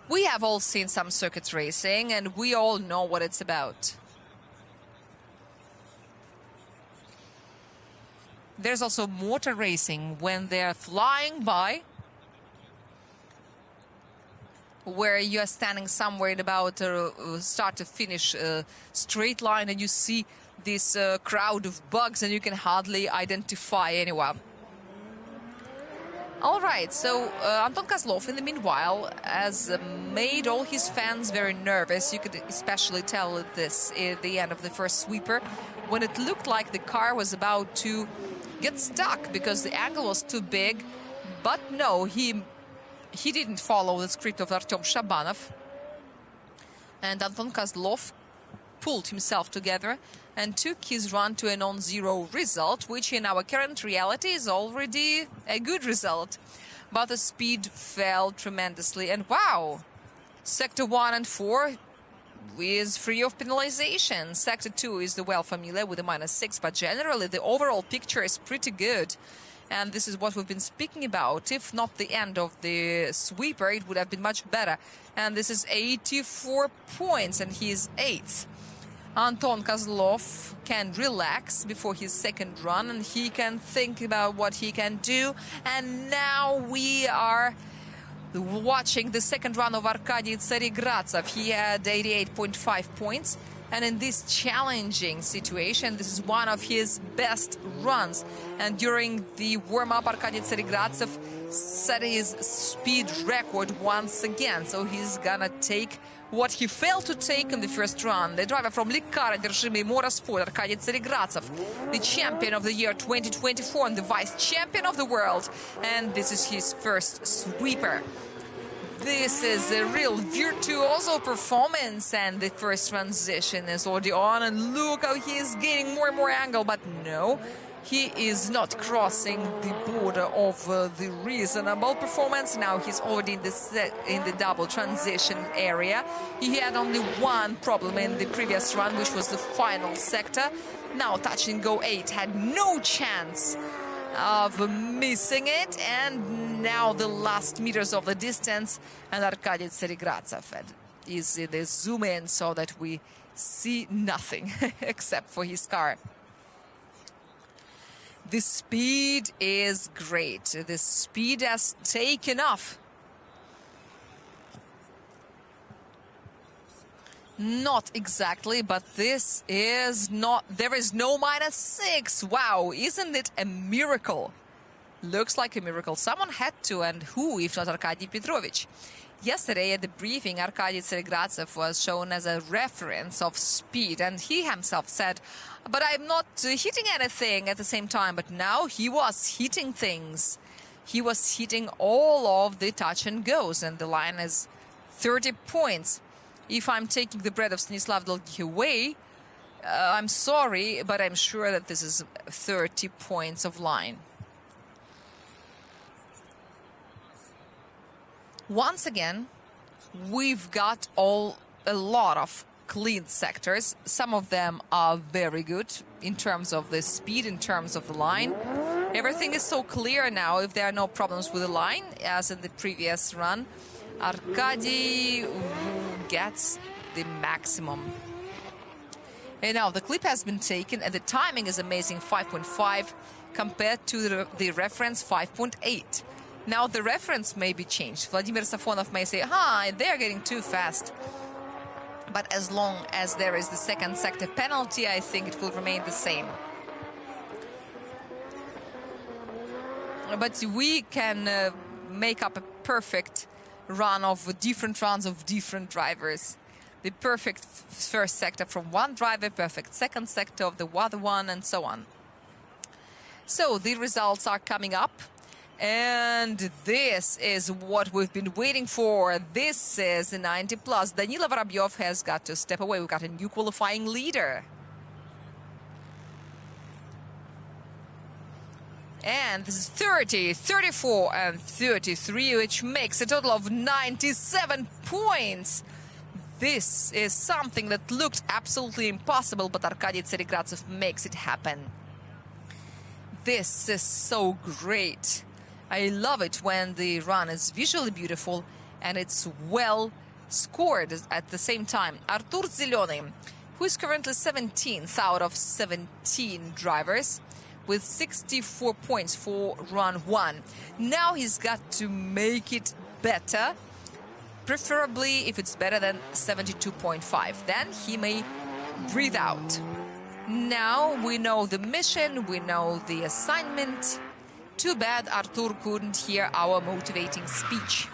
We have all seen some circuit racing, and we all know what it's about. There's also motor racing when they're flying by, where you are standing somewhere in about start to finish straight line, and you see this crowd of bugs, and you can hardly identify anyone. All right, so Anton Kazlov, in the meanwhile, has made all his fans very nervous. You could especially tell this at the end of the first sweeper, when it looked like the car was about to get stuck because the angle was too big. But no, he didn't follow the script of Artem Shabanov. And Anton Kazlov pulled himself together and took his run to a non-zero result, which in our current reality is already a good result. But the speed fell tremendously, and wow! Sector 1 and 4 is free of penalization. Sector 2 is the well familiar with a -6, but generally the overall picture is pretty good. And this is what we've been speaking about. If not the end of the sweeper, it would have been much better. And this is 84 points, and he is 8th. Anton Kazlov can relax before his second run, and he can think about what he can do. And now we are watching the second run of Arkady Tsaregradtsev. He had 88.5 points. And in this challenging situation, this is one of his best runs. And during the warm-up, Arkady Tsaregradtsev set his speed record once again. So he's gonna take what he failed to take in the first run. The driver from Likara Держимый Motorsport, Arkady Tsaregradtsev, the champion of the year 2024 and the vice champion of the world. And this is his first sweeper. This is a real virtuoso performance, and the first transition is already on, and look how he is gaining more and more angle, but no, he is not crossing the border of the reasonable performance. Now he's already in the double transition area. He had only one problem in the previous run, which was the final sector. Now Touch and Go 8 had no chance of missing it, and now the last meters of the distance, and Arkady Tsaregradtsev is in the zoom in so that we see nothing except for his car. The speed is great. The speed has taken off. Not exactly, but this is not... There is no -6. Wow, isn't it a miracle? Looks like a miracle. Someone had to, and who, if not Arkady Petrovich? Yesterday at the briefing, Arkady Tsaregradtsev was shown as a reference of speed, and he himself said, but I'm not hitting anything at the same time. But now he was hitting things. He was hitting all of the touch and goes, and the line is 30 points. If I'm taking the breath of Stanislav Dolgich away, I'm sorry, but I'm sure that this is 30 points of line. Once again, we've got a lot of clean sectors. Some of them are very good in terms of the speed, in terms of the line. Everything is so clear now. If there are no problems with the line, as in the previous run, Arkady gets the maximum. And now the clip has been taken, and the timing is amazing, 5.5 compared to the reference 5.8. Now the reference may be changed. Vladimir Safonov may say, they're getting too fast. But as long as there is the second sector penalty, I think it will remain the same. But we can make up a perfect run of different runs of different drivers. The perfect first sector from one driver, perfect second sector of the other one, and so on. So the results are coming up. And this is what we've been waiting for. This is the 90+. Danila Vorobiev has got to step away. We've got a new qualifying leader. And this is 30, 34, and 33, which makes a total of 97 points. This is something that looked absolutely impossible, but Arkady Tsaregradtsev makes it happen. This is so great. I love it when the run is visually beautiful and it's well scored at the same time. Artur Zelony, who is currently 17th out of 17 drivers, with 64 points for run 1. Now he's got to make it better, preferably if it's better than 72.5. Then he may breathe out. Now we know the mission, we know the assignment. Too bad Artur couldn't hear our motivating speech.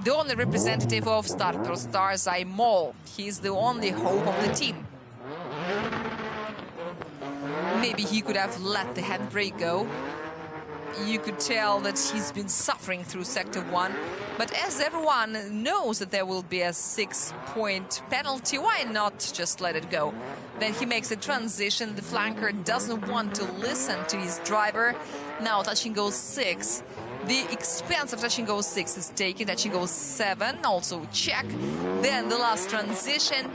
The only representative of Star Stars, Zaimol. He's the only hope of the team. Maybe he could have let the handbrake go. You could tell that he's been suffering through Sector 1. But as everyone knows that there will be a 6-point penalty, why not just let it go? Then he makes a transition. The flanker doesn't want to listen to his driver. Now Touch and Go 6. The expense of Touch and Go 6 is taken. Touch and Go 7, also check. Then the last transition.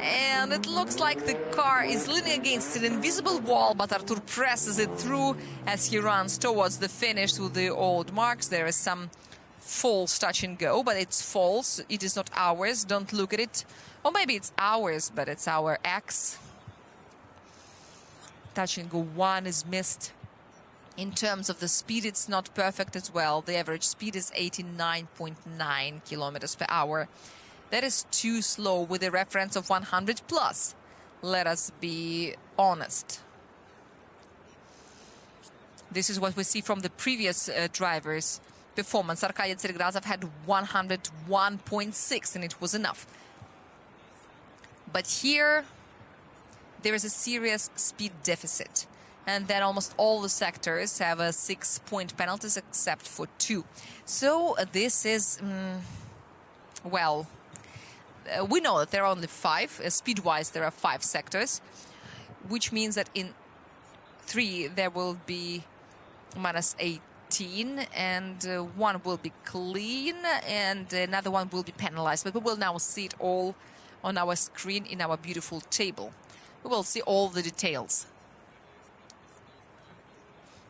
And it looks like the car is leaning against an invisible wall, but Artur presses it through as he runs towards the finish with the old marks. There is some false Touch and Go, but it's false. It is not ours. Don't look at it. Or maybe it's ours, but it's our X. Touch and Go 1 is missed. In terms of the speed, it's not perfect as well. The average speed is 89.9 kilometers per hour. That is too slow with a reference of 100+. Let us be honest. This is what we see from the previous drivers' performance. Arkady Tsaregradtsev had 101.6, and it was enough. But here, there is a serious speed deficit. And then almost all the sectors have a 6-point penalties except for 2. So this is, well, we know that there are only 5. Speed-wise, there are 5 sectors, which means that in 3 there will be minus 18, and 1 will be clean, and another one will be penalized. But we will now see it all on our screen in our beautiful table. We will see all the details.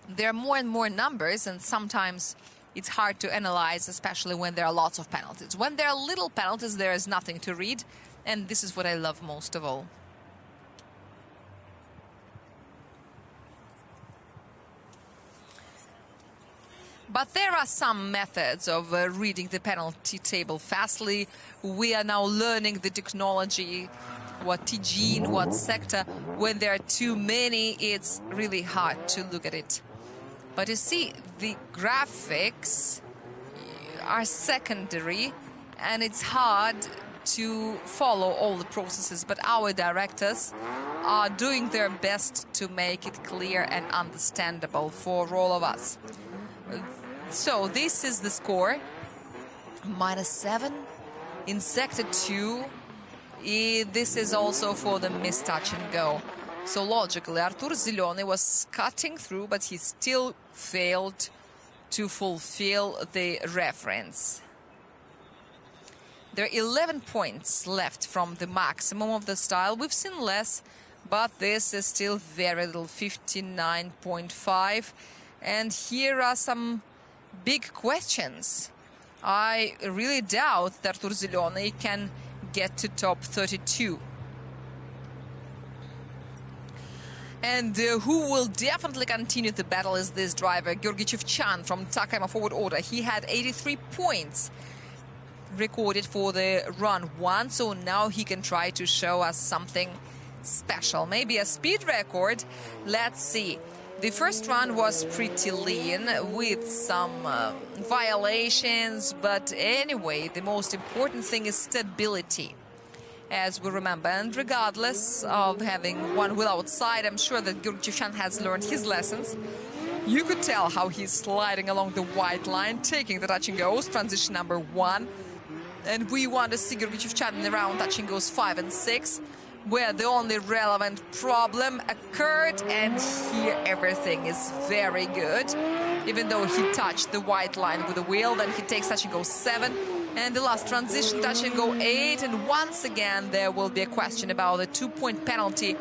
There are more and more numbers, and sometimes it's hard to analyze, especially when there are lots of penalties. When there are little penalties, there is nothing to read, and this is what I love most of all. But there are some methods of reading the penalty table fastly. We are now learning the technology, what TG, what sector. When there are too many, it's really hard to look at it. But you see, the graphics are secondary, and it's hard to follow all the processes. But our directors are doing their best to make it clear and understandable for all of us. So this is the score. -7 in sector 2. This is also for the missed touch and go. So logically, Artur Zelony was cutting through, but he still failed to fulfill the reference. There are 11 points left from the maximum of the style. We've seen less, but this is still very little, 59.5. And here are some big questions. I really doubt that Artur Zelony can get to top 32. And who will definitely continue the battle is this driver, Georgy Chivchyan from Takayama forward order. He had 83 points recorded for the run 1, so now he can try to show us something special. Maybe a speed record. Let's see. The first run was pretty lean with some violations, but anyway, the most important thing is stability, as we remember. And regardless of having one wheel outside, I'm sure that Georgy Chivchyan has learned his lessons. You could tell how he's sliding along the white line, taking the touch and goes, transition number 1. And we want to see Georgy Chivchyan in the round touch and goes 5 and 6, where the only relevant problem occurred, and here everything is very good. Even though he touched the white line with the wheel, then he takes touch and go 7, and the last transition touch and go 8, and once again there will be a question about the 2-point penalty,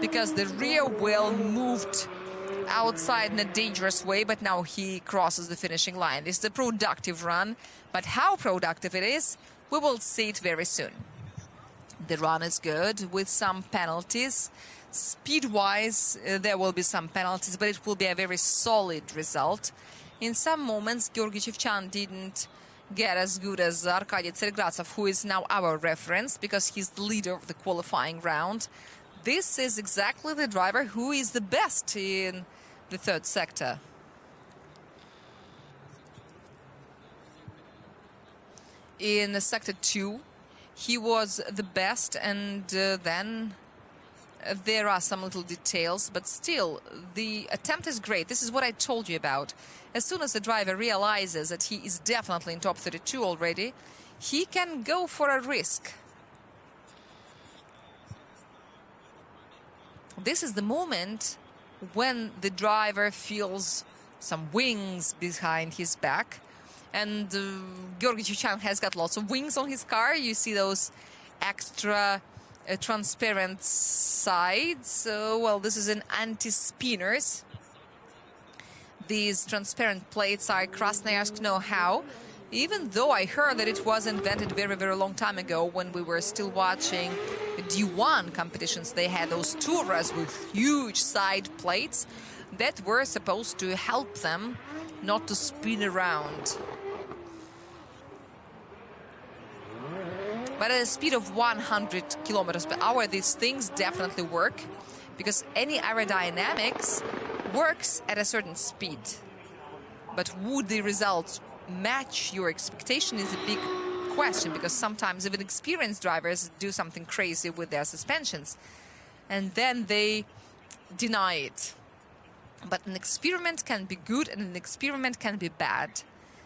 because the rear wheel moved outside in a dangerous way, but now he crosses the finishing line. This is a productive run, but how productive it is, we will see it very soon. The run is good with some penalties. Speed-wise, there will be some penalties, but it will be a very solid result. In some moments, Georgy Chivchyan didn't get as good as Arkady Tsaregradtsev, who is now our reference, because he's the leader of the qualifying round. This is exactly the driver who is the best in the third sector. In sector 2, he was the best, and then there are some little details, but still, the attempt is great. This is what I told you about. As soon as the driver realizes that he is definitely in top 32 already, he can go for a risk. This is the moment when the driver feels some wings behind his back. And Georgy Chivchyan has got lots of wings on his car. You see those extra transparent sides. Well, this is an anti-spinners. These transparent plates are Krasnoyarsk know-how. Even though I heard that it was invented very, very long time ago when we were still watching D1 competitions. They had those Turas with huge side plates that were supposed to help them not to spin around. But at a speed of 100 kilometers per hour, these things definitely work, because any aerodynamics works at a certain speed. But would the results match your expectation is a big question, because sometimes even experienced drivers do something crazy with their suspensions and then they deny it. But an experiment can be good and an experiment can be bad.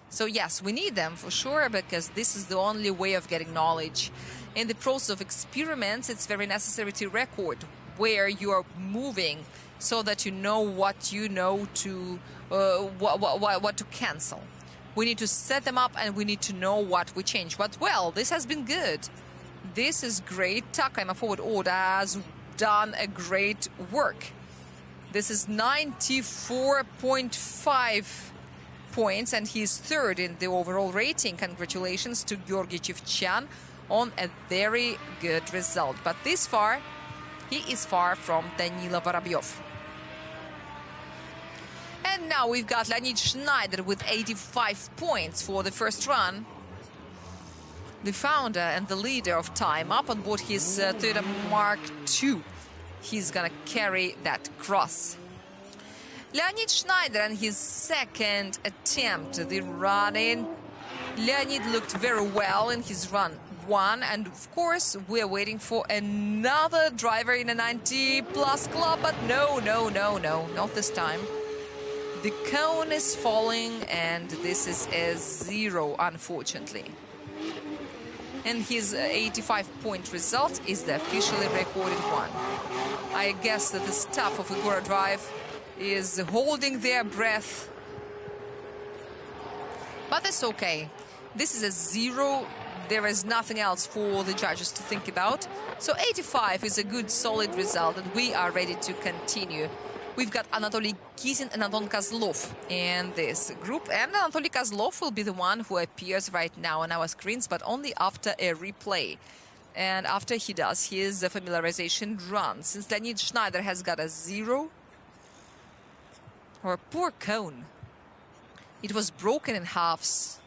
So yes, we need them for sure, because this is the only way of getting knowledge. In the process of experiments, it's very necessary to record where you are moving, so that you know what you know to what to cancel. We need to set them up and we need to know what we change. But well, this has been good. This is great. Takayama forward order has done a great work. This is 94.5 points and he's third in the overall rating. Congratulations to Georgy Chivchyan on a very good result. But this far, he is far from Danila Vorobiev. And now we've got Leonid Shnaider with 85 points for the first run. The founder and the leader of Time up on board his Toyota Mark II. He's gonna carry that cross. Leonid Shnaider and his second attempt, the run-in. Leonid looked very well in his run 1, and of course we're waiting for another driver in a 90+ club, but no, not this time. The cone is falling and this is a 0, unfortunately. And his 85-point result is the officially recorded one. I guess that the staff of Igora Drive is holding their breath. But that's okay. This is a 0. There is nothing else for the judges to think about. So 85 is a good, solid result, and we are ready to continue. We've got Anatoly Kizin and Anton Kazlov in this group, and Anatoly Kazlov will be the one who appears right now on our screens, but only after a replay and after he does his familiarization run. Since Leonid Shnaider has got a 0, or a poor cone. It was broken in halves.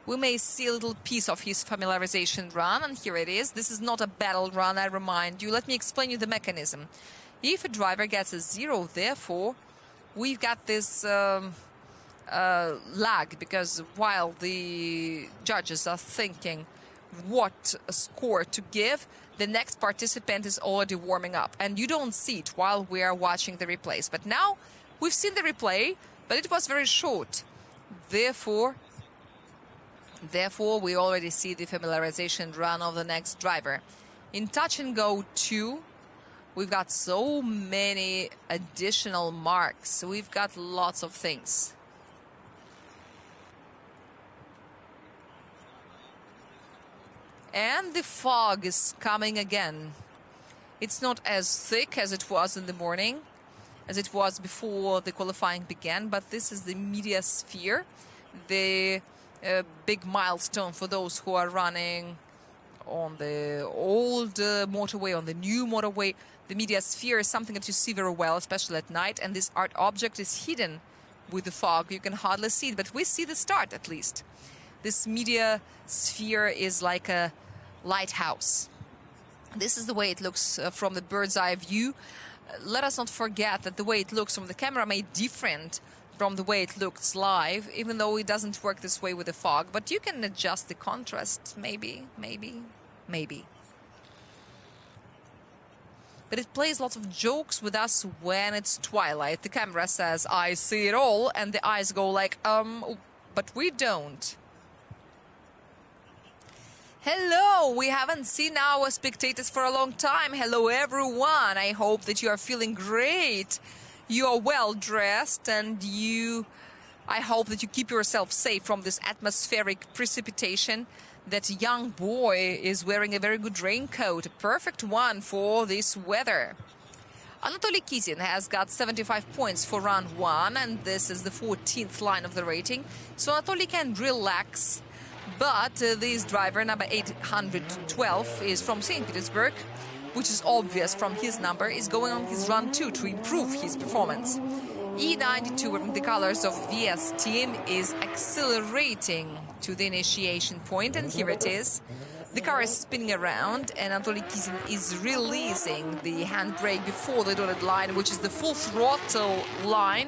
We may see a little piece of his familiarization run, and here it is. This is not a battle run, I remind you. Let me explain you the mechanism. If a driver gets a 0, therefore, we've got this lag, because while the judges are thinking what score to give, the next participant is already warming up, and you don't see it while we are watching the replays. But now we've seen the replay, but it was very short. Therefore, we already see the familiarization run of the next driver. In Touch and Go 2, we've got so many additional marks. We've got lots of things. And the fog is coming again. It's not as thick as it was in the morning, as it was before the qualifying began, but this is the media sphere, the big milestone for those who are running on the old motorway, on the new motorway. The media sphere is something that you see very well, especially at night, and this art object is hidden with the fog. You can hardly see it, but we see the start at least. This media sphere is like a lighthouse. This is the way it looks from the bird's eye view. Let us not forget that the way it looks from the camera may be different from the way it looks live, even though it doesn't work this way with the fog. But you can adjust the contrast, maybe. But it plays lots of jokes with us when it's twilight. The camera says, I see it all, and the eyes go like, but we don't. Hello, we haven't seen our spectators for a long time. Hello, everyone. I hope that you are feeling great. You are well dressed, and I hope that you keep yourself safe from this atmospheric precipitation. That young boy is wearing a very good raincoat, a perfect one for this weather. Anatoly Kizin has got 75 points for round 1, and this is the 14th line of the rating. So Anatoly can relax. But this driver, number 812, is from St. Petersburg, which is obvious from his number, is going on his run 2 to improve his performance. E92, wearing the colors of VS team, is accelerating to the initiation point, and here it is. The car is spinning around, and Anatoly Kizin is releasing the handbrake before the dotted line, which is the full throttle line.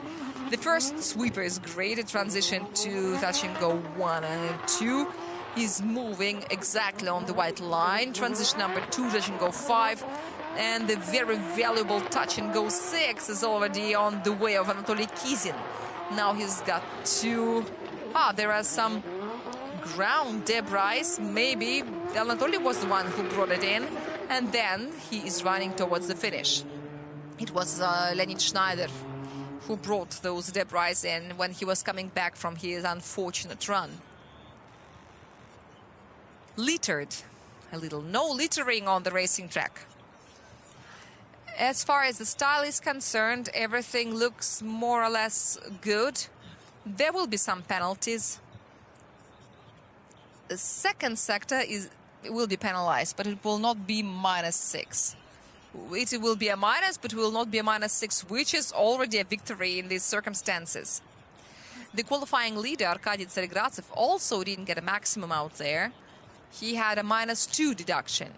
The first sweeper is great. A transition to touch and go 1 and 2. He's moving exactly on the white line. Transition number 2, touch and go 5. And the very valuable touch and go 6 is already on the way of Anatoly Kizin. Now he's got 2. There are some ground debris. Maybe Anatoly was the one who brought it in, and then he is running towards the finish. It was Leonid Shnaider who brought those debris in when he was coming back from his unfortunate run. Littered. A little no littering on the racing track. As far as the style is concerned, everything looks more or less good. There will be some penalties. The second sector will be penalized, but it will not be -6. It will be a minus, but will not be a -6, which is already a victory in these circumstances. The qualifying leader, Arkady Tsaregradtsev, also didn't get a maximum out there. He had a -2 deduction.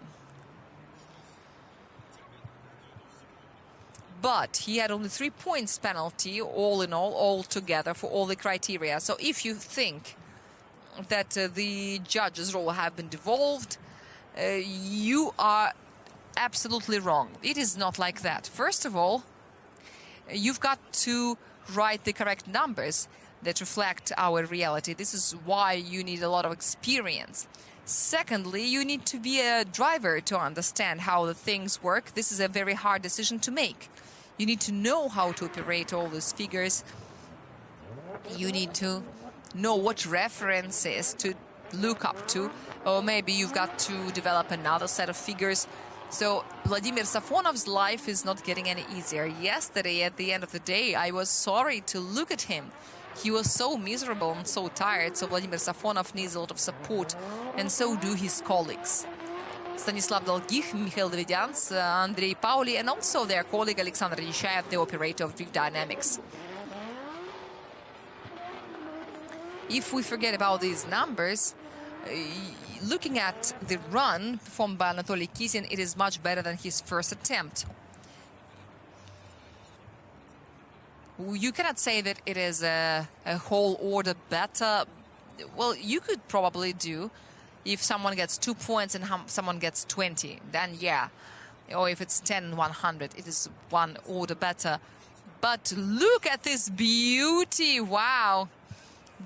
But he had only 3 points penalty, all in all together, for all the criteria. So if you think that the judges' role have been devolved, you are absolutely wrong. It is not like that. First of all, you've got to write the correct numbers that reflect our reality. This is why you need a lot of experience. Secondly, you need to be a driver to understand how the things work. This is a very hard decision to make. You need to know how to operate all these figures. You need to know what references to look up to, or maybe you've got to develop another set of figures. So Vladimir Safonov's life is not getting any easier. Yesterday, at the end of the day, I was sorry to look at him. He was so miserable and so tired, so Vladimir Safonov needs a lot of support, and so do his colleagues. Stanislav Dolgich, Mikhail Davidyans, Andrei Pauli, and also their colleague Alexander Yeshayev, the operator of Drift Dynamics. If we forget about these numbers, looking at the run performed by Anatoly Kizin, it is much better than his first attempt. You cannot say that it is a whole order better. Well, you could probably do if someone gets 2 points and someone gets 20, then yeah. Or if it's 10 and 100, it is one order better. But look at this beauty, wow.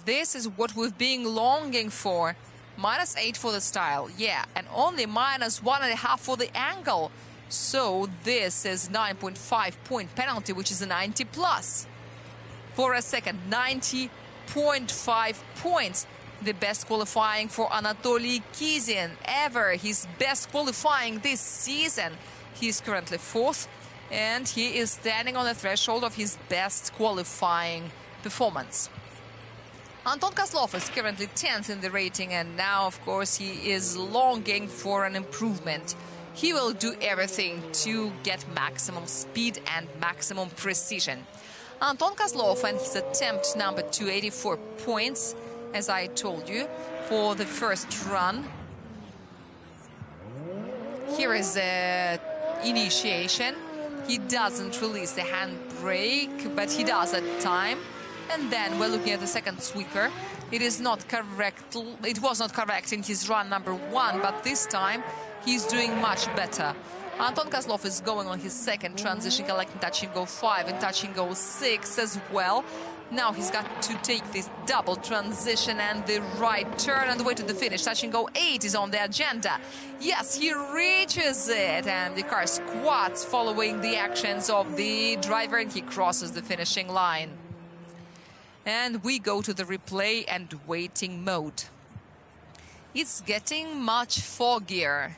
This is what we've been longing for. -8 for the style, yeah, and only -1.5 for the angle. So this is 9.5 point penalty, which is a 90 plus. For a second, 90.5 points. The best qualifying for Anatoly Kizin ever. His best qualifying this season. He is currently 4th, and he is standing on the threshold of his best qualifying performance. Anton Kazlov is currently 10th in the rating, and now, of course, he is longing for an improvement. He will do everything to get maximum speed and maximum precision. Anton Kazlov and his attempt number 2, 84 points, as I told you, for the first run. Here is the initiation. He doesn't release the handbrake, but he does at time. And then we're looking at the second sweeper. It is not correct. It was not correct in his run number 1, but this time he's doing much better. Anton Kazlov is going on his second transition, collecting touch and go 5 and touch and go 6 as well. Now he's got to take this double transition and the right turn on the way to the finish. Touch and go 8 is on the agenda. Yes, he reaches it, and the car squats following the actions of the driver, and he crosses the finishing line. And we go to the replay and waiting mode. It's getting much foggier.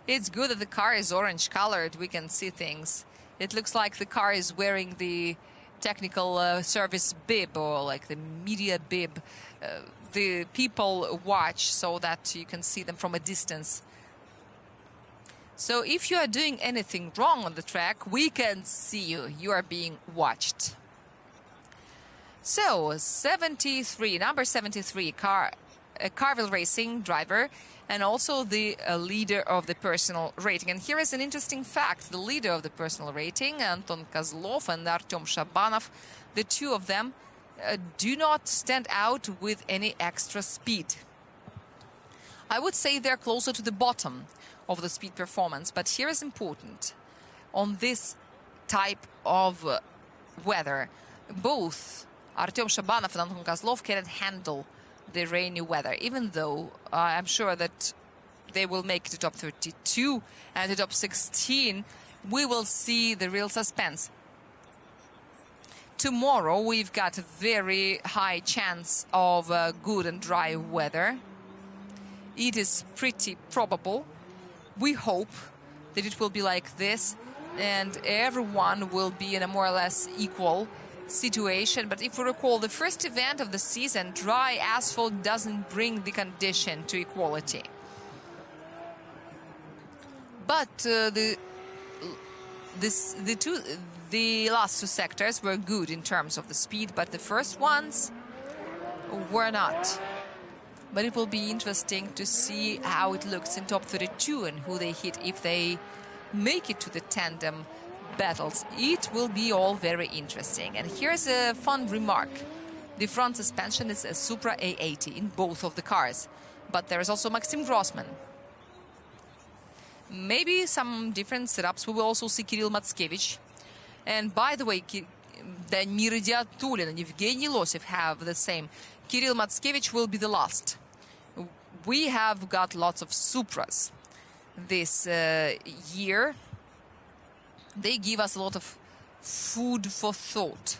It's good that the car is orange colored. We can see things. It looks like the car is wearing the technical service bib, or like the media bib. The people watch so that you can see them from a distance. So if you are doing anything wrong on the track, we can see you. You are being watched. So, 73, number 73, Carville Racing driver, and also the leader of the personal rating. And here is an interesting fact. The leader of the personal rating, Anton Kazlov and Artem Shabanov, the two of them do not stand out with any extra speed. I would say they're closer to the bottom of the speed performance, but here is important. On this type of weather, both Artem Shabanov and Anton Kazlov cannot handle the rainy weather, even though I'm sure that they will make the top 32 and the top 16. We will see the real suspense. Tomorrow we've got a very high chance of good and dry weather. It is pretty probable. We hope that it will be like this and everyone will be in a more or less equal situation. But if we recall, the first event of the season, dry asphalt doesn't bring the condition to equality. But the last two sectors were good in terms of the speed, but the first ones were not. But it will be interesting to see how it looks in top 32 and who they hit if they make it to the tandem battles. It will be all very interesting. And here's a fun remark. The front suspension is a Supra A80 in both of the cars. But there is also Maxim Grossman. Maybe some different setups. We will also see Kirill Matskevich. And by the way, Damir Diatulin and Evgeny Losev have the same. Kirill Matskevich will be the last. We have got lots of Supras this year. They give us a lot of food for thought.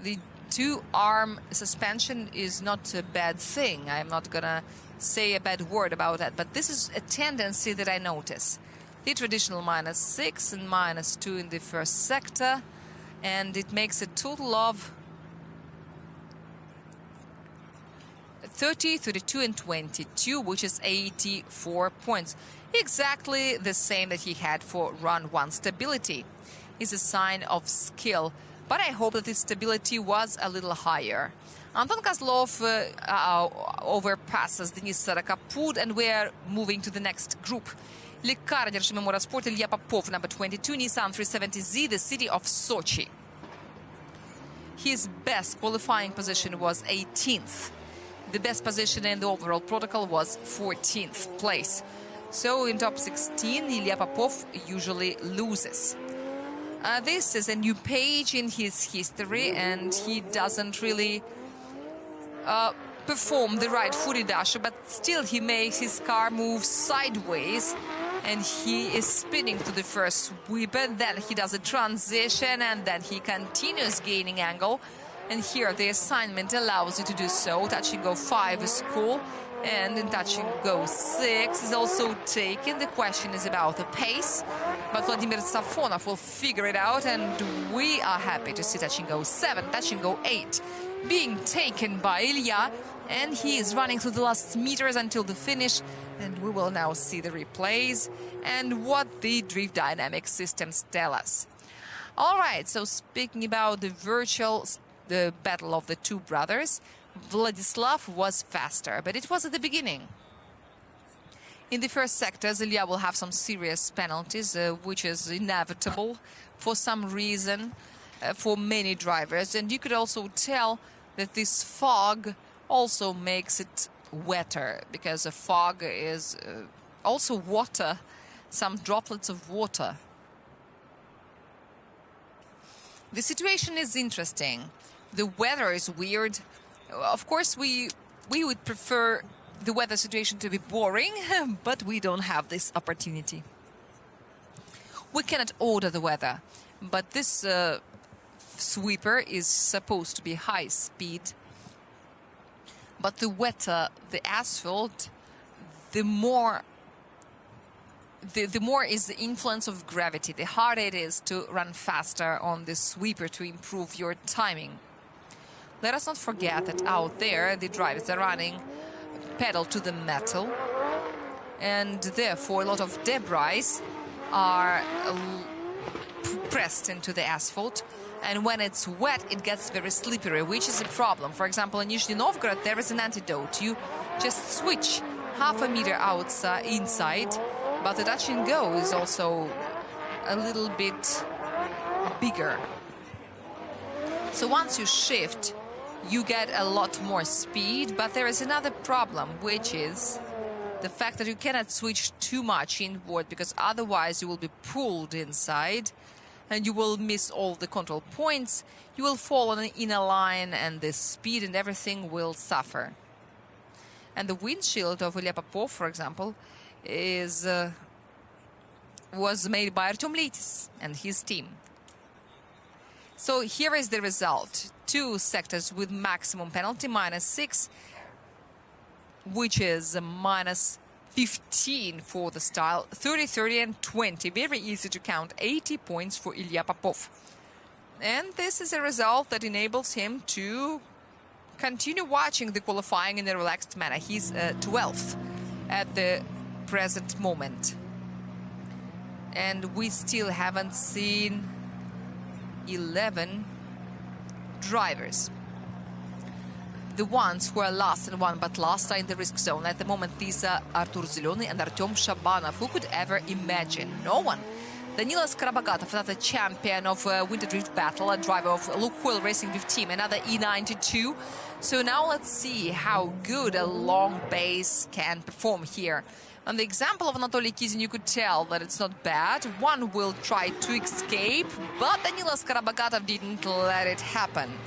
The two-arm suspension is not a bad thing. I'm not gonna say a bad word about that, but this is a tendency that I notice. The traditional -6 and -2 in the first sector, and it makes a total of 30, 32 and 22, which is 84 points. Exactly the same that he had for run 1. Stability is a sign of skill, but I hope that this stability was a little higher. Anton Kazlov overpasses Denis Sarakapud, and we are moving to the next group. Lekar Держи Motorsport, Ilya Popov, number 22, Nissan 370Z, the city of Sochi. His best qualifying position was 18th. The best position in the overall protocol was 14th place. So in top 16, Ilya Popov usually loses. This is a new page in his history, and he doesn't really perform the right footy dash, but still he makes his car move sideways, and he is spinning to the first sweep, and then he does a transition, and then he continues gaining angle. And here the assignment allows you to do so. Touch and go 5 is cool, and in touch and go 6 is also taken. The question is about the pace, but Vladimir Safonov will figure it out, and we are happy to see touch and go 7, touch and go 8 being taken by Ilya, and he is running through the last meters until the finish. And we will now see the replays and what the drift dynamic systems tell us. All right, so speaking about the battle of the two brothers, Vladislav was faster, but it was at the beginning. In the first sectors, Ilya will have some serious penalties, which is inevitable for some reason for many drivers. And you could also tell that this fog also makes it wetter, because the fog is also water, some droplets of water. The situation is interesting. The weather is weird. Of course, we would prefer the weather situation to be boring, but we don't have this opportunity. We cannot order the weather, but this sweeper is supposed to be high speed. But the wetter the asphalt, the more is the influence of gravity, the harder it is to run faster on the sweeper to improve your timing. Let us not forget that out there the drivers are running pedal to the metal, and therefore a lot of debris are pressed into the asphalt, and when it's wet it gets very slippery, which is a problem. For example, in Nizhny Novgorod there is an antidote. You just switch half a meter outside, inside, but the touch and go is also a little bit bigger. So once you shift, you get a lot more speed, but there is another problem, which is the fact that you cannot switch too much inward, because otherwise you will be pulled inside and you will miss all the control points. You will fall in a line and the speed and everything will suffer. And the windshield of Ilya Popov, for example, was made by Artem Leytis and his team. So here is the result. 2 sectors with maximum penalty, -6, which is -15 for the style, 30, 30 and 20. Very easy to count. 80 points for Ilya Popov. And this is a result that enables him to continue watching the qualifying in a relaxed manner. He's 12th at the present moment. And we still haven't seen 11 drivers. The ones who are last and one but last are in the risk zone. At the moment, these are Artur Zelony and Artem Shabanov. Who could ever imagine? No one. Danila Carabagatov, another champion of Winter Drift Battle, a driver of Lukoil Racing Drift Team, another E92. So now let's see how good a long base can perform here. On the example of Anatoly Kizin, you could tell that it's not bad. One will try to escape, but Danila Carabagatov didn't let it happen.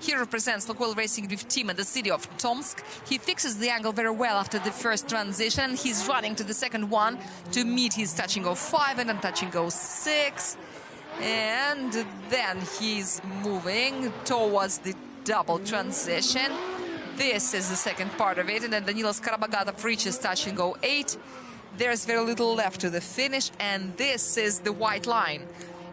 He represents Lukoil Racing Drift Team in the city of Tomsk. He fixes the angle very well after the first transition. He's running to the second one to meet his touch and go 5 and then touch and go 6. And then he's moving towards the double transition. This is the second part of it, and then Danila Carabagatov reaches touch and go 8. There's very little left to the finish, and this is the white line.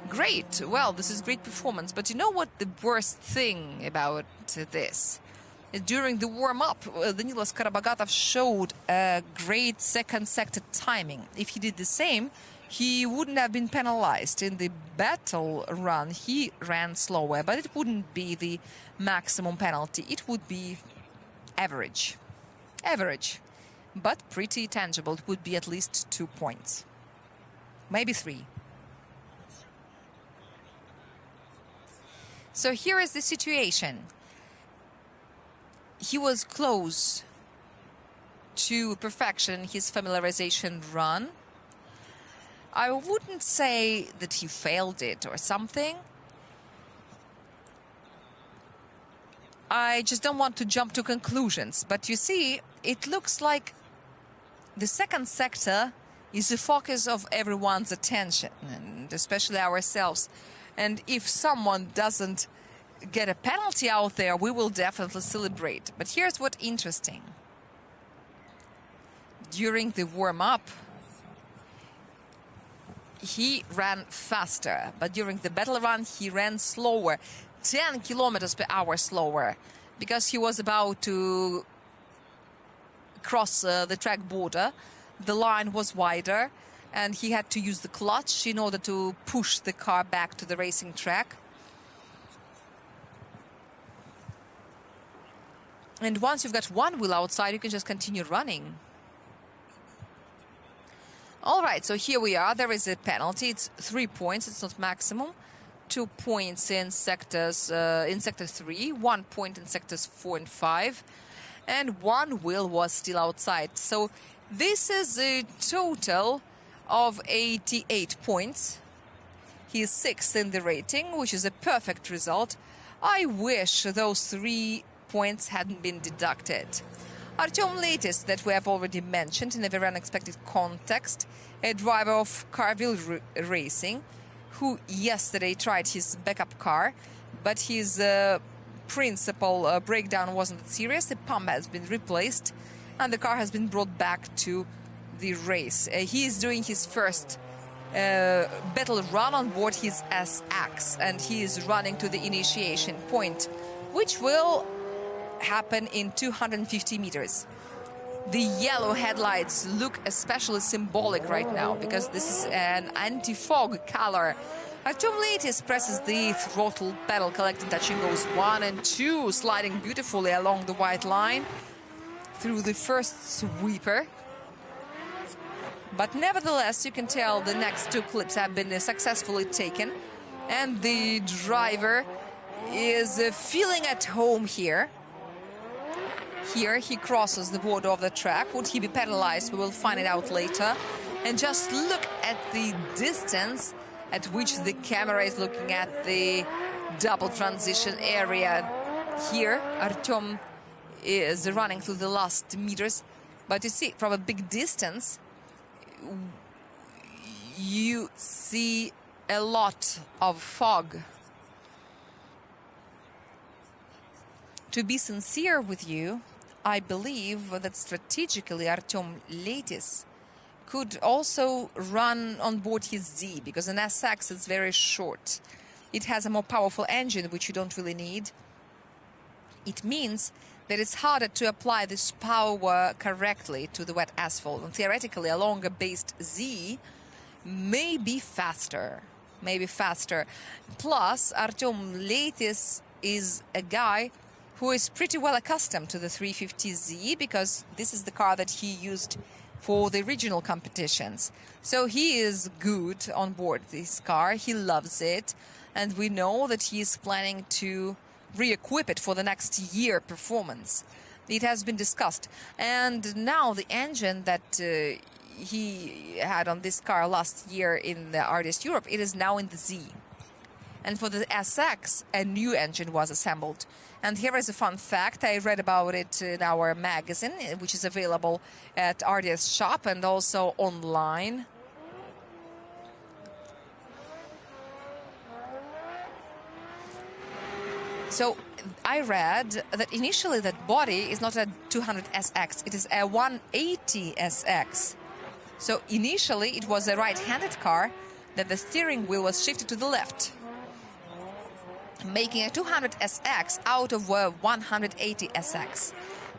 Great. Well, this is great performance, but you know what the worst thing about this? During the warm-up, Danila Carabagatov showed a great second sector timing. If he did the same, he wouldn't have been penalized. In the battle run, he ran slower, but it wouldn't be the maximum penalty. It would be average, but pretty tangible. It would be at least 2 points, maybe 3. So here is the situation. He was close to perfection in his familiarization run. I wouldn't say that he failed it or something. I just don't want to jump to conclusions. But you see, it looks like the second sector is the focus of everyone's attention, and especially ourselves. And if someone doesn't get a penalty out there, we will definitely celebrate. But here's what's interesting. During the warm-up, he ran faster, but during the battle run, he ran slower. 10 kilometers per hour slower, because he was about to cross the track border. The line was wider, and he had to use the clutch in order to push the car back to the racing track. And once you've got one wheel outside, you can just continue running. All right, so here we are. There is a penalty. It's 3 points. It's not maximum. 2 points in sector 3, 1 point in sectors 4 and 5, and 1 wheel was still outside. So this is a total of 88 points. He is 6th in the rating, which is a perfect result. I wish those 3 points hadn't been deducted. Artem Leytis, that we have already mentioned in a very unexpected context, a driver of Carville Racing, who yesterday tried his backup car, but his principal breakdown wasn't that serious. The pump has been replaced, and the car has been brought back to the race. He is doing his first battle run on board his SX, and he is running to the initiation point, which will happen in 250 meters. The yellow headlights look especially symbolic right now, because this is an anti-fog color. Artem Leytis presses the throttle pedal, collecting touch and goes 1 and 2, sliding beautifully along the white line through the first sweeper. But nevertheless, you can tell the next two clips have been successfully taken. And the driver is feeling at home here. Here he crosses the border of the track. Would he be penalized? We will find it out later. And just look at the distance at which the camera is looking at the double transition area. Here, Artem is running through the last meters. But you see, from a big distance, you see a lot of fog. To be sincere with you, I believe that strategically Artem Leytis could also run on board his Z, because an SX is very short. It has a more powerful engine, which you don't really need. It means that it's harder to apply this power correctly to the wet asphalt. And theoretically, a longer-based Z may be faster. Plus, Artem Leytis is a guy who is pretty well accustomed to the 350Z, because this is the car that he used for the regional competitions. So he is good on board this car. He loves it. And we know that he is planning to re-equip it for the next year performance. It has been discussed. And now the engine that he had on this car last year in the RDS Europe, it is now in the Z. And for the SX, a new engine was assembled. And here is a fun fact. I read about it in our magazine, which is available at RDS Shop and also online. So I read that initially that body is not a 200 SX, it is a 180 SX. So initially it was a right-handed car, that the steering wheel was shifted to the left, making a 200 SX out of a 180 SX.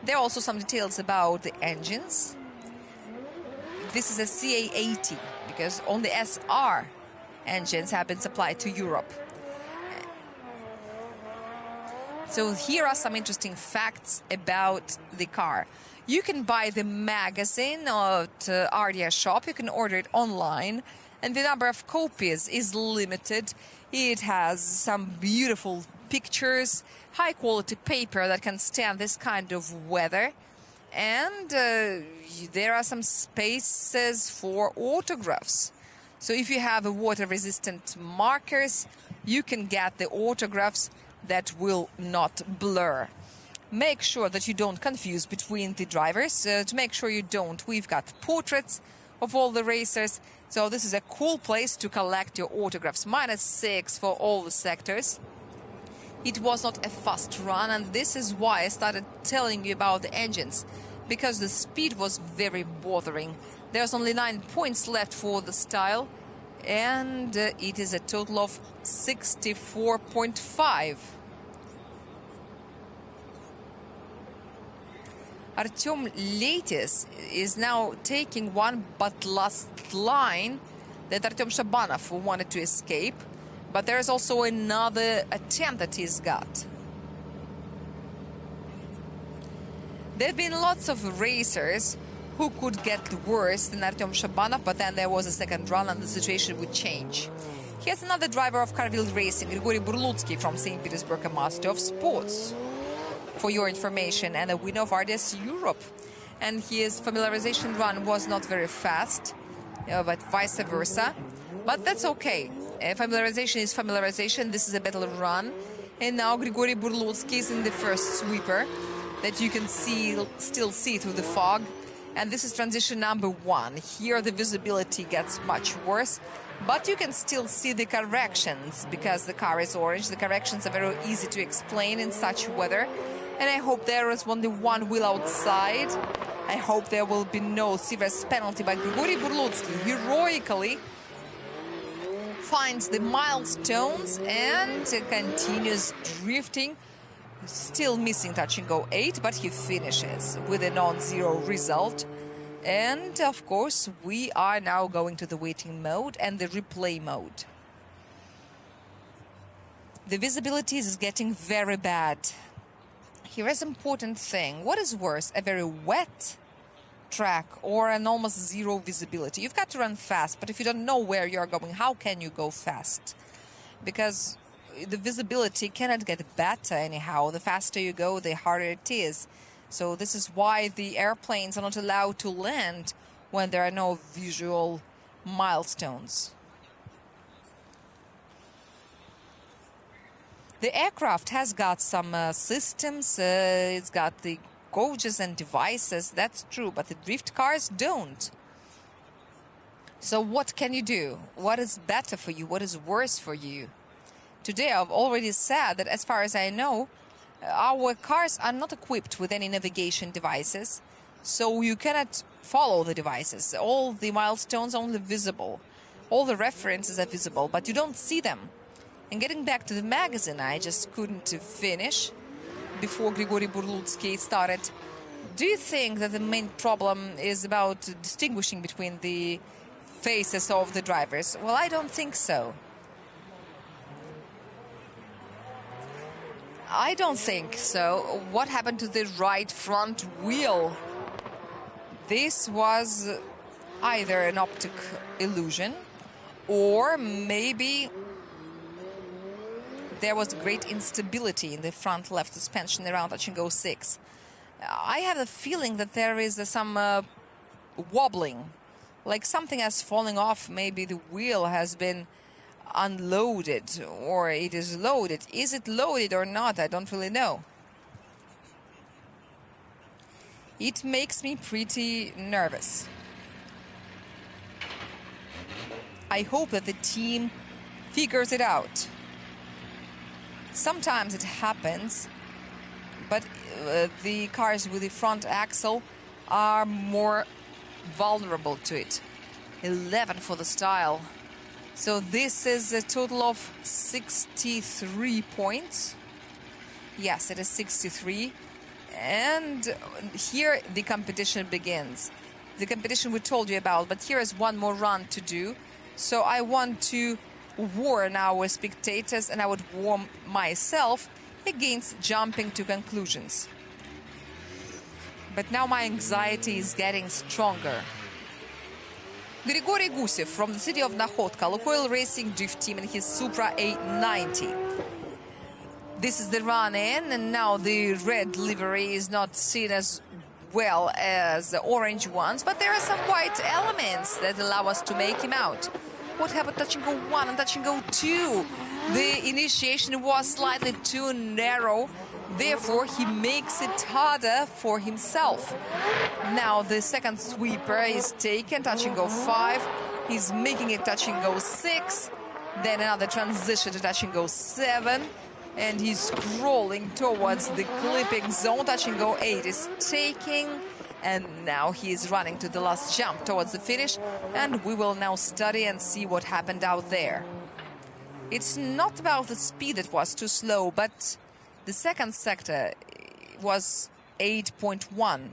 There are also some details about the engines. This is a CA80, because only SR engines have been supplied to Europe. So here are some interesting facts about the car. You can buy the magazine at RDS Shop. You can order it online, and the number of copies is limited. It has some beautiful pictures, high-quality paper that can stand this kind of weather, and there are some spaces for autographs. So if you have a water-resistant markers, you can get the autographs that will not blur. Make sure that you don't confuse between the drivers. To make sure you don't, we've got portraits of all the racers. So this is a cool place to collect your autographs. -6 for all the sectors. It was not a fast run, and this is why I started telling you about the engines, because the speed was very bothering. There's only 9 points left for the style, and it is a total of 64.5. Artem Leytis is now taking one but last line that Artem Shabanov wanted to escape, but there is also another attempt that he's got. There have been lots of racers who could get worse than Artem Shabanov, but then there was a second run and the situation would change. Here's another driver of Carville Racing, Grigory Burlutsky from St. Petersburg, a master of sports, for your information, and a winner of RDS Europe. And his familiarization run was not very fast, but vice versa. But that's okay. Familiarization is familiarization. This is a battle run. And now Grigory Burlutsky is in the first sweeper that you can still see through the fog. And this is transition number 1. Here the visibility gets much worse, but you can still see the corrections because the car is orange. The corrections are very easy to explain in such weather. And I hope there is only one wheel outside. I hope there will be no serious penalty, but Grigory Burlutsky heroically finds the milestones and continues drifting. Still missing touch and go 8, but he finishes with a non-zero result. And of course, we are now going to the waiting mode and the replay mode. The visibility is getting very bad. Here is an important thing. What is worse, a very wet track or an almost zero visibility. You've got to run fast, but if you don't know where you're going, how can you go fast? Because the visibility cannot get better anyhow. The faster you go, the harder it is. So this is why the airplanes are not allowed to land when there are no visual milestones. The aircraft has got some systems, it's got the gauges and devices, that's true, but the drift cars don't. So what can you do? What is better for you? What is worse for you? Today I've already said that as far as I know, our cars are not equipped with any navigation devices, so you cannot follow the devices. All the milestones are only visible. All the references are visible, but you don't see them. And getting back to the magazine, I just couldn't finish before Grigory Burlutsky started. Do you think that the main problem is about distinguishing between the faces of the drivers? Well, I don't think so. I don't think so. What happened to the right front wheel? This was either an optic illusion or maybe there was great instability in the front left suspension around touch and go 6. I have a feeling that there is some wobbling, like something has fallen off. Maybe the wheel has been unloaded or it is loaded. Is it loaded or not? I don't really know. It makes me pretty nervous. I hope that the team figures it out. Sometimes it happens, but the cars with the front axle are more vulnerable to it. 11 for the style. So this is a total of 63 points. Yes, it is 63. And here the competition begins. The competition we told you about, but here is one more run to do. So I want to warn our spectators, and I would warn myself against jumping to conclusions. But now my anxiety is getting stronger. Grigory Gusev from the city of Nakhodka, Lukoil Racing drift team in his Supra A90. This is the run in, and now the red livery is not seen as well as the orange ones, but there are some white elements that allow us to make him out. What happened touch and go 1 and touch and go 2? The initiation was slightly too narrow, therefore he makes it harder for himself. Now the second sweeper is taken, touch and go 5. He's making it touch and go 6. Then another transition to touch and go 7. And he's crawling towards the clipping zone. Touch and go 8 is taking. And now he is running to the last jump towards the finish. And we will now study and see what happened out there. It's not about the speed that was too slow, but the second sector was 8.1.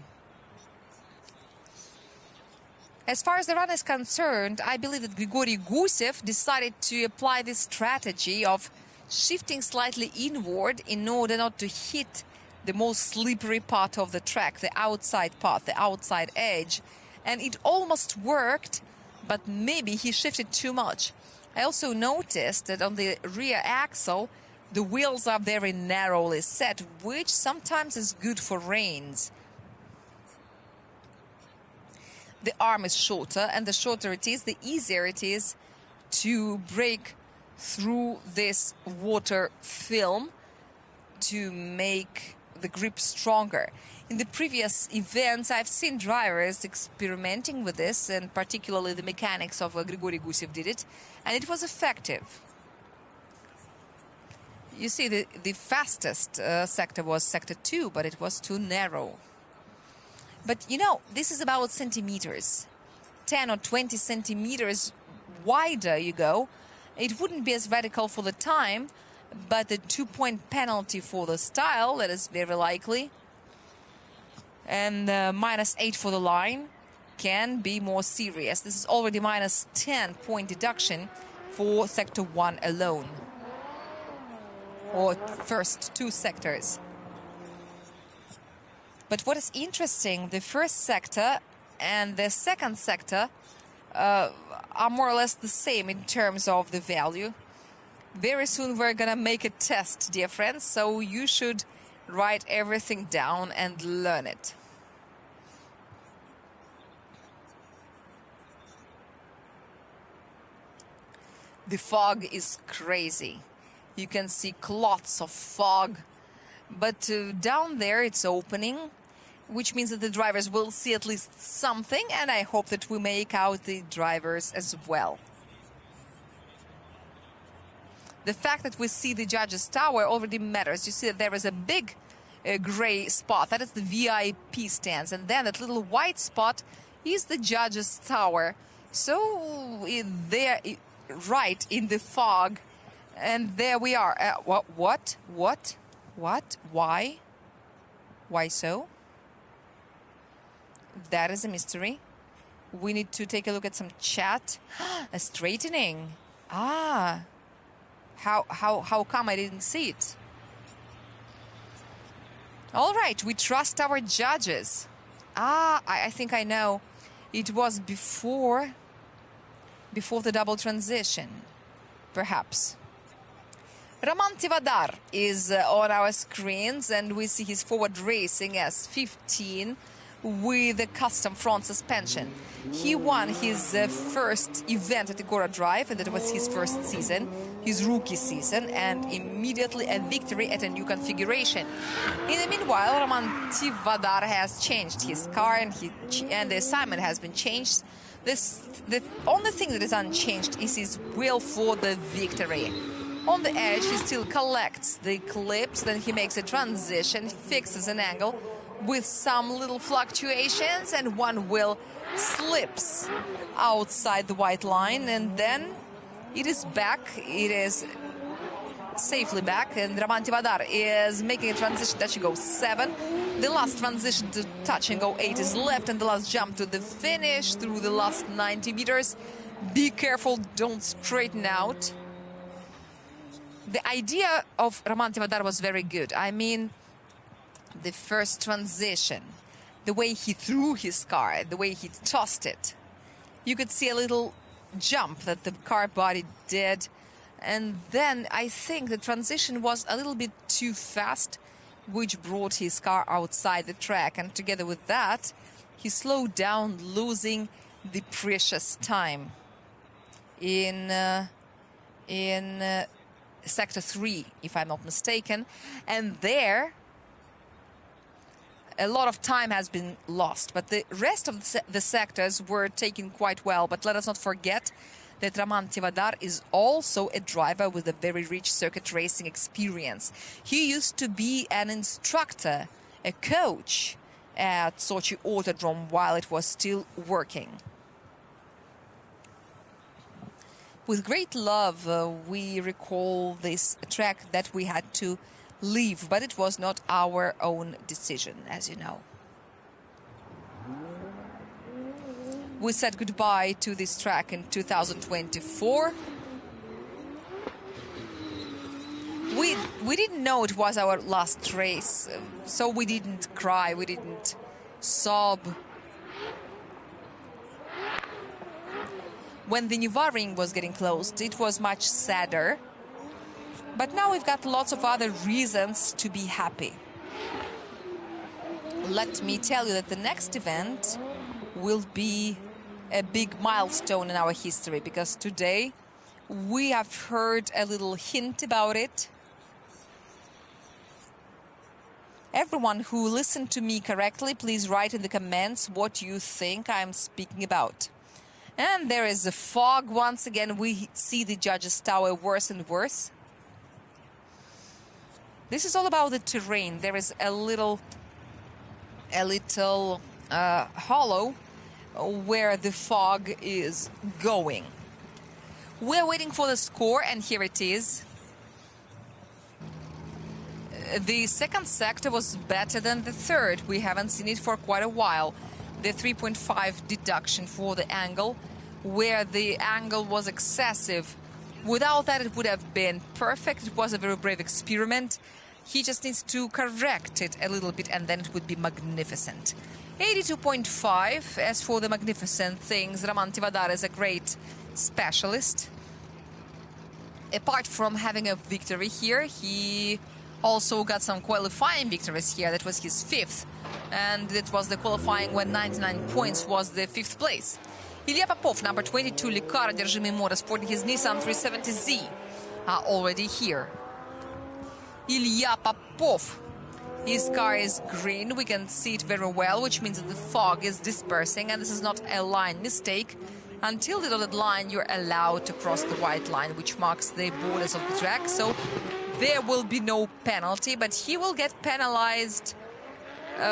As far as the run is concerned, I believe that Grigory Gusev decided to apply this strategy of shifting slightly inward in order not to hit the most slippery part of the track, the outside part, the outside edge. And it almost worked, but maybe he shifted too much. I also noticed that on the rear axle, the wheels are very narrowly set, which sometimes is good for rains. The arm is shorter, and the shorter it is, the easier it is to break through this water film to make the grip stronger. In the previous events, I've seen drivers experimenting with this, and particularly the mechanics of Grigory Gusev did it, and it was effective. You see, the fastest sector was sector 2, but it was too narrow. But, you know, this is about centimeters. 10 or 20 centimeters wider you go, it wouldn't be as radical for the time, but the 2-point penalty for the style, that is very likely, and -8 for the line can be more serious. This is already -10-point deduction for sector 1 alone, or first 2 sectors. But what is interesting, the first sector and the second sector are more or less the same in terms of the value. Very soon we're gonna make a test, dear friends, so you should write everything down and learn it. The fog is crazy. You can see clots of fog, but down there it's opening, which means that the drivers will see at least something, and I hope that we make out the drivers as well. The fact that we see the judges' tower already matters. You see that there is a big gray spot. That is the VIP stands. And then that little white spot is the judges' tower. So there, right in the fog. And there we are. What? Why? Why so? That is a mystery. We need to take a look at some chat. A straightening. Ah. How come I didn't see it? All right, we trust our judges. Ah, I think I know. It was before the double transition, perhaps. Roman Tivadar is on our screens, and we see his forward racing S15 with a custom front suspension. He won his first event at Igora Drive, and that was his first season, his rookie season, and immediately a victory at a new configuration. In the meanwhile, Roman Tivadar has changed his car, and the assignment has been changed. The only thing that is unchanged is his will for the victory. On the edge, he still collects the clips, then he makes a transition, fixes an angle with some little fluctuations, and one wheel slips outside the white line, and then it is back. It is safely back, and Roman Tivadar is making a transition that should go 7. The last transition to touch and go 8 is left, and the last jump to the finish through the last 90 meters. Be careful, don't straighten out. The idea of Roman Tivadar was very good. I mean, the first transition, the way he threw his car, the way he tossed it. You could see a little jump that the car body did. And then I think the transition was a little bit too fast, which brought his car outside the track. And together with that, he slowed down, losing the precious time in Sector 3, if I'm not mistaken. And there, a lot of time has been lost, but the rest of the sectors were taken quite well. But let us not forget that Roman Tivadar is also a driver with a very rich circuit racing experience. He used to be an instructor, a coach at Sochi Autodrome while it was still working. With great love, we recall this track that we had to leave, but it was not our own decision, as you know. We said goodbye to this track in 2024. We didn't know it was our last race, so we didn't cry, we didn't sob. When the Neva ring was getting closed, it was much sadder. But now we've got lots of other reasons to be happy. Let me tell you that the next event will be a big milestone in our history, because today we have heard a little hint about it. Everyone who listened to me correctly, please write in the comments what you think I'm speaking about. And there is a fog once again. We see the judges' tower worse and worse. This is all about the terrain. There is a little hollow where the fog is going. We're waiting for the score, and here it is. The second sector was better than the third. We haven't seen it for quite a while. The 3.5 deduction for the angle, where the angle was excessive. Without that, it would have been perfect. It was a very brave experiment. He just needs to correct it a little bit, and then it would be magnificent. 82.5. As for the magnificent things, Roman Tivadar is a great specialist. Apart from having a victory here, he also got some qualifying victories here. That was his 5th, and it was the qualifying when 99 points was the 5th place. Ilya Popov, number 22, Likar, одержимый Mora, sporting his Nissan 370Z, are already here. Ilya Popov, his car is green, we can see it very well, which means that the fog is dispersing, and this is not a line mistake. Until the dotted line, you're allowed to cross the white line, which marks the borders of the track, so there will be no penalty, but he will get penalized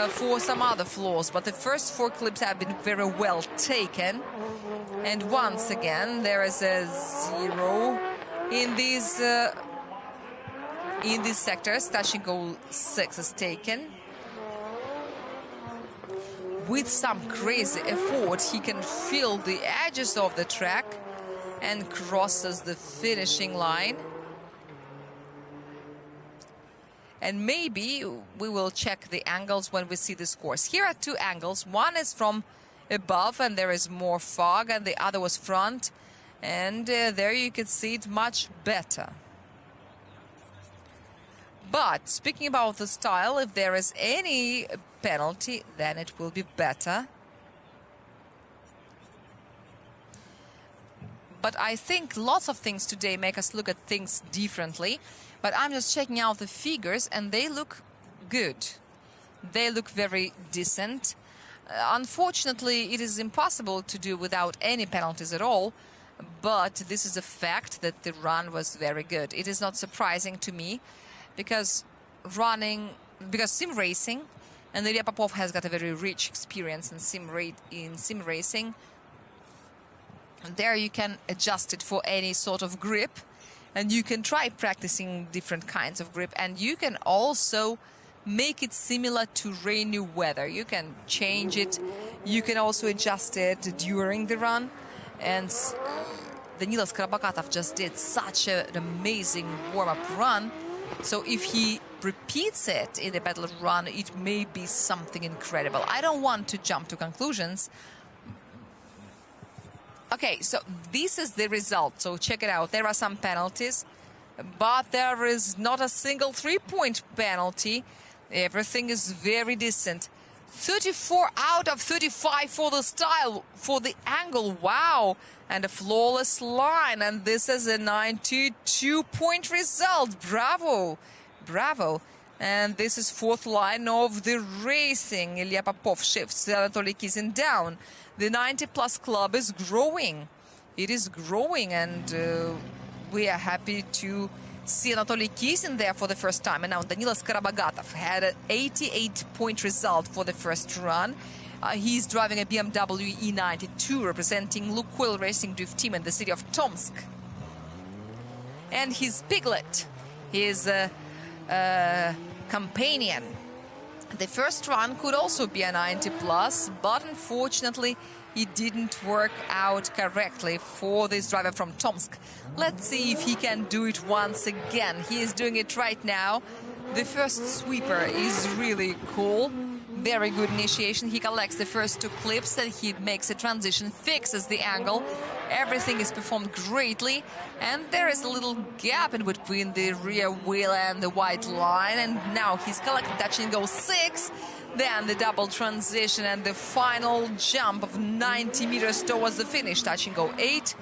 for some other flaws. But the first 4 clips have been very well taken. And once again, there is a 0 in these sectors. Tachenko 6 is taken. With some crazy effort, he can feel the edges of the track and crosses the finishing line. And maybe we will check the angles when we see the scores. Here are 2 angles. One is from above, and there is more fog, and the other was front. And there you can see it much better. But speaking about the style, if there is any penalty, then it will be better. But I think lots of things today make us look at things differently. But I'm just checking out the figures, and they look good. They look very decent. Unfortunately, it is impossible to do without any penalties at all. But this is a fact that the run was very good. It is not surprising to me, because sim racing, and Ilya Popov has got a very rich experience in sim racing. And there you can adjust it for any sort of grip, and you can try practicing different kinds of grip, and you can also make it similar to rainy weather. You can change it, you can also adjust it during the run. And Danila Carabagatov just did such an amazing warm-up run. So if he repeats it in the battle run, it may be something incredible. I don't want to jump to conclusions. Okay, so this is the result. So check it out. There are some penalties, but there is not a single 3-point penalty. Everything is very decent. 34 out of 35 for the style, for the angle. Wow. And a flawless line. And this is a 92-point result. Bravo. Bravo. And this is 4th line of the racing. Ilya Popov shifts Anatoly Kizin down. The 90-plus club is growing. It is growing, and we are happy to see Anatoly Kizin there for the first time. And now Danila Carabagatov had an 88-point result for the first run. He's driving a BMW E92, representing Lukoil Racing Drift Team in the city of Tomsk. And his piglet, his companion. The first run could also be a 90-plus, but unfortunately it didn't work out correctly for this driver from Tomsk. Let's see if he can do it once again. He is doing it right now. The first sweeper is really cool. Very good initiation. He collects the first 2 clips, and he makes a transition, fixes the angle. Everything is performed greatly, and there is a little gap in between the rear wheel and the white line, and now he's collected Tachenko 6, then the double transition and the final jump of 90 meters towards the finish. Tachenko 8,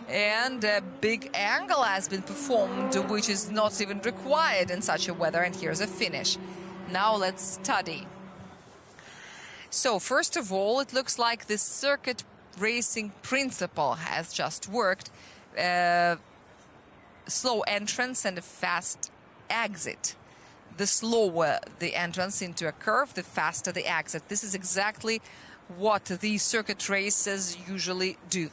and a big angle has been performed, which is not even required in such a weather, and here's a finish. Now let's study. So first of all, it looks like the circuit racing principle has just worked. Slow entrance and a fast exit. The slower the entrance into a curve, the faster the exit. This is exactly what the circuit races usually do.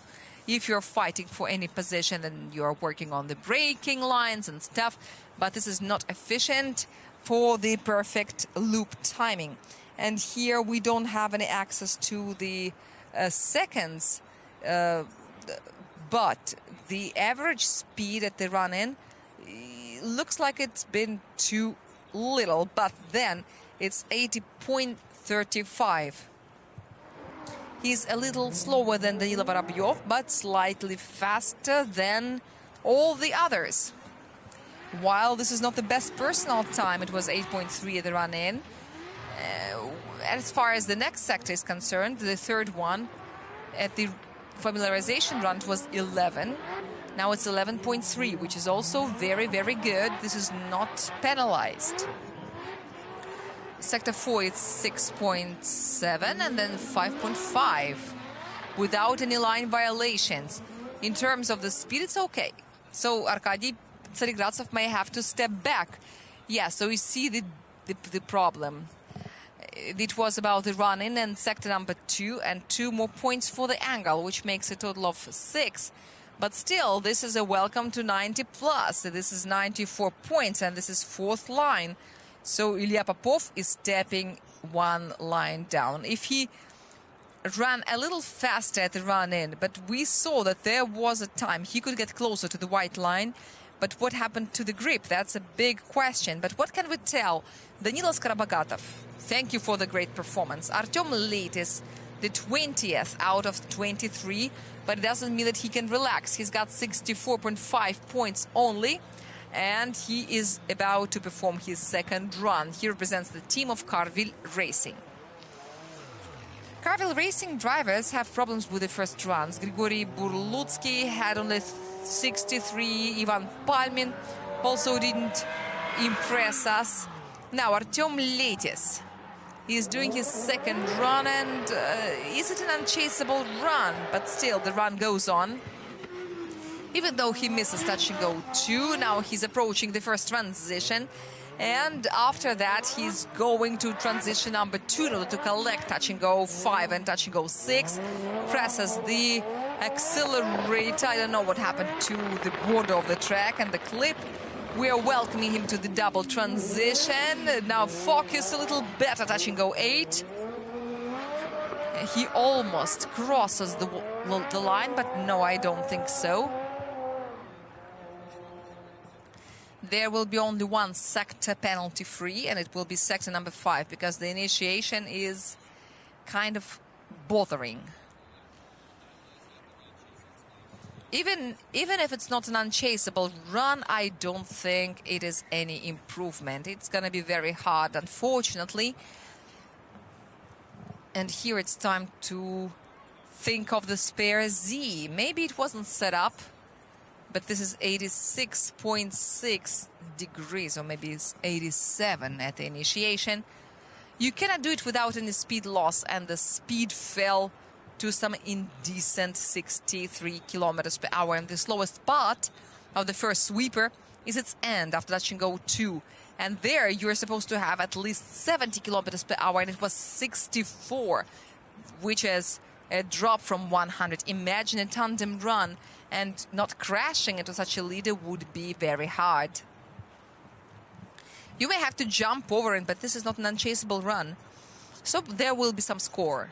If you're fighting for any position, then you're working on the braking lines and stuff, but this is not efficient for the perfect loop timing. And here we don't have any access to the seconds, but the average speed at the run-in looks like it's been too little, but then it's 80.35. He's a little slower than Danila Vorobiev, but slightly faster than all the others. While this is not the best personal time, it was 8.3 at the run-in. As far as the next sector is concerned, the third one, at the familiarization run, it was 11. Now it's 11.3, which is also very, very good. This is not penalized. Sector 4, it's 6.7 and then 5.5 without any line violations. In terms of the speed, it's okay. So Arkady Tsaregradtsev may have to step back. Yeah, so you see the problem. It was about the run-in and sector number 2 and 2 more points for the angle, which makes a total of 6. But still, this is a welcome to 90 plus. This is 94 points and this is 4th line. So Ilya Popov is stepping 1 line down. If he ran a little faster at the run-in, but we saw that there was a time he could get closer to the white line. But what happened to the grip? That's a big question. But what can we tell? Danila Carabagatov, thank you for the great performance. Artem Leytis, the 20th out of 23, but it doesn't mean that he can relax. He's got 64.5 points only, and he is about to perform his second run. He represents the team of Carville Racing. Carville Racing drivers have problems with the first runs. Grigory Burlutsky had only 63. Ivan Palmin also didn't impress us. Now Artem Leytis is doing his second run, and is it an unchaseable run? But still, the run goes on. Even though he misses touch and go 2, now he's approaching the first transition. And after that, he's going to transition number 2 in order to collect touch and go 5 and touch and go 6. Presses the accelerator. I don't know what happened to the border of the track and the clip. We are welcoming him to the double transition. Now focus a little better, touch and go 8. He almost crosses the line, but no, I don't think so. There will be only 1 sector penalty free, and it will be sector number 5, because the initiation is kind of bothering. Even if it's not an unchaseable run, I don't think it is any improvement. It's going to be very hard, unfortunately. And here it's time to think of the spare Z. Maybe it wasn't set up, but this is 86.6 degrees, or maybe it's 87 at the initiation. You cannot do it without any speed loss, and the speed fell to some indecent 63 kilometers per hour. And the slowest part of the first sweeper is its end after touch and go 2. And there you're supposed to have at least 70 kilometers per hour, and it was 64, which is a drop from 100. Imagine a tandem run, and not crashing into such a leader would be very hard. You may have to jump over it, but this is not an unchaseable run. So there will be some score.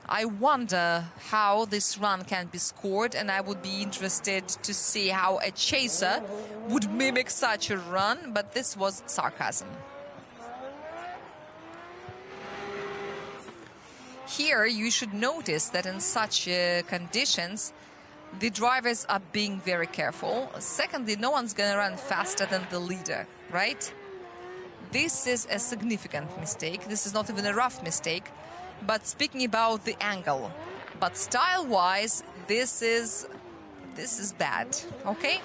I wonder how this run can be scored, and I would be interested to see how a chaser would mimic such a run, but this was sarcasm. Here you should notice that in such conditions, the drivers are being very careful. Secondly, no one's going to run faster than the leader, right? This is a significant mistake. This is not even a rough mistake. But speaking about the angle, but style-wise, this is bad, okay?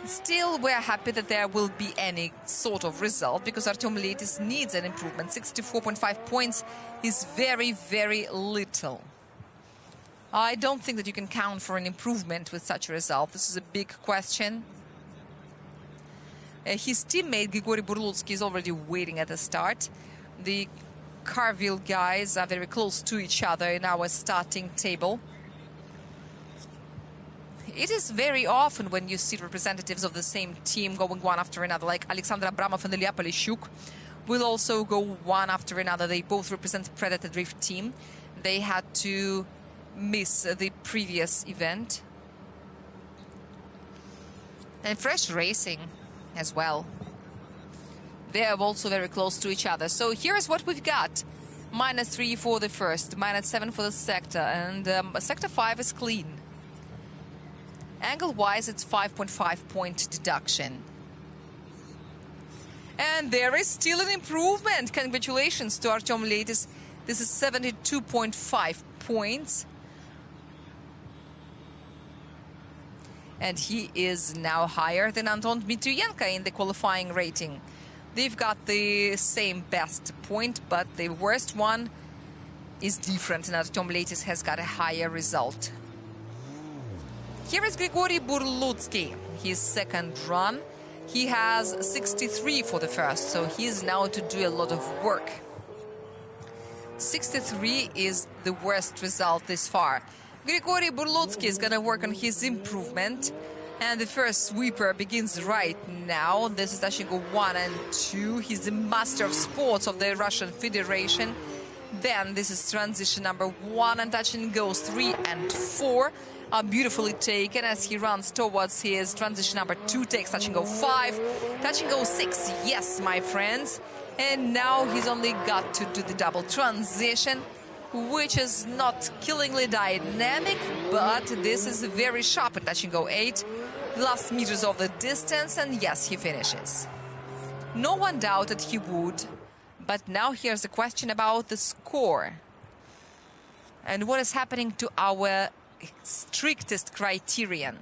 Still, we're happy that there will be any sort of result, because Artem Leytis needs an improvement. 64.5 points is very, very little. I don't think that you can count for an improvement with such a result. This is a big question. His teammate, Grigory Burlutsky, is already waiting at the start. The Carville guys are very close to each other in our starting table. It is very often when you see representatives of the same team going one after another, like Alexander Abramov and Ilya Polushchuk will also go one after another. They both represent Predator Drift team. They had to miss the previous event. And fresh racing. as well. They are also very close to each other. So here's what we've got. -3 for the first, -7 for the sector, and sector 5 is clean. Angle-wise, it's 5.5 point deduction. And there is still an improvement. Congratulations to Artem Leytis. This is 72.5 points. And he is now higher than Anton Dmitriyenko in the qualifying rating. They've got the same best point, but the worst one is different, and Artem Leytis has got a higher result. Here is Grigory Burlutsky, his second run. He has 63 for the first, so he's now to do a lot of work. 63 is the worst result this far. Grigory Burlutsky is going to work on his improvement. And the first sweeper begins right now. This is touching 1 and 2. He's the master of sports of the Russian Federation. Then this is transition number 1, and touching goes 3 and 4 are beautifully taken as he runs towards his transition number 2, takes touching go 5, touching go 6. Yes, my friends. And now he's only got to do the double transition, which is not killingly dynamic, but this is very sharp at touching go 8. The last meters of the distance, and yes, he finishes. No one doubted he would, but now here's a question about the score. And what is happening to our strictest criterion?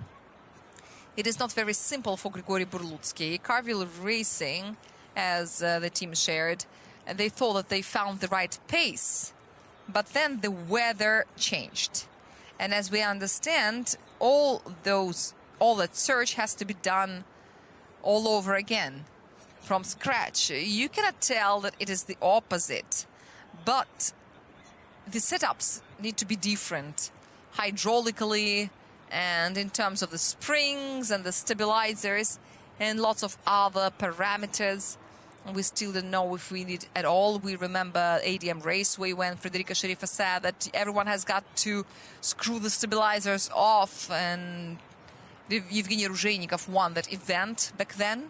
It is not very simple for Grigory Burlutsky. Carville Racing, as the team shared, and they thought that they found the right pace. But then the weather changed. And as we understand, all that search has to be done all over again, from scratch. You cannot tell that it is the opposite, but the setups need to be different, hydraulically, and in terms of the springs and the stabilizers, and lots of other parameters. We still don't know if we need at all. We remember ADM Raceway when Federica Sherifa said that everyone has got to screw the stabilizers off, and Evgeny Ruzheynikov won that event back then.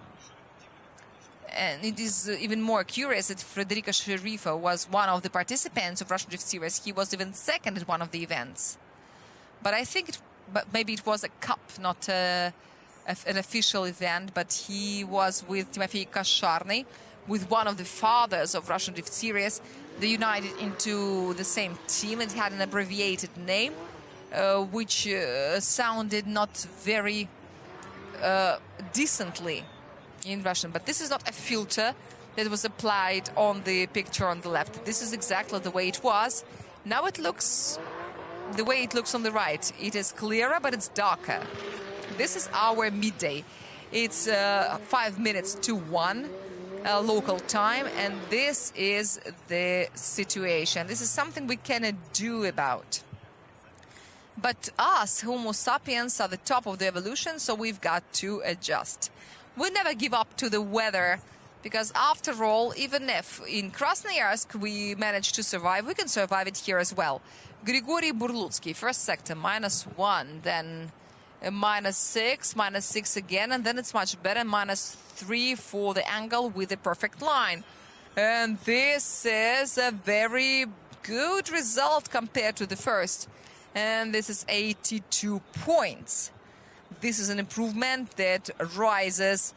And it is even more curious that Federica Sherifa was one of the participants of Russian Drift Series. He was even second at one of the events. But I think maybe it was a cup, not an official event, but he was with Timofey Kosharny, with one of the fathers of Russian Drift Series. They united into the same team. It had an abbreviated name, which sounded not very decently in Russian. But this is not a filter that was applied on the picture on the left. This is exactly the way it was. Now it looks the way it looks on the right. It is clearer, but it's darker. This is our midday. It's 5 minutes to 1 local time, and this is the situation. This is something we cannot do about. But us, Homo sapiens, are the top of the evolution, so we've got to adjust. We never give up to the weather, because after all, even if in Krasnoyarsk we manage to survive, we can survive it here as well. Grigory Burlutsky, first sector, -1, then -6, -6 again, and then it's much better, -3 for the angle with the perfect line. And this is a very good result compared to the first. And this is 82 points. This is an improvement that raises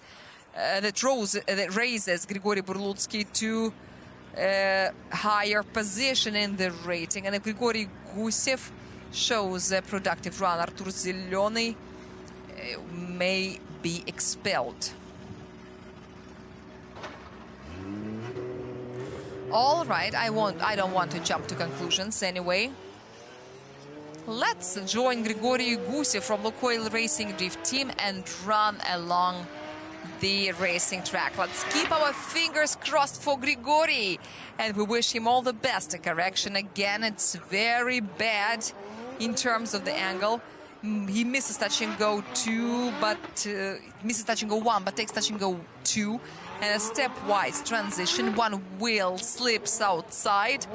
Grigory Burlutsky to a higher position in the rating. And Grigory Gusev shows a productive run. Artur Zelony may be expelled. All right, I don't want to jump to conclusions anyway. Let's join Grigory Gusev from Lukoil Racing Drift Team and run along the racing track. Let's keep our fingers crossed for Grigory, and we wish him all the best. A correction again, it's very bad in terms of the angle. He misses touch and go 2, but misses touch and go 1, but takes touch and go 2. And a stepwise transition. One wheel slips outside.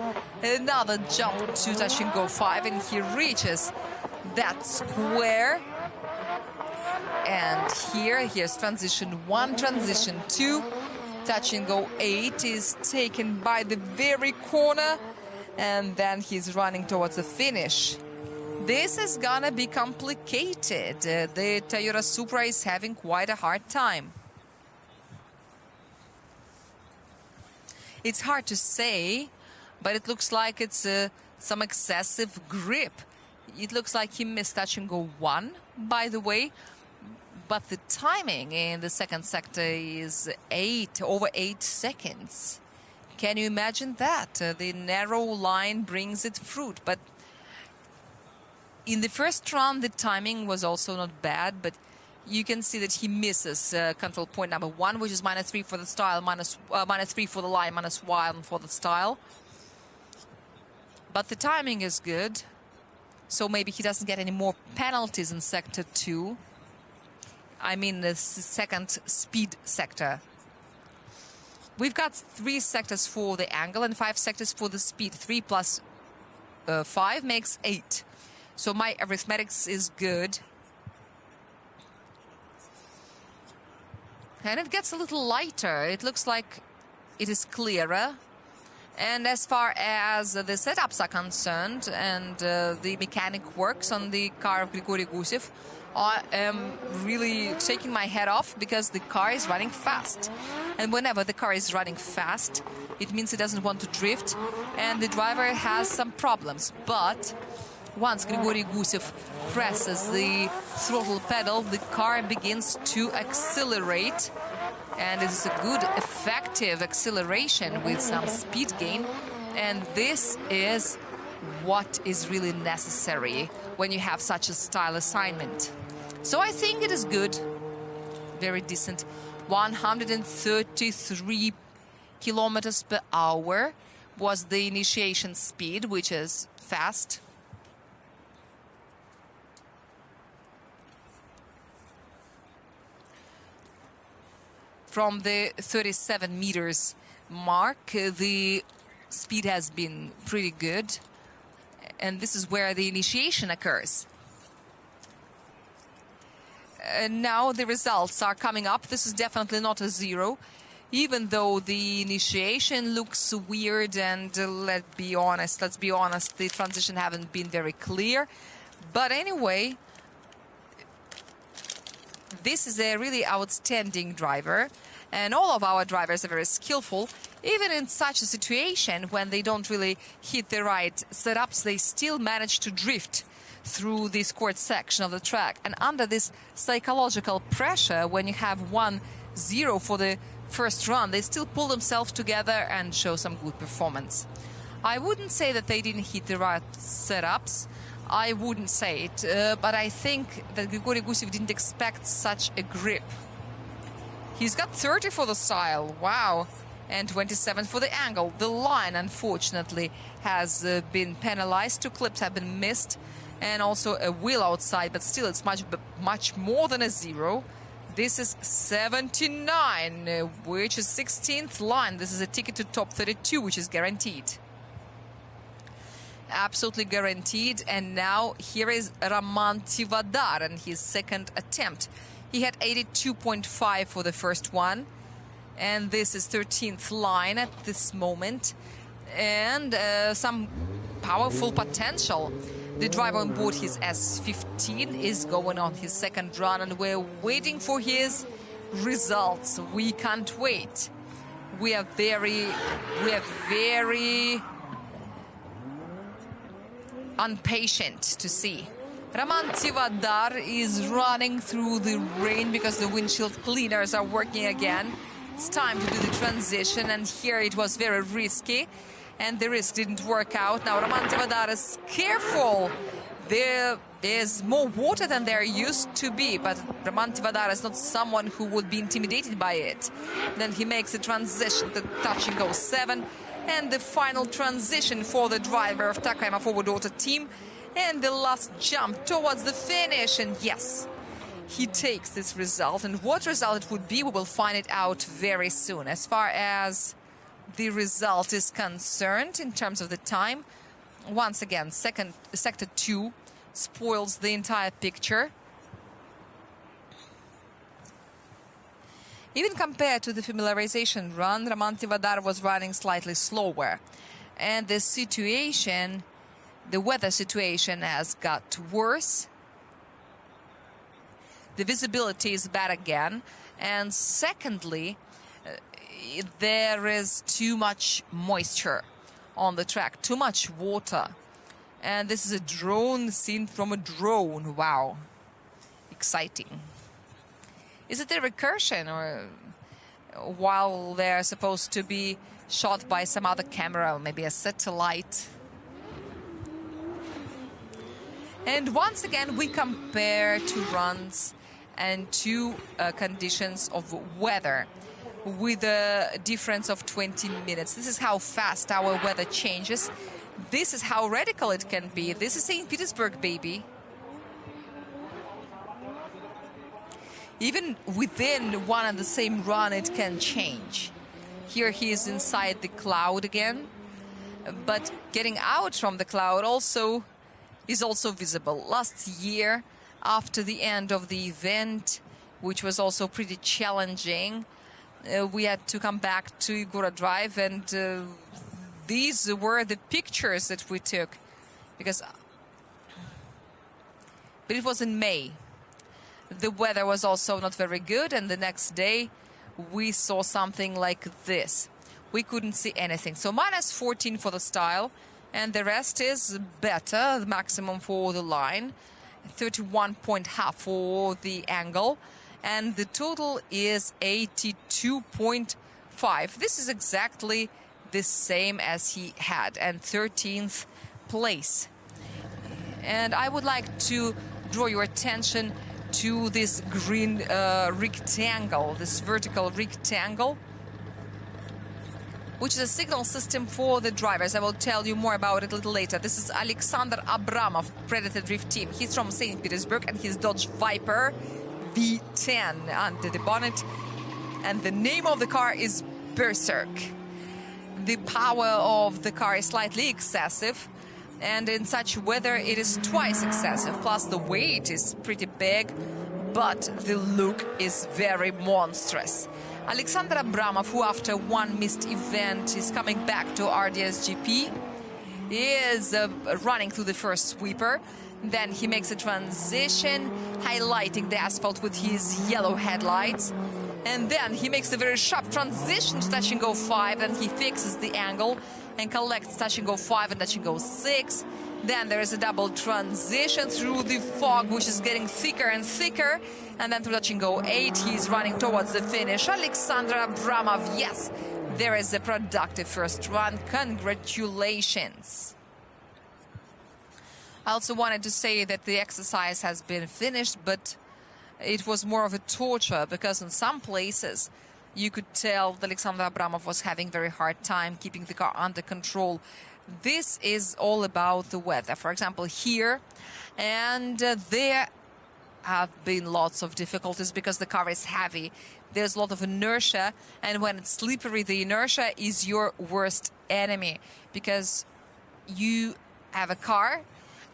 Another jump to touch and go 5, and he reaches that square. And here's transition 1, transition 2. Touch and go 8 is taken by the very corner, and then he's running towards the finish. This is gonna be complicated. The Toyota Supra is having quite a hard time. It's hard to say, but it looks like it's some excessive grip. It looks like he missed touch and go 1, by the way. But the timing in the second sector is over 8 seconds. Can you imagine that? The narrow line brings it fruit. But in the first run, the timing was also not bad, but you can see that he misses control point number 1, which is -3 for the style, -3 for the line, -1 for the style. But the timing is good, so maybe he doesn't get any more penalties in sector 2. I mean the second speed sector. We've got 3 sectors for the angle and 5 sectors for the speed. 3 plus 5 makes 8. So my arithmetics is good. And it gets a little lighter. It looks like it is clearer. And as far as the setups are concerned and the mechanic works on the car of Grigory Gusev, I am really taking my head off because the car is running fast. And whenever the car is running fast, it means it doesn't want to drift, and the driver has some problems. But once Grigory Gusev presses the throttle pedal, the car begins to accelerate. And it is a good, effective acceleration with some speed gain. And this is what is really necessary when you have such a style assignment. So I think it is good, very decent. 133 kilometers per hour was the initiation speed, which is fast. From the 37 meters mark, the speed has been pretty good. And this is where the initiation occurs. And now the results are coming up. This is definitely not a 0, even though the initiation looks weird. And let's be honest, the transition haven't been very clear. But anyway, this is a really outstanding driver. And all of our drivers are very skillful. Even in such a situation, when they don't really hit the right setups, they still manage to drift through this court section of the track. And under this psychological pressure, when you have 1-0 for the first run, they still pull themselves together and show some good performance. I wouldn't say that they didn't hit the right setups. I wouldn't say it. But I think that Grigory Gusev didn't expect such a grip. He's got 30 for the style. Wow. And 27 for the angle. The line, unfortunately, has been penalized. 2 clips have been missed. And also a wheel outside. But still, it's much more than a 0. This is 79, which is 16th line. This is a ticket to top 32, which is guaranteed. Absolutely guaranteed. And now here is Roman Tivadar and his second attempt. He had 82.5 for the first one. And this is 13th line at this moment. And some powerful potential. The driver on board his S15 is going on his second run, and we're waiting for his results. We can't wait. We are very impatient to see. Roman Tivadar is running through the rain because the windshield cleaners are working again. It's time to do the transition, and here it was very risky, and the risk didn't work out. Now Roman Tivadar is careful. There is more water than there used to be, but Roman Tivadar is not someone who would be intimidated by it. Then he makes a transition, the touch and go 7, and the final transition for the driver of Takayama Forward Auto team, and the last jump towards the finish. And yes, he takes this result, and what result it would be, we will find it out very soon. As far as the result is concerned, in terms of the time, once again, sector 2 spoils the entire picture. Even compared to the familiarization run, Roman Tivadar was running slightly slower. And the situation, the weather situation has got worse. The visibility is bad again. And secondly, there is too much moisture on the track, too much water. And this is a drone seen from a drone. Wow. Exciting. Is it a recursion, or while they're supposed to be shot by some other camera, maybe a satellite? And once again, we compare two runs and two conditions of weather with a difference of 20 minutes. This is how fast our weather changes. This is how radical it can be. This is St. Petersburg, baby. Even within one and the same run, it can change. Here he is inside the cloud again, but getting out from the cloud is also visible. Last year, after the end of the event, which was also pretty challenging, we had to come back to Igora Drive, and these were the pictures that we took, but it was in May. The weather was also not very good, and the next day we saw something like this. We couldn't see anything. So -14 for the style, and the rest is better, the maximum for the line, 31.5 for the angle, and the total is 82.5. This is exactly the same as he had, and 13th place. And I would like to draw your attention to this green rectangle, this vertical rectangle, which is a signal system for the drivers. I will tell you more about it a little later. This is Alexander Abramov, Predator Drift Team. He's from St. Petersburg, and he's Dodge Viper V10 under the bonnet. And the name of the car is Berserk. The power of the car is slightly excessive, and in such weather it is twice excessive. Plus the weight is pretty big, but the look is very monstrous. Alexander Abramov, who after one missed event is coming back to RDS GP, is running through the first sweeper. Then he makes a transition, highlighting the asphalt with his yellow headlights. And then he makes a very sharp transition to touch and go 5, and he fixes the angle and collects touch and go 5 and touch and go 6. Then there is a double transition through the fog, which is getting thicker and thicker. And then through touch and go 8, he's running towards the finish. Alexander Abramov, yes, there is a productive first run. Congratulations. I also wanted to say that the exercise has been finished, but it was more of a torture, because in some places you could tell that Alexander Abramov was having very hard time keeping the car under control. This is all about the weather. For example, here, and there have been lots of difficulties because the car is heavy. There's a lot of inertia, and when it's slippery, the inertia is your worst enemy, because you have a car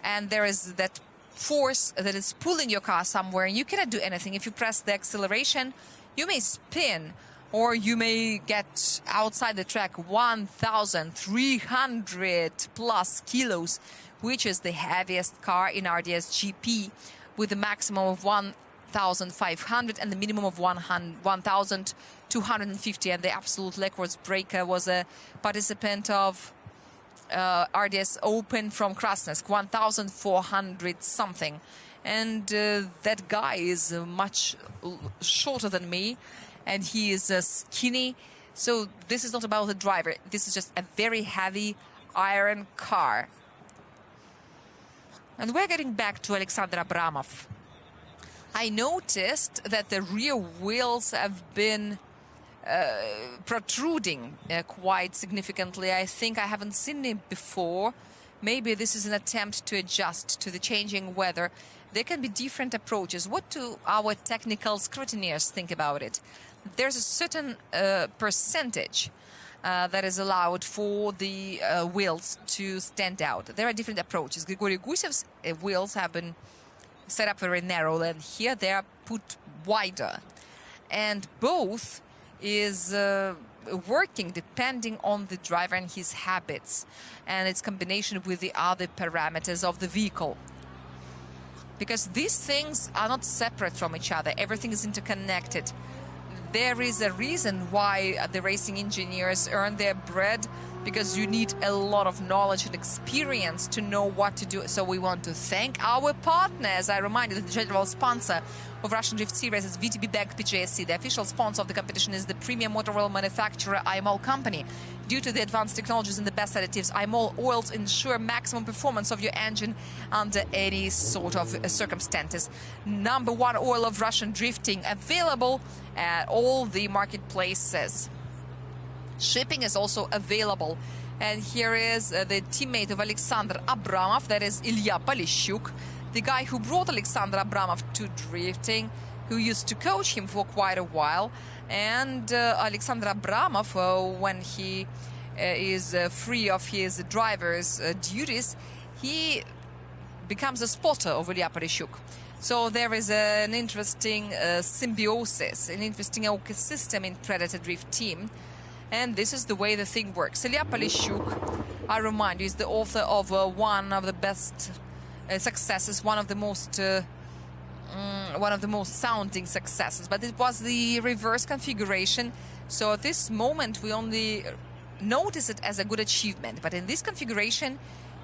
and there is that force that is pulling your car somewhere, and you cannot do anything. If you press the acceleration, you may spin, or you may get outside the track. 1,300 plus kilos, which is the heaviest car in RDS GP, with a maximum of 1,500 and the minimum of 1,250. And the absolute records breaker was a participant of RDS Open from Krasnoyarsk, 1,400 something. And that guy is much shorter than me, and he is skinny. So this is not about the driver. This is just a very heavy iron car. And we're getting back to Alexander Abramov. I noticed that the rear wheels have been protruding quite significantly. I think I haven't seen it before. Maybe this is an attempt to adjust to the changing weather. There can be different approaches. What do our technical scrutineers think about it? There's a certain percentage that is allowed for the wheels to stand out. There are different approaches. Grigory Gusev's wheels have been set up very narrow, and here they are put wider. and both is working depending on the driver and his habits and its combination with the other parameters of the vehicle. Because these things are not separate from each other. Everything is interconnected. There is a reason why the racing engineers earn their bread, because you need a lot of knowledge and experience to know what to do. So we want to thank our partners. I remind you that the general sponsor of Russian Drift Series is VTB Bank PJSC. The official sponsor of the competition is the premium motor oil manufacturer IMOL company. Due to the advanced technologies and the best additives, IMOL oils ensure maximum performance of your engine under any sort of circumstances. #1 oil of Russian drifting, available at all the marketplaces. Shipping is also available. And here is the teammate of Alexander Abramov, that is Ilya Polushchuk, the guy who brought Alexander Abramov to drifting, who used to coach him for quite a while. And Alexander Abramov, when he is free of his driver's duties, he becomes a spotter of Ilya Polushchuk. So there is an interesting symbiosis, an interesting ecosystem in Predator Drift team. And this is the way the thing works. Ilya Polushchuk, I remind you, is the author of one of the best successes, one of the most sounding successes. But it was the reverse configuration. So at this moment, we only notice it as a good achievement. But in this configuration,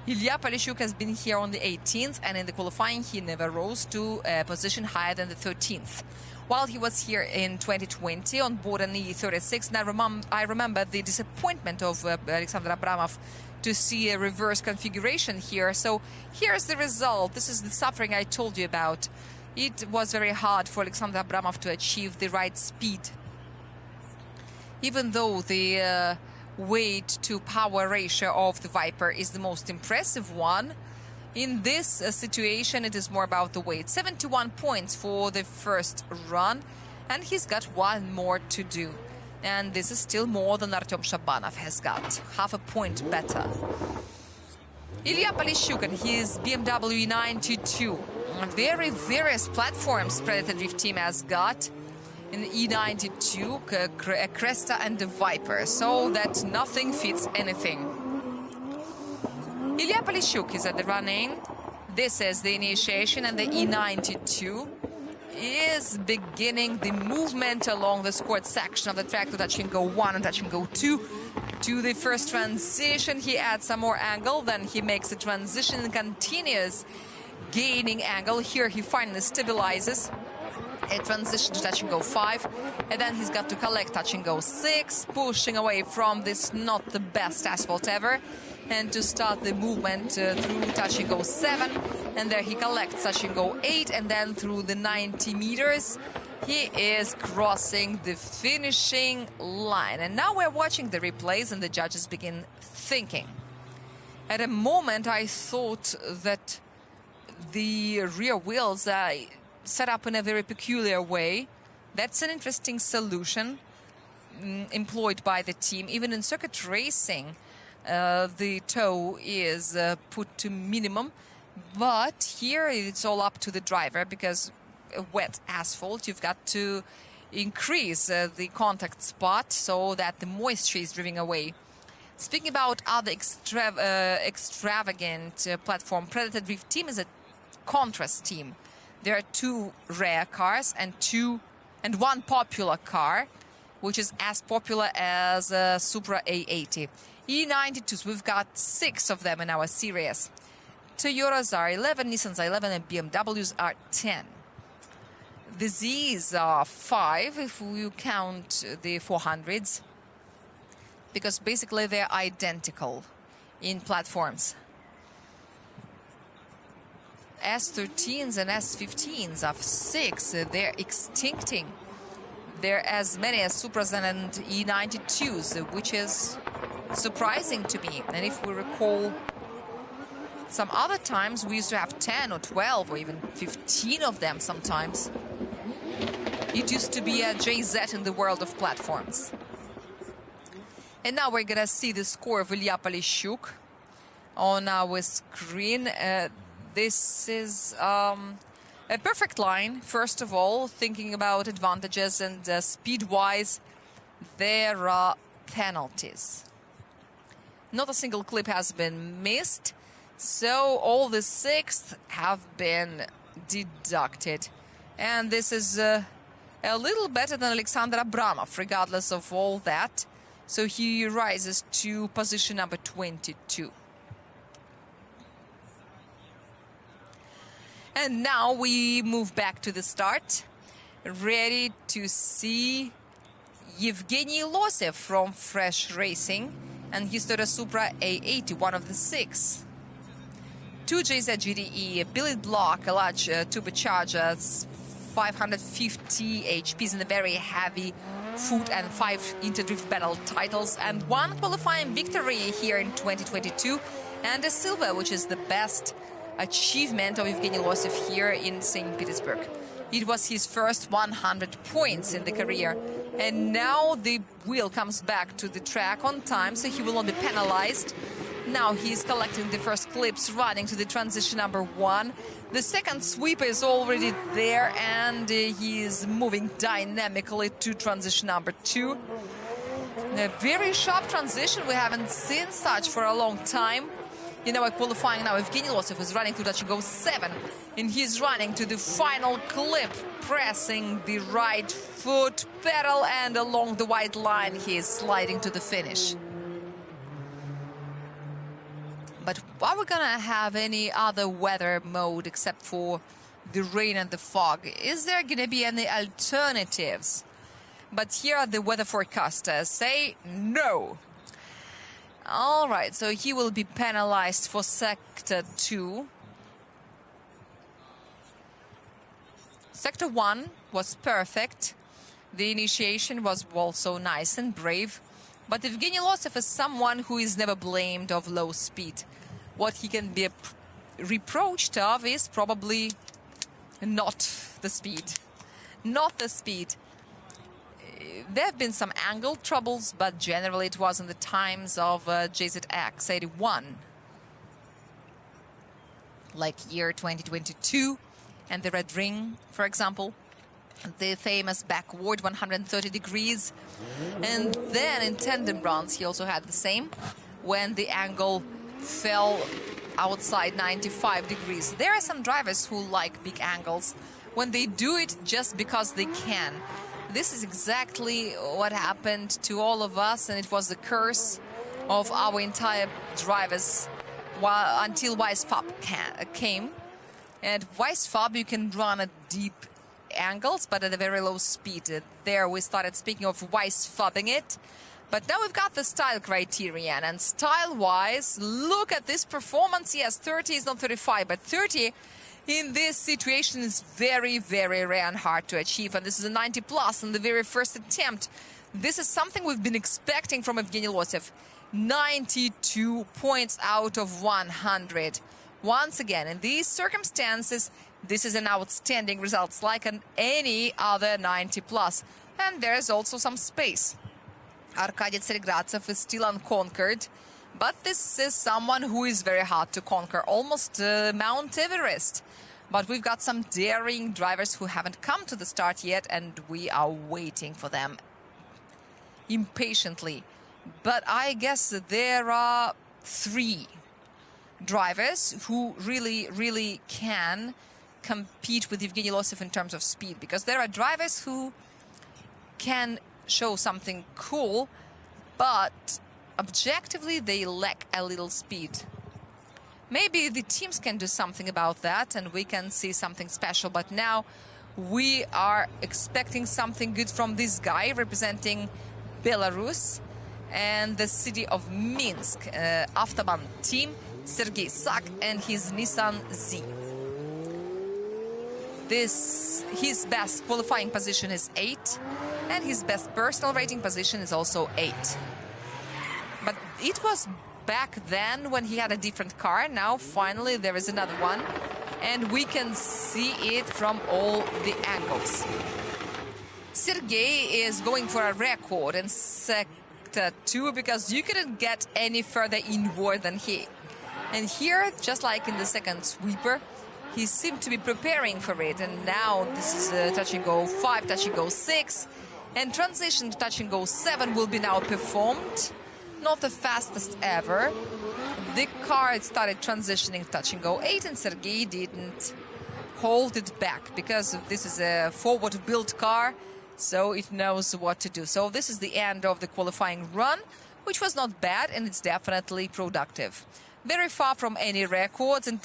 Ilya Polushchuk has been here on the 18th, and in the qualifying, he never rose to a position higher than the 13th. While he was here in 2020 on board an E36, and I remember the disappointment of Alexander Abramov to see a reverse configuration here. So here's the result. This is the suffering I told you about. It was very hard for Alexander Abramov to achieve the right speed. Even though the weight to power ratio of the Viper is the most impressive one, in this situation, it is more about the weight. 71 points for the first run, and he's got one more to do. And this is still more than Artem Shabanov has got. Half a point better. Ilya Polushchuk and his BMW E92. Very various platforms Predator Drift team has got. In the E92, a Cresta and a Viper, so that nothing fits anything. Ilya Polushchuk is at the running. This is the initiation, and the E92 is beginning the movement along the squared section of the track to touch and go 1 and touch and go 2. To the first transition, he adds some more angle, then he makes a transition and continues gaining angle. Here he finally stabilizes. A transition to touch and go 5, and then he's got to collect touch and go 6, pushing away from this not the best asphalt ever, and to start the movement through touch and go 7, and there he collects touch and go 8, and then through the 90 meters he is crossing the finishing line. And now we're watching the replays, and the judges begin thinking. At a moment I thought that the rear wheels set up in a very peculiar way. That's an interesting solution employed by the team. Even in circuit racing, the toe is put to minimum, but here it's all up to the driver, because wet asphalt, you've got to increase the contact spot so that the moisture is driven away. Speaking about other extravagant platform, Predator Drift team is a contrast team. There are 2 rare cars and 1 popular car, which is as popular as Supra A80. E92s, we've got 6 of them in our series. Toyotas are 11, Nissans are 11, and BMWs are 10. The Zs are 5, if you count the 400s, because basically they're identical in platforms. S13s and S15s are 6. They're extincting. They're as many as Supras and E92s, which is surprising to me. And if we recall, some other times we used to have 10 or 12 or even 15 of them sometimes. It used to be a JZ in the world of platforms. And now we're going to see the score of Ilya Polushchuk on our screen. This is A perfect line, first of all, thinking about advantages, and speed-wise, there are penalties. Not a single clip has been missed, so all the 6th have been deducted. And this is a little better than Alexander Abramov, regardless of all that. So he rises to position number 22. And now we move back to the start, ready to see Yevgeny Losev from Fresh Racing and his Toyota Supra A80, one of the 6. 2 JZ GDE, a billet block, a large turbocharger, 550 HPs in a very heavy foot, and 5 Interdrift Battle titles, and 1 qualifying victory here in 2022, and a silver, which is the best achievement of Yevgeny Losev here in St. Petersburg. It was his first 100 points in the career, and now the wheel comes back to the track on time, so he will not be penalized. Now he's collecting the first clips, running to the transition number 1. The second sweeper is already there, and he is moving dynamically to transition number 2. A very sharp transition. We haven't seen such for a long time. You know, qualifying now, Yevgeny Losev is running to Dutch-Go 7, and he's running to the final clip, pressing the right foot pedal, and along the white line he is sliding to the finish. But are we gonna have any other weather mode except for the rain and the fog? Is there gonna be any alternatives? But here are the weather forecasters say no. All right, so he will be penalized for Sector 2. Sector 1 was perfect. The initiation was also nice and brave. But Yevgeny Losev is someone who is never blamed of low speed. What he can be reproached of is probably not the speed. Not the speed. There have been some angle troubles, but generally it was in the times of JZX 81. Like year 2022 and the Red Ring, for example. The famous backward 130 degrees. And then in tandem runs he also had the same, when the angle fell outside 95 degrees. There are some drivers who like big angles when they do it just because they can. This is exactly what happened to all of us, and it was the curse of our entire drivers until Weissfab came. And Weissfab, you can run at deep angles, but at a very low speed. There we started speaking of Weissfabbing it. But now we've got the style criterion, and style-wise, look at this performance. Yes, 30 is not 35, but 30 in this situation is very, very rare and hard to achieve. And this is a 90 plus in the very first attempt. This is something we've been expecting from Yevgeny Losev. 92 points out of 100. Once again, in these circumstances, this is an outstanding result, like any other 90 plus. And there's also some space. Arkady Tsaregradtsev is still unconquered, but this is someone who is very hard to conquer, almost Mount Everest. But we've got some daring drivers who haven't come to the start yet, and we are waiting for them impatiently. But I guess there are 3 drivers who really can compete with Yevgeny Losev in terms of speed, because there are drivers who can show something cool, but objectively they lack a little speed. Maybe the teams can do something about that and we can see something special, but now we are expecting something good from this guy representing Belarus and the city of Minsk, Avtoban team, Sergei Sak and his Nissan Z. His best qualifying position is 8, and his best personal rating position is also 8. But it was back then when he had a different car. Now finally there is another one, and we can see it from all the angles. Sergei is going for a record in Sector 2 because you couldn't get any further inward than he. And here, just like in the second sweeper, He seemed to be preparing for it, and now this is touch and go 5, touch and go 6, and transition to touch and go 7 will be now performed. Not the fastest ever. The car started transitioning to touch and go 8, and Sergei didn't hold it back because this is a forward-built car, so it knows what to do. So this is the end of the qualifying run, which was not bad, and it's definitely productive. Very far from any records in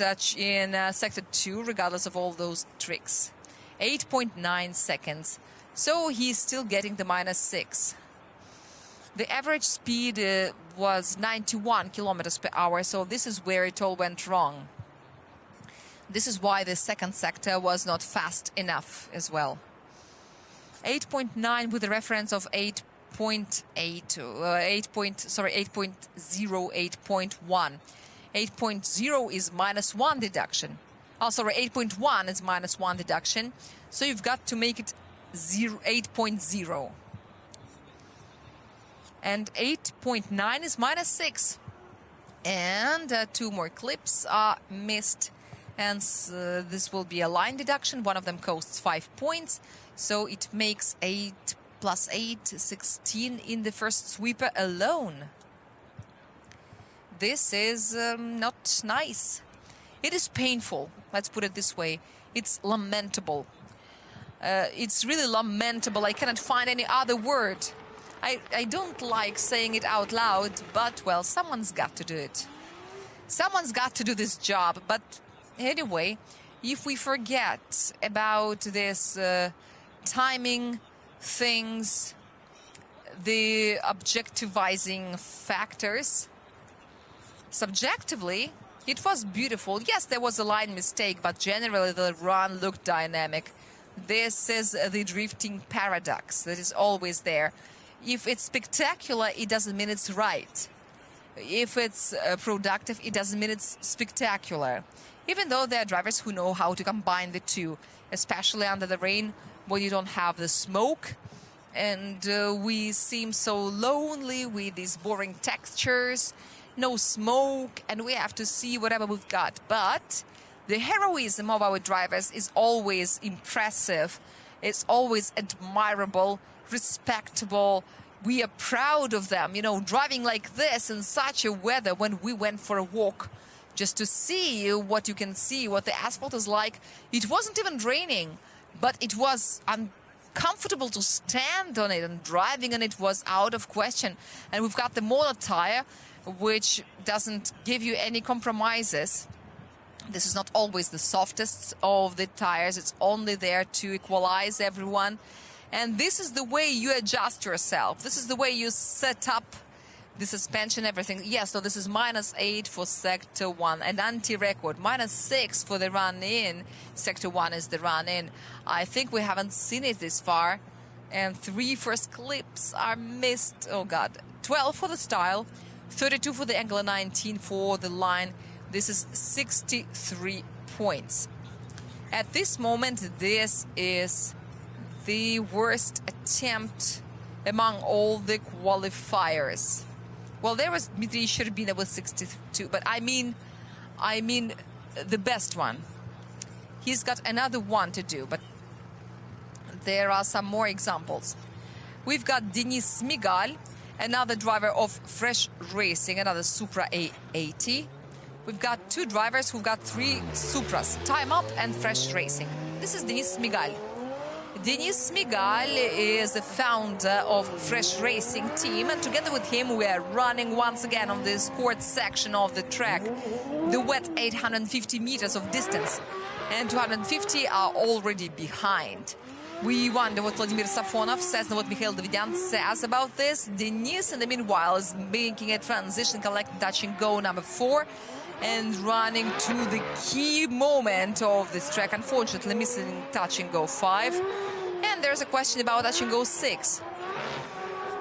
Sector 2, regardless of all those tricks. 8.9 seconds. So he's still getting the -6. The average speed was 91 kilometers per hour, so this is where it all went wrong. This is why the second sector was not fast enough as well. 8.9 with a reference of 8.0, 8.1. 8.0 is -1 deduction. Oh, sorry, 8.1 is -1 deduction. So you've got to make it 8.0. And 8.9 is -6. And 2 more clips are missed. And this will be a line deduction. One of them costs 5 points. So it makes 8 plus 8, 16 in the first sweeper alone. This is not nice. It is painful. Let's put it this way. It's lamentable. It's really lamentable. I cannot find any other word. I don't like saying it out loud, but, well, someone's got to do it. Someone's got to do this job. But anyway, if we forget about this timing things, the objectivizing factors, subjectively, it was beautiful. Yes, there was a line mistake, but generally the run looked dynamic. This is the drifting paradox that is always there. If it's spectacular, it doesn't mean it's right. If it's productive, it doesn't mean it's spectacular. Even though there are drivers who know how to combine the two, especially under the rain when you don't have the smoke. And we seem so lonely with these boring textures, no smoke, and we have to see whatever we've got. But the heroism of our drivers is always impressive. It's always admirable, respectable. We are proud of them, you know, driving like this in such a weather. When we went for a walk just to see what you can see, what the asphalt is like, it wasn't even raining, but it was uncomfortable to stand on it, and driving on it was out of question. And we've got the mono tire, which doesn't give you any compromises. This is not always the softest of the tires. It's only there to equalize everyone. And this is the way you adjust yourself. This is the way you set up the suspension, everything. Yes, so this is -8 for Sector 1, an anti-record. -6 for the run-in. Sector 1 is the run-in. I think we haven't seen it this far. And 3 first clips are missed. Oh, God. 12 for the style. 32 for the angle, 19 for the line. This is 63 points. At this moment, this is the worst attempt among all the qualifiers. Well, there was Dmitriy Shcherbina with 62, but I mean the best one. He's got another one to do, but there are some more examples. We've got Denis Smigal, another driver of Fresh Racing, another Supra A80. We've got 2 drivers who've got 3 Supras, Time Up and Fresh Racing. This is Denis Smigal. Denis Smigal is the founder of Fresh Racing team, and together with him we are running once again on this court section of the track, the wet 850 meters of distance, and 250 are already behind. We wonder what Vladimir Safonov says and what Mikhail Davidyan says about this. Denis, in the meanwhile, is making a transition, collecting touch and go number 4, and running to the key moment of this track, unfortunately missing touch and go 5. And there's a question about touch and go 6.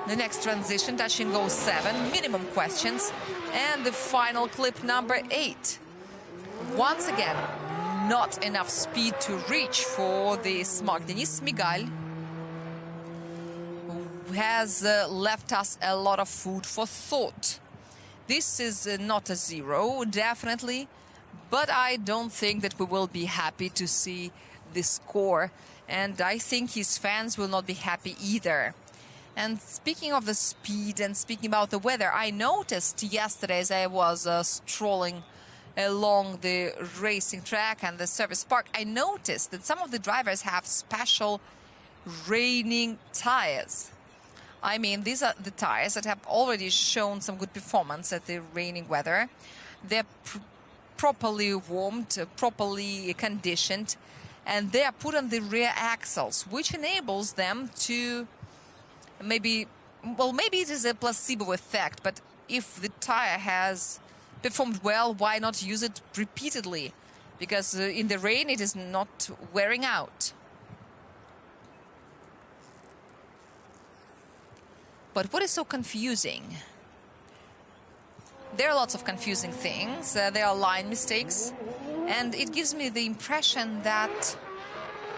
The next transition, touch and go 7, minimum questions. And the final clip, number 8. Once again, not enough speed to reach for the smog. Denis Smigal has left us a lot of food for thought. This is not a 0, definitely, But I don't think that we will be happy to see this score. And I think his fans will not be happy either. And speaking of the speed and speaking about the weather, I noticed yesterday as I was strolling along the racing track and the service park, I noticed that some of the drivers have special raining tires. I mean, these are the tires that have already shown some good performance at the raining weather. They're properly warmed, properly conditioned, and they are put on the rear axles, which enables them to maybe it is a placebo effect, but if the tire has performed well, why not use it repeatedly? Because in the rain it is not wearing out. But what is so confusing? There are lots of confusing things. There are line mistakes. And it gives me the impression that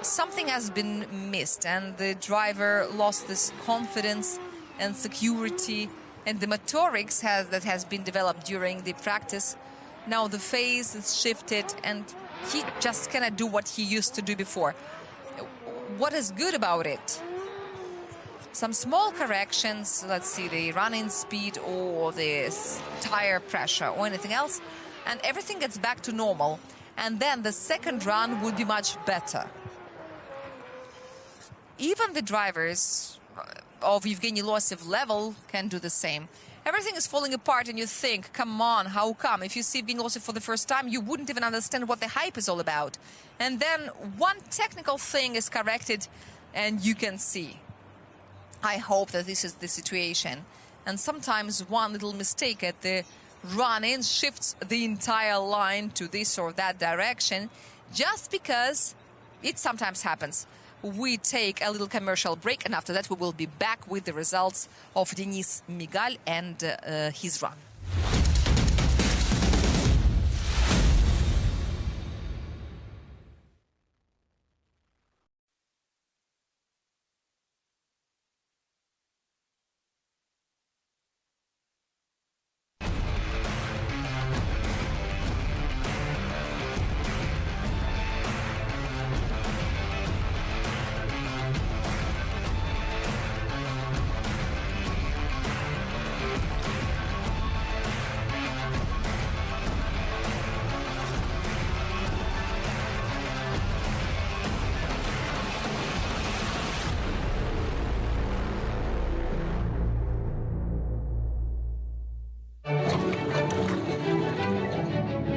something has been missed and the driver lost this confidence and security and the motorics that has been developed during the practice. Now the phase is shifted and he just cannot do what he used to do before. What is good about it? Some small corrections, let's see, the running speed or the tire pressure or anything else, and everything gets back to normal. And then the second run would be much better. Even the drivers of Evgeny Losev level can do the same. Everything is falling apart and you think, come on, how come? If you see Evgeny Losev for the first time, you wouldn't even understand what the hype is all about. And then one technical thing is corrected and you can see. I hope that this is the situation. And sometimes one little mistake at the run-in shifts the entire line to this or that direction, just because it sometimes happens. We take a little commercial break, and after that we will be back with the results of Denis Migal and his run.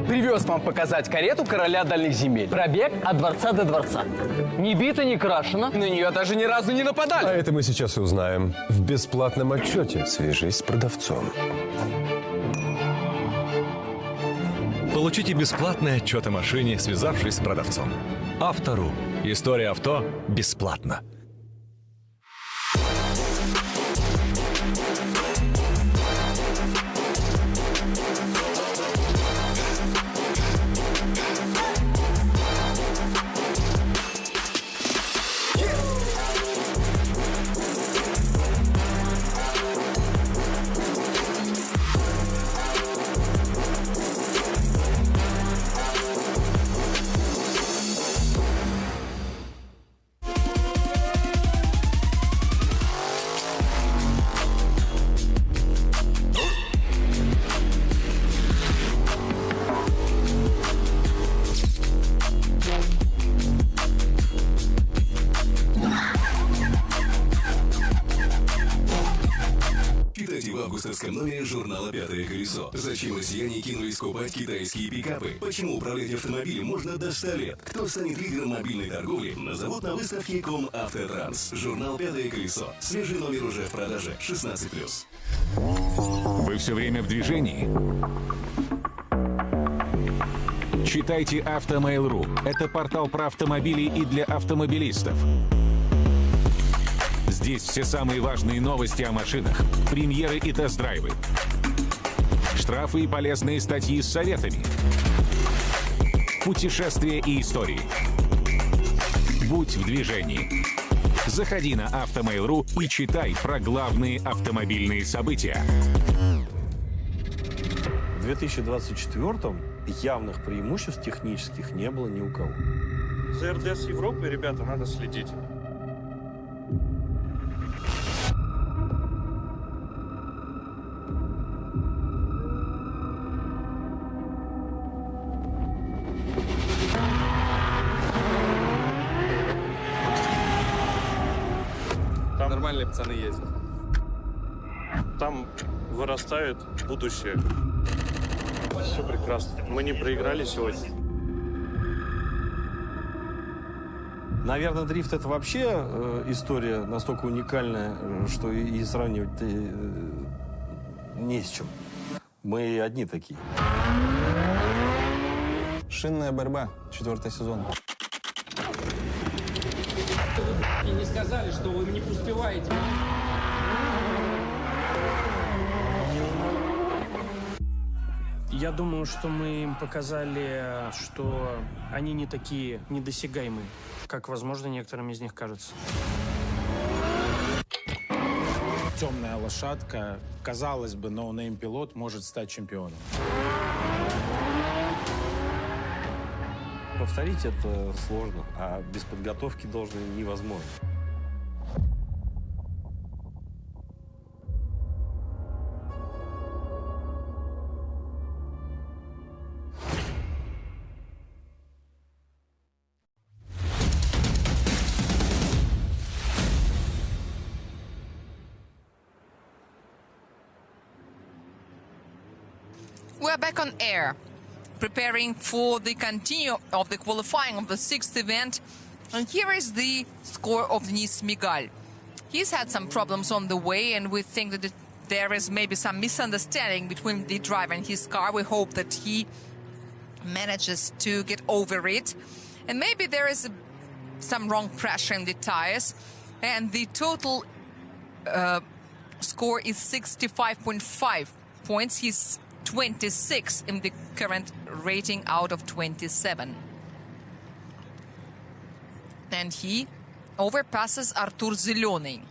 Привез вам показать карету короля дальних земель. Пробег от дворца до дворца. Не бита, не крашена. На нее даже ни разу не нападали. А это мы сейчас и узнаем в бесплатном отчете. Свяжись с продавцом. Получите бесплатный отчет о машине, связавшись с продавцом. Автору. История авто бесплатно. В номере журнала «Пятое колесо». Зачем россияне кинулись скупать китайские пикапы? Почему управлять автомобилем можно до 100 лет? Кто станет лидером мобильной торговли? Назовут на выставке «Комавтотранс». Журнал «Пятое колесо». Свежий номер уже в продаже. 16+. Вы все время в движении? Читайте Автомейл.ру. Это портал про автомобили и для автомобилистов. Здесь все самые важные новости о машинах, премьеры и тест-драйвы, штрафы и полезные статьи с советами, путешествия и истории. Будь в движении. Заходи на Автомейл.ру и читай про главные автомобильные события. В 2024-м явных преимуществ технических не было ни у кого. За РДС Европы, ребята, надо следить. Там нормальные пацаны ездят. Там вырастает будущее. Все прекрасно. Мы не проиграли сегодня. Наверное, дрифт — это вообще история настолько уникальная, что и сравнивать не с чем. Мы одни такие. Шинная борьба, 4-й сезон. И не сказали, что вы не успеваете. Я думаю, что мы им показали, что они не такие недосягаемые, как, возможно, некоторым из них кажется. Темная лошадка, казалось бы, ноунейм-пилот может стать чемпионом. Повторить это сложно, а без подготовки должно невозможно. We're back on air, preparing for the continue of the qualifying of the 6th event. And here is the score of Denis Migal. He's had some problems on the way, and we think that there is maybe some misunderstanding between the driver and his car. We hope that he manages to get over it. And maybe there is some wrong pressure in the tires. And the total score is 65.5 points. He's 26 in the current rating out of 27. And he overpasses Artur Zelony.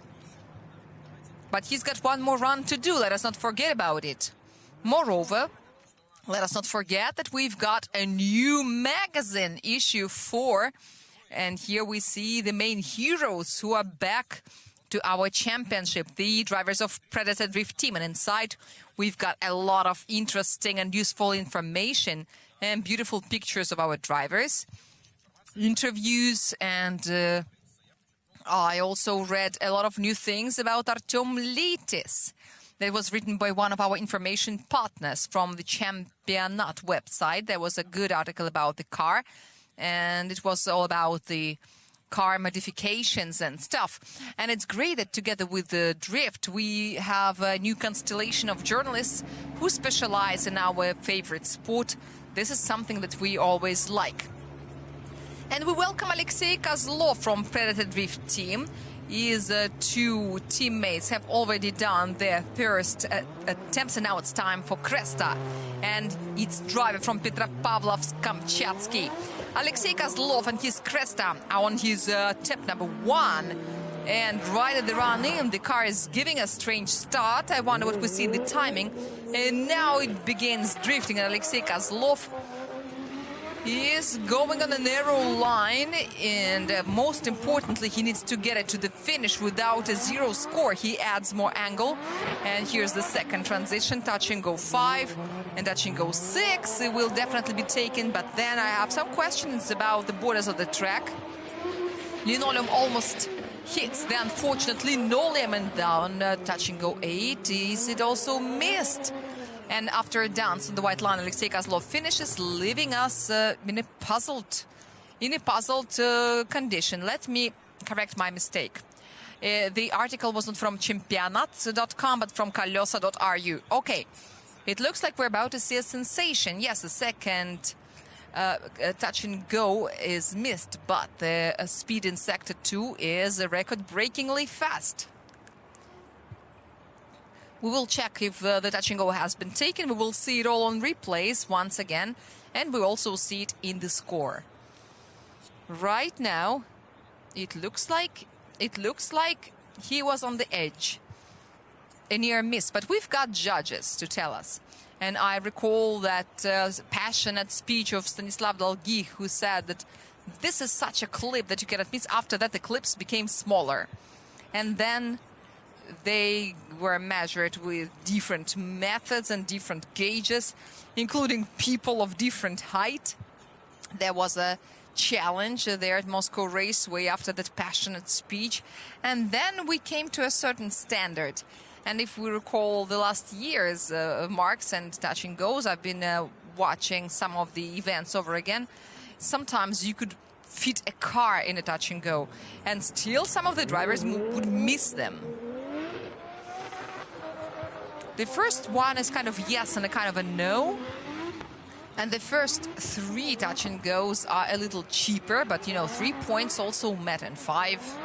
But he's got one more run to do. Let us not forget about it. Moreover, let us not forget that we've got a new magazine, issue 4. And here we see the main heroes who are back to our championship, the drivers of Predator Drift Team. And inside, we've got a lot of interesting and useful information and beautiful pictures of our drivers, interviews, and I also read a lot of new things about Artem Leytis. That was written by one of our information partners from the Championat website. There was a good article about the car, and it was all about the car modifications and stuff. And it's great that together with the Drift, we have a new constellation of journalists who specialize in our favorite sport. This is something that we always like. And we welcome Alexei Kazlov from Predator Drift Team. His two teammates have already done their first attempts, and now it's time for Cresta. And it's driver from Petropavlovsk-Kamchatsky. Alexei Kazlov and his Cresta are on his tap number 1. And right at the run-in, the car is giving a strange start. I wonder what we see in the timing. And now it begins drifting, and Alexei Kazlov is going on a narrow line, and most importantly, he needs to get it to the finish without a 0 score. He adds more angle, and here's the second transition, touch and go 5 and touch and go 6. It will definitely be taken, but then I have some questions about the borders of the track. Linoleum almost hits the unfortunate linoleum, and down touch and go 8. Is it also missed? And after a dance on the white line, Alexei Kazlov finishes, leaving us in a puzzled condition. Let me correct my mistake. The article wasn't from championat.com, but from kolesa.ru. Okay, it looks like we're about to see a sensation. Yes, the second touch and go is missed, but the speed in Sector 2 is record-breakingly fast. We will check if the touch and go has been taken. We will see it all on replays once again, and we also see it in the score. Right now, it looks like he was on the edge, a near miss. But we've got judges to tell us. And I recall that passionate speech of Stanislav Dolgih, who said that this is such a clip that you cannot miss. After that, the clips became smaller. And then they were measured with different methods and different gauges, including people of different height. There was a challenge there at Moscow Raceway after that passionate speech. And then we came to a certain standard. And if we recall the last year's marks and touch and goes, I've been watching some of the events over again. Sometimes you could fit a car in a touch and go, and still some of the drivers would miss them. The first one is kind of yes and a kind of a no. And the first 3 touch and goes are a little cheaper, but 3 points also met, and 5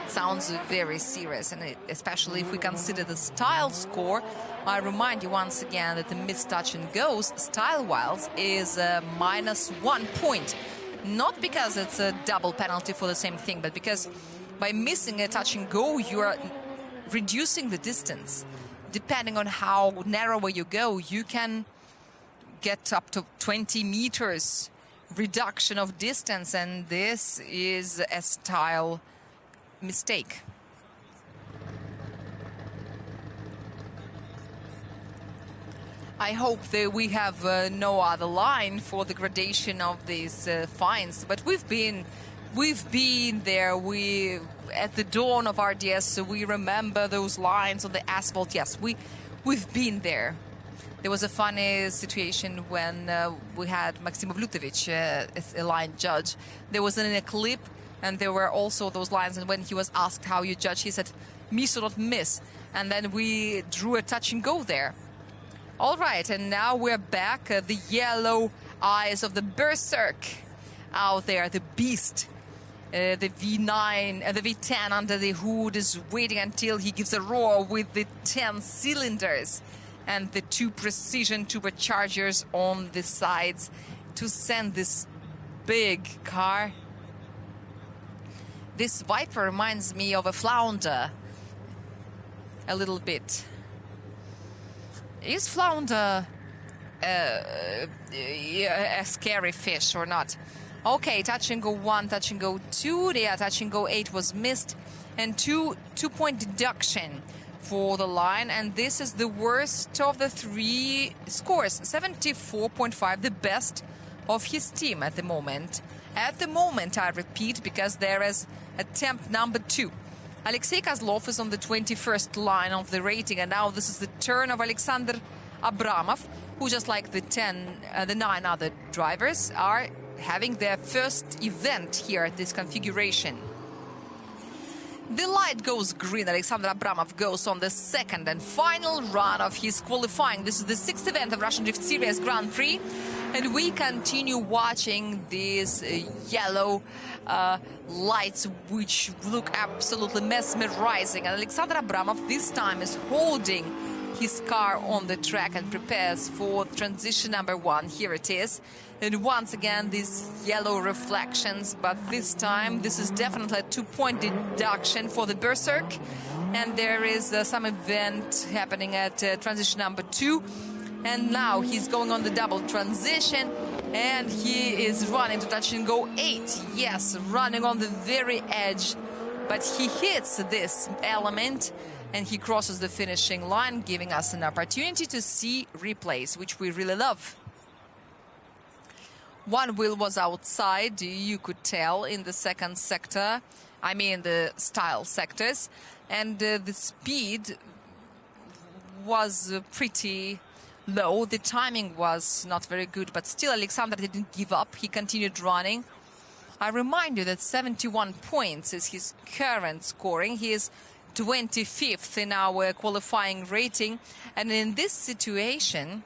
sounds very serious. And especially if we consider the style score, I remind you once again that the missed touch and goes style-wise is -1 point. Not because it's a double penalty for the same thing, but because by missing a touch and go, you are reducing the distance. Depending on how narrow you go, you can get up to 20 meters reduction of distance, and this is a style mistake. I hope that we have no other line for the gradation of these fines, but we've been there. We at the dawn of RDS, so we remember those lines on the asphalt. Yes, we've been there. There was a funny situation when we had Maxim Vlutovich, a line judge. There was in a clip, and there were also those lines. And when he was asked how you judge, he said, "Miss or not miss." And then we drew a touch and go there. All right, and now we're back. The yellow eyes of the berserk out there, the beast. The V9, the V10 under the hood is waiting until he gives a roar with the 10 cylinders and the 2 precision turbochargers on the sides to send this big car. This Viper reminds me of a flounder a little bit. Is flounder a scary fish or not? Okay, touch and go 1, touch and go 2. Yeah, touch and go 8 was missed, and 2-point deduction for the line, and this is the worst of the 3 scores. 74.5, the best of his team at the moment. At the moment, I repeat, because there is attempt number 2. Alexei Kazlov is on the 21st line of the rating, and now this is the turn of Alexander Abramov, who, just like the 9 other drivers, are having their first event here at this configuration. The light goes green. Alexander Abramov goes on the second and final run of his qualifying. This is the 6th event of Russian Drift Series Grand Prix, and we continue watching these yellow lights, which look absolutely mesmerizing. And Alexander Abramov this time is holding his car on the track and prepares for transition number 1. Here it is. And once again, these yellow reflections, but this time this is definitely a 2-point deduction for the Berserk. And there is some event happening at transition number 2. And now he's going on the double transition, and he is running to touch and go 8. Yes, running on the very edge, but he hits this element and he crosses the finishing line, giving us an opportunity to see replays, which we really love. One wheel was outside, you could tell, in the second sector, I mean the style sectors, and the speed was pretty low. The timing was not very good, but still Alexander didn't give up. He continued running. I remind you that 71 points is his current scoring. He is 25th in our qualifying rating, and in this situation,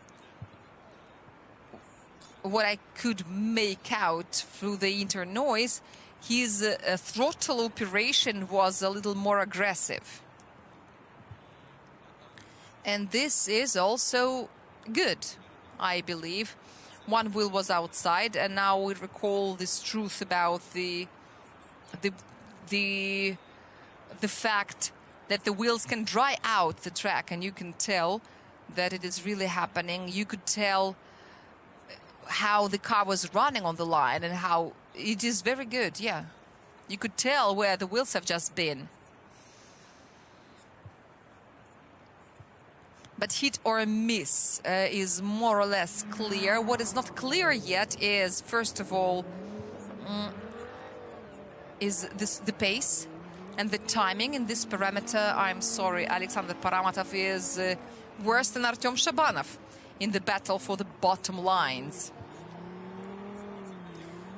what I could make out through the internoise, his throttle operation was a little more aggressive. And this is also good, I believe. One wheel was outside, and now we recall this truth about the fact that the wheels can dry out the track, and you can tell that it is really happening. You could tell how the car was running on the line and how it is very good, yeah. You could tell where the wheels have just been. But hit or miss is more or less clear. What is not clear yet is, first of all, is the pace and the timing in this parameter. I'm sorry, Alexander Paramatov is worse than Artem Shabanov in the battle for the bottom lines.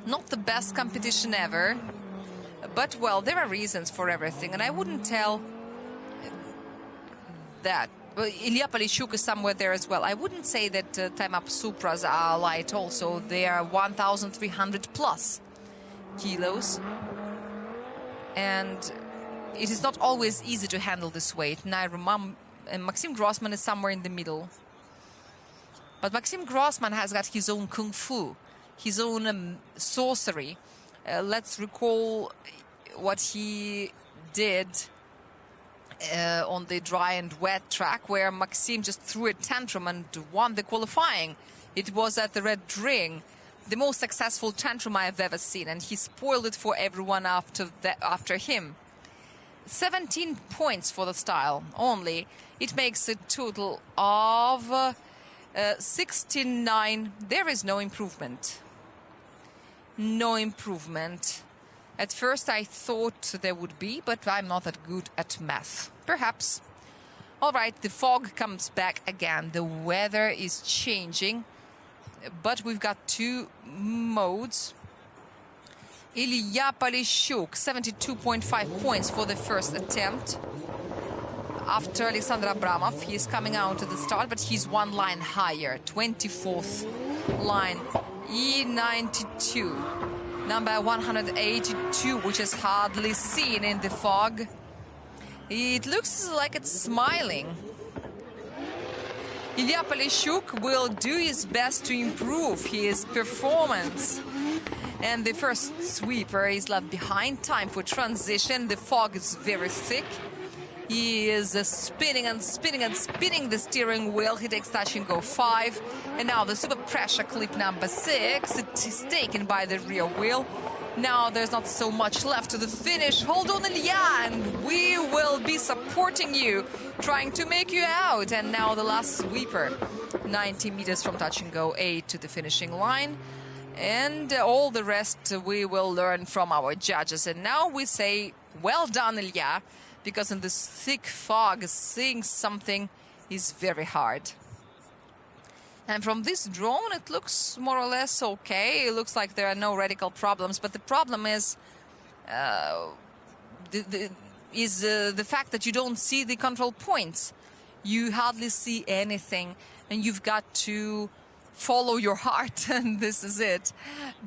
Not the best competition ever, but, well, there are reasons for everything, and I wouldn't tell that. Ilya Polushchuk is somewhere there as well. I wouldn't say that time-up Supras are light also. They are 1,300 plus kilos. And it is not always easy to handle this weight. And Maxim Grossman is somewhere in the middle. But Maxim Grossman has got his own kung fu, his own sorcery. Let's recall what he did on the dry and wet track, where Maxim just threw a tantrum and won the qualifying. It was at the Red Ring, the most successful tantrum I have ever seen, and he spoiled it for everyone after him. 17 points for the style only. It makes a total of 69. There is no improvement. No improvement. At first I thought there would be, but I'm not that good at math. Perhaps. All right, the fog comes back again. The weather is changing, but we've got two modes. Ilya Polushchuk, 72.5 points for the first attempt. After Alexander Abramov, he is coming out at the start, but he's one line higher, 24th line, E92. Number 182, which is hardly seen in the fog. It looks like it's smiling. Ilya Polushchuk will do his best to improve his performance. And the first sweeper is left behind. Time for transition. The fog is very thick. He is spinning and spinning and spinning the steering wheel. He takes touch and go 5. And now the super pressure clip number 6. It is taken by the rear wheel. Now there's not so much left to the finish. Hold on, Ilya, and we will be supporting you, trying to make you out. And now the last sweeper, 90 meters from touch and go 8 to the finishing line. And all the rest we will learn from our judges. And now we say, well done, Ilya, because in this thick fog, seeing something is very hard. And from this drone, it looks more or less okay. It looks like there are no radical problems. But the problem is the fact that you don't see the control points. You hardly see anything, and you've got to follow your heart, and this is it.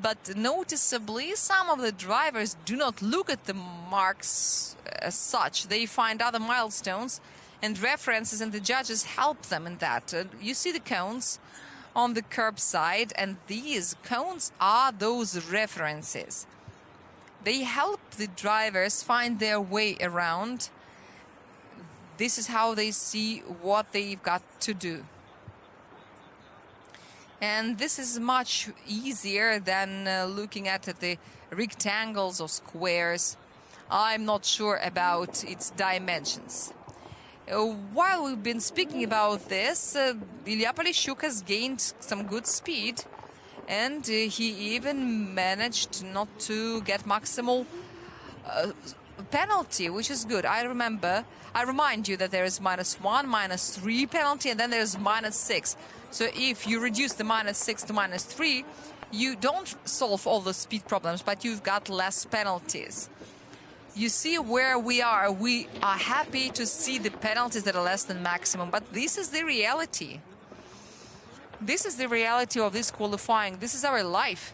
But noticeably, some of the drivers do not look at the marks as such. They find other milestones and references, and the judges help them in that. You see the cones on the curbside, and these cones are those references. They help the drivers find their way around. This is how they see what they've got to do. And this is much easier than looking at the rectangles or squares. I'm not sure about its dimensions. While we've been speaking about this, Ilya Polushchuk has gained some good speed, and he even managed not to get maximal penalty, which is good. I remind you that there is -1, -3 penalty, and then there's -6. So if you reduce the -6 to -3, you don't solve all the speed problems, but you've got less penalties. You see where we are. We are happy to see the penalties that are less than maximum, but this is the reality. This is the reality of this qualifying. This is our life.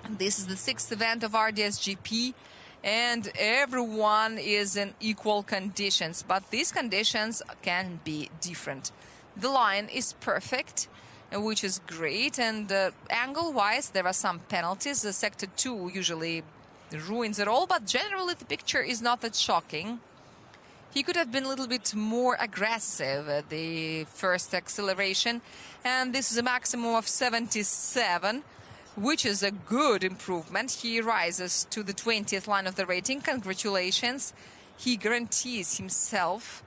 This is the 6th event of RDS GP, and everyone is in equal conditions, but these conditions can be different. The line is perfect, which is great, and angle-wise, there are some penalties. The Sector 2 usually ruins it all, but generally the picture is not that shocking. He could have been a little bit more aggressive at the first acceleration. And this is a maximum of 77, which is a good improvement. He rises to the 20th line of the rating. Congratulations. He guarantees himself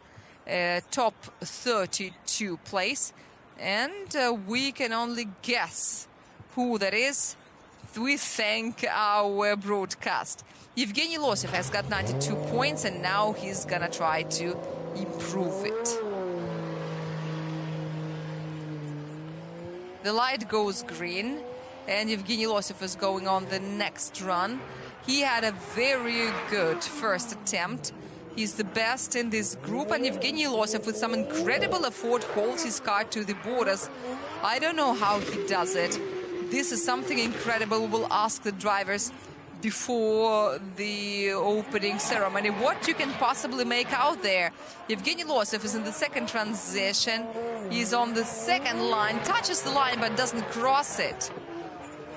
top 32 place. And we can only guess who that is. We thank our broadcast. Evgeny Losev has got 92 points, and now he's gonna try to improve it. The light goes green, and Evgeny Losev is going on the next run. He had a very good first attempt. He's the best in this group, and Evgeny Losev, with some incredible effort, holds his car to the borders. I don't know how he does it. This is something incredible. We'll ask the drivers before the opening ceremony what you can possibly make out there. Evgeny Losev is in the second transition. He's on the second line, touches the line but doesn't cross it.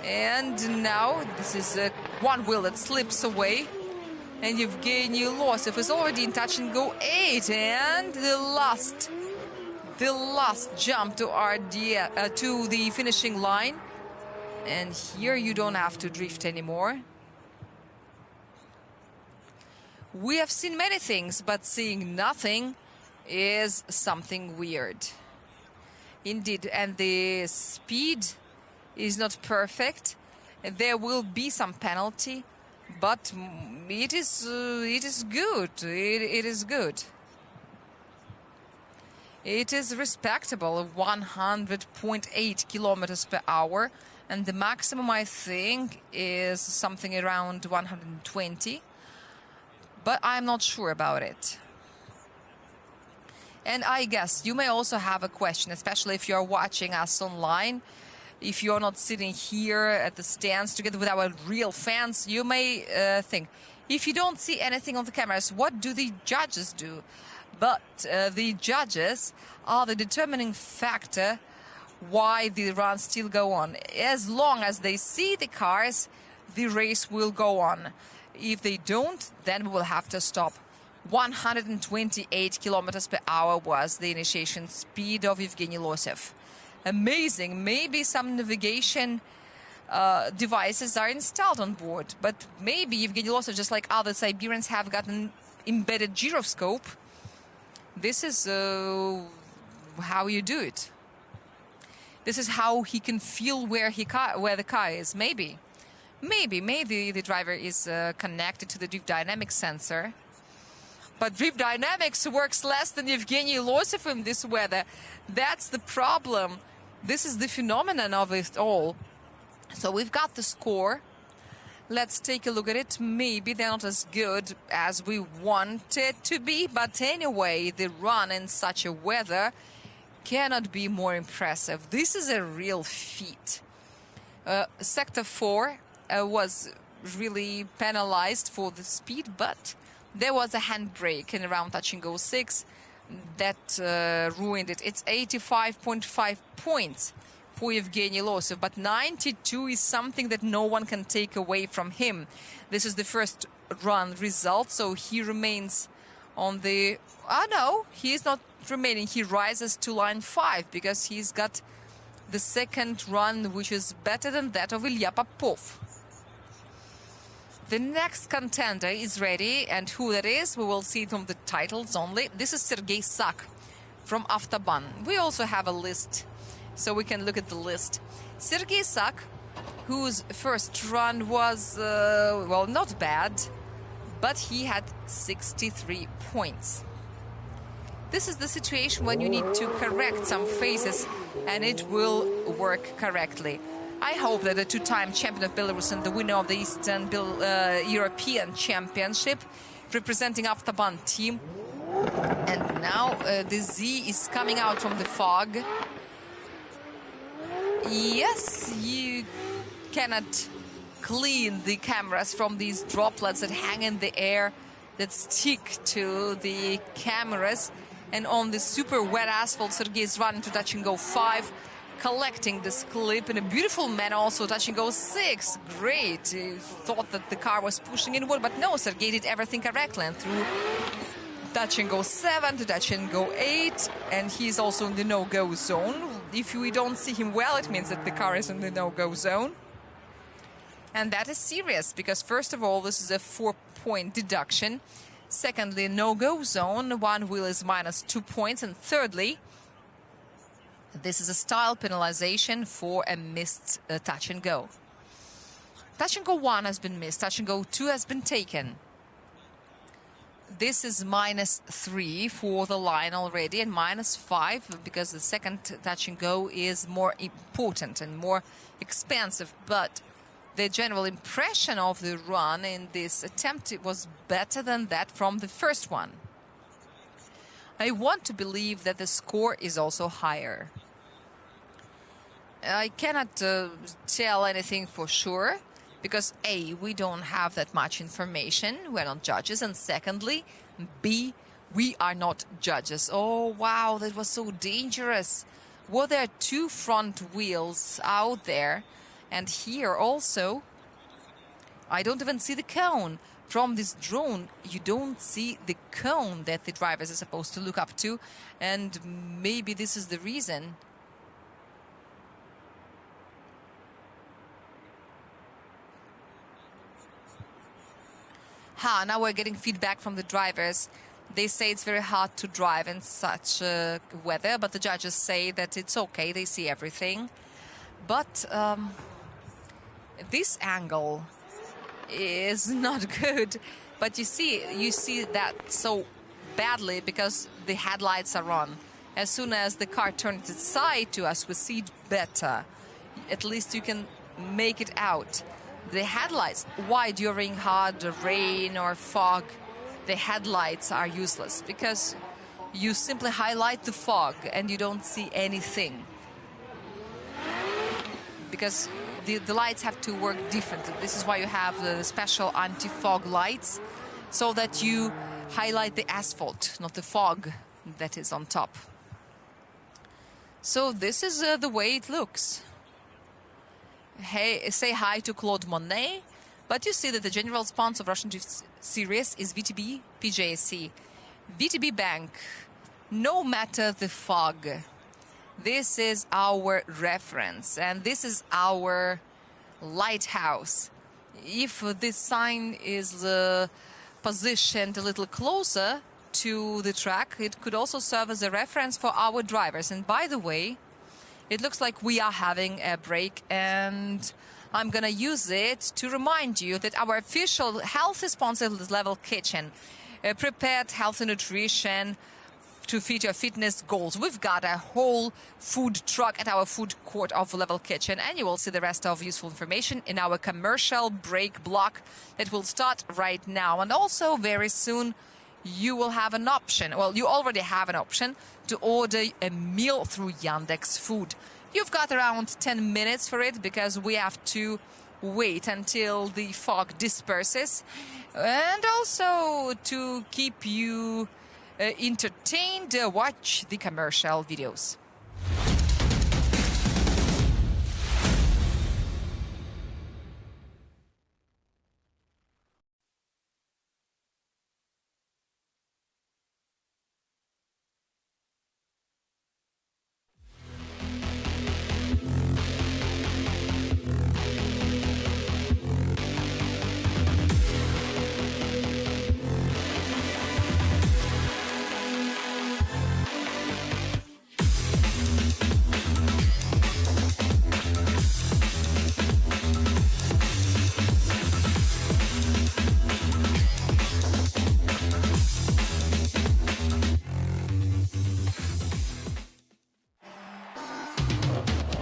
And now this is one wheel that slips away. And Evgeny Losev is already in touch and go 8. And the last jump to to the finishing line. And here you don't have to drift anymore. We have seen many things, but seeing nothing is something weird. Indeed, and the speed is not perfect. There will be some penalty, but it is good. It is good. It is respectable, 100.8 kilometers per hour, and the maximum, I think, is something around 120. But I'm not sure about it. And I guess you may also have a question, especially if you're watching us online. If you're not sitting here at the stands together with our real fans, you may think, if you don't see anything on the cameras, what do the judges do? But the judges are the determining factor why the runs still go on. As long as they see the cars, the race will go on. If they don't, then we will have to stop. 128 kilometers per hour was the initiation speed of Evgeny Losev. Amazing. Maybe some navigation devices are installed on board, but maybe Evgeny Losev, just like other Siberians, have got an embedded gyroscope. This is how you do it. This is how he can feel where the car is. Maybe the driver is connected to the drift dynamics sensor. But drift dynamics works less than Evgeny Losev in this weather. That's the problem. This is the phenomenon of it all. So we've got the score. Let's take a look at it. Maybe they're not as good as we want it to be. But anyway, the run in such a weather cannot be more impressive. This is a real feat. Sector 4 was really penalized for the speed, but there was a handbrake in around touch and go 6 that ruined it. It's 85.5 points for Evgeny Losev, but 92 is something that no one can take away from him. This is the first run result, so he remains on the... no, he is not remaining. He rises to line 5 because he's got the second run, which is better than that of Ilya Popov. The next contender is ready, and who that is, we will see it from the titles only. This is Sergei Sak from Avtoban. We also have a list, so we can look at the list. Sergei Sak, whose first run was, well, not bad, but he had 63 points. This is the situation when you need to correct some phases, and it will work correctly. I hope that the two-time champion of Belarus and the winner of the Eastern European Championship, representing Avtoban team. And now the Z is coming out from the fog. Yes, you cannot clean the cameras from these droplets that hang in the air, that stick to the cameras. And on the super wet asphalt, Sergei is running to touch and go 5. Collecting this clip in a beautiful manner, also touch and go 6. Great. He thought that the car was pushing inward, but no, Sergei did everything correctly and threw touch and go 7 to touch and go 8, and he's also in the no-go zone. If we don't see him well, it means that the car is in the no-go zone. And that is serious, because first of all, this is a 4-point deduction. Secondly, no-go zone, one wheel is minus 2 points. And thirdly, this is a style penalization for a missed touch and go. Touch and go 1 has been missed, touch and go 2 has been taken. This is minus 3 for the line already, and minus 5 because the second touch and go is more important and more expensive. But the general impression of the run in this attempt was better than that from the first one. I want to believe that the score is also higher. I cannot tell anything for sure, because A, we don't have that much information, we're not judges, and secondly, B, we are not judges. Oh, wow, that was so dangerous. Were there 2 front wheels out there? And here also, I don't even see the cone. From this drone, you don't see the cone that the drivers are supposed to look up to, and maybe this is the reason. Now we're getting feedback from the drivers. They say it's very hard to drive in such weather, but the judges say that it's okay, they see everything. But this angle is not good. But you see that so badly because the headlights are on. As soon as the car turns its side to us, we see it better. At least you can make it out. The headlights, why during hard rain or fog, the headlights are useless? Because you simply highlight the fog and you don't see anything. Because the lights have to work differently. This is why you have the special anti-fog lights, so that you highlight the asphalt, not the fog that is on top. So this is the way it looks. Hey, say hi to Claude Monet, but you see that the general sponsor of Russian Drift Series is VTB PJC. VTB Bank, no matter the fog, this is our reference, and this is our lighthouse. If this sign is positioned a little closer to the track, it could also serve as a reference for our drivers. And by the way, it looks like we are having a break, and I'm going to use it to remind you that our official healthy sponsor is Level Kitchen. Prepared healthy nutrition to fit your fitness goals. We've got a whole food truck at our food court of Level Kitchen, and you will see the rest of useful information in our commercial break block that will start right now. And also very soon you will have an option, well, you already have an option to order a meal through Yandex Food. You've got around 10 minutes for it because we have to wait until the fog disperses, and also to keep you entertained, watch the commercial videos.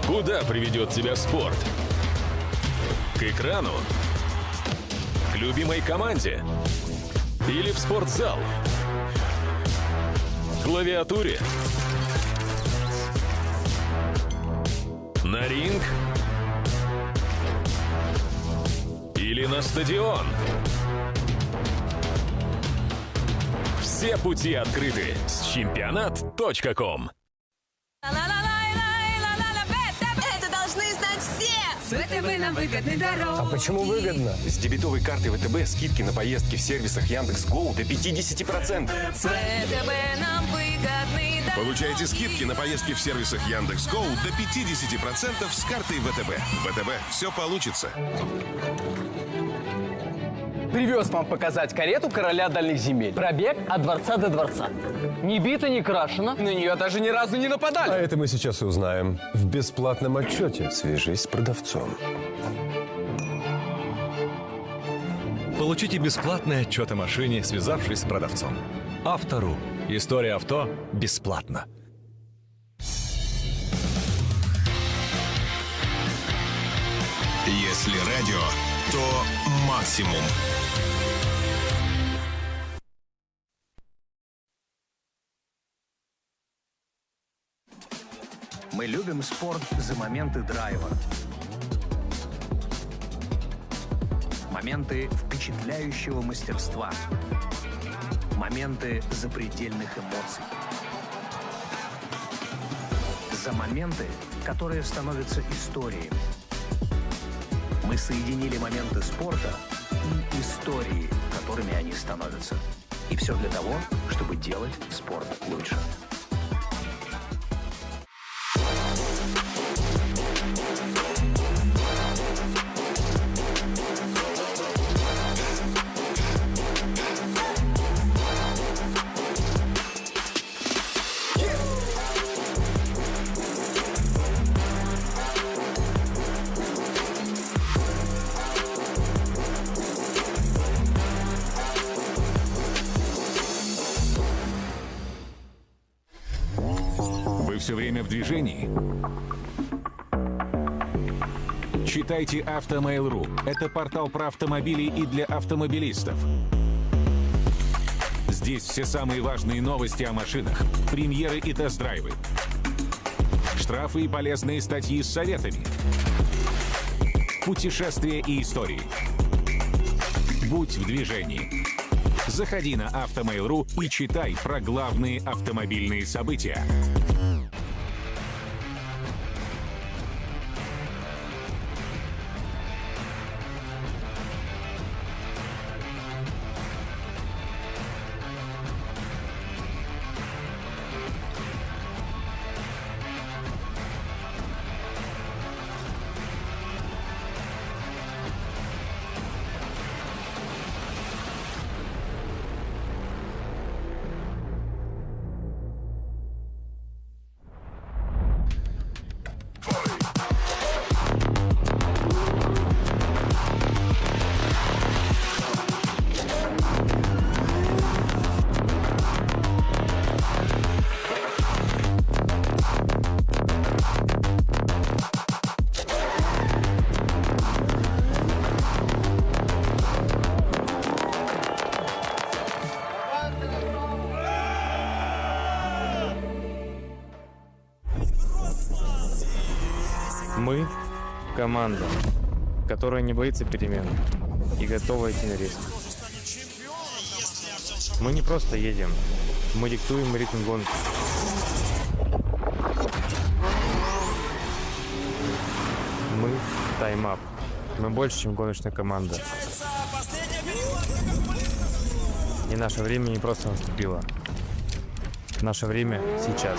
Куда приведет тебя спорт? К экрану? К любимой команде? Или в спортзал? К клавиатуре? На ринг? Или на стадион? Все пути открыты с чемпионат.ком. Это должны знать все! С ВТБ нам выгодны дорог. А почему выгодно? С дебетовой карты ВТБ скидки на поездки в сервисах Яндекс.Гоу до 50%. С ВТБ нам выгодны дорог. Получайте скидки на поездки в сервисах Яндекс.Гоу до 50% с картой ВТБ. ВТБ, все получится. Привез вам показать карету короля дальних земель. Пробег от дворца до дворца. Не бита, не крашена. На нее даже ни разу не нападали. А это мы сейчас и узнаем в бесплатном отчете. Свяжись с продавцом. Получите бесплатный отчет о машине, связавшись с продавцом. Автору. История авто бесплатно. Если радио, то максимум. Мы любим спорт за моменты драйва. Моменты впечатляющего мастерства. Моменты запредельных эмоций. За моменты, которые становятся историей. Мы соединили моменты спорта и истории, которыми они становятся. И все для того, чтобы делать спорт лучше. Все время в движении? Читайте Автомейл.ру. Это портал про автомобили и для автомобилистов. Здесь все самые важные новости о машинах, премьеры и тест-драйвы, штрафы и полезные статьи с советами, путешествия и истории. Будь в движении. Заходи на Автомейл.ру и читай про главные автомобильные события. Мы – команда, которая не боится перемен и готова идти на риск. Мы не просто едем, мы диктуем ритм гонки. Мы – тайм-ап. Мы больше, чем гоночная команда. И наше время не просто наступило. Наше время сейчас.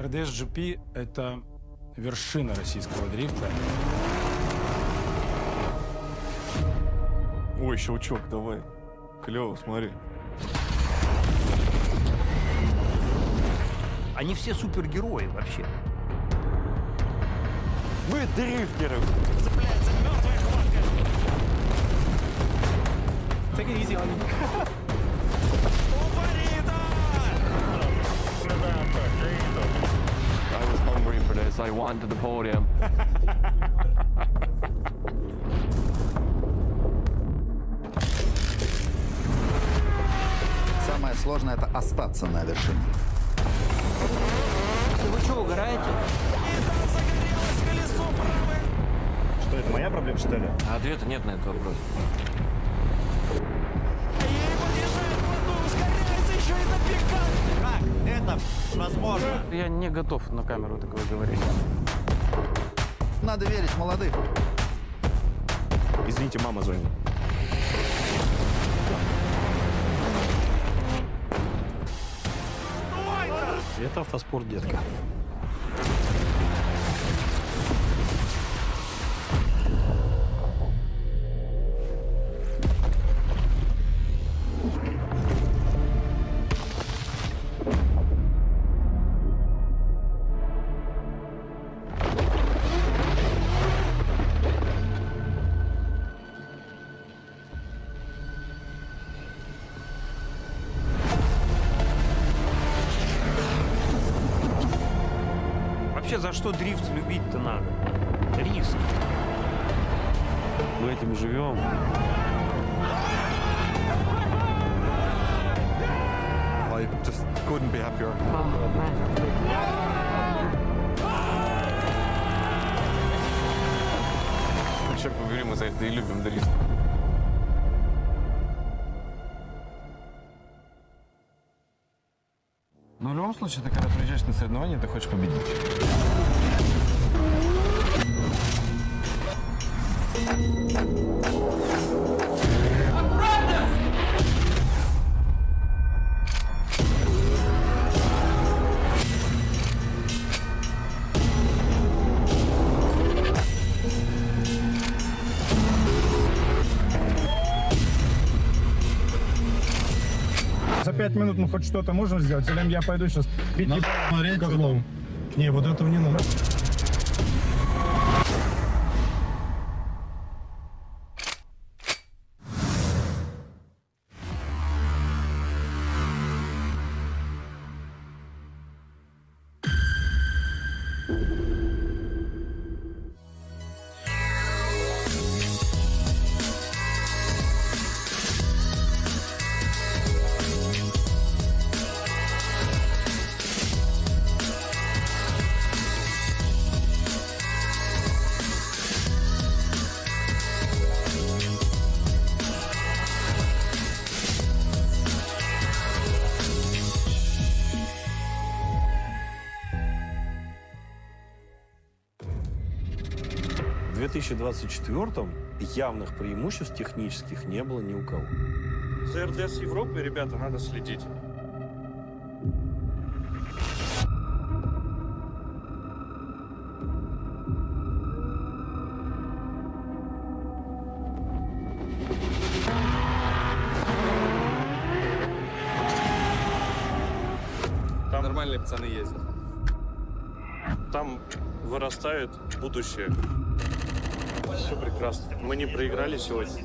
RDS GP – это вершина российского дрифта. Ой, щелчок, давай. Клево, смотри. Они все супергерои вообще. Мы дрифтеры. Цепляется мертвая хватка. Take it easy on me. I was hungry for this. I wanted the podium. Самое сложное – это остаться на вершине. Вы что, угораете? Что, это моя проблема, что ли? А ответа нет на этот вопрос. Как это возможно? Я не готов на камеру такое говорить. Надо верить в молодых. Извините, мама звонит. Это автоспорт, детка. Вообще, за что дрифт любить-то надо? Риск. Мы этим живем. I just couldn't be happier. Черт побери, мы за это и любим дрифт. Но в любом случае, ты когда приезжаешь на соревнования, ты хочешь победить. За 5 минут мы хоть что-то можем сделать? Или я пойду сейчас бить Козловым? Не, вот этого не надо. В 2024-м явных преимуществ технических не было ни у кого. За РДС Европы, ребята, надо следить. Там нормальные пацаны ездят. Там вырастает будущее. Все прекрасно. Мы не проиграли сегодня.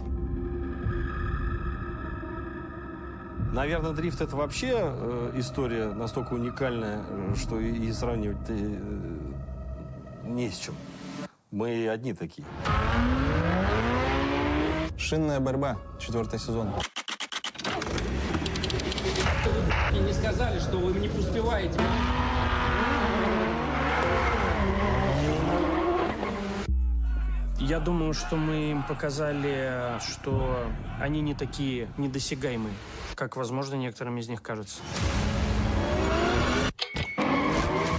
Наверное, дрифт — это вообще история настолько уникальная, что и сравнивать не с чем. Мы одни такие. Шинная борьба. 4-й сезон. И не сказали, что вы не успеваете. Я думаю, что мы им показали, что они не такие недосягаемые, как, возможно, некоторым из них кажется.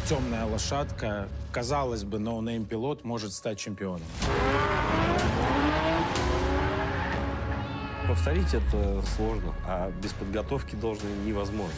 Темная лошадка, казалось бы, ноунейм-пилот может стать чемпионом. Повторить это сложно, а без подготовки должной невозможно.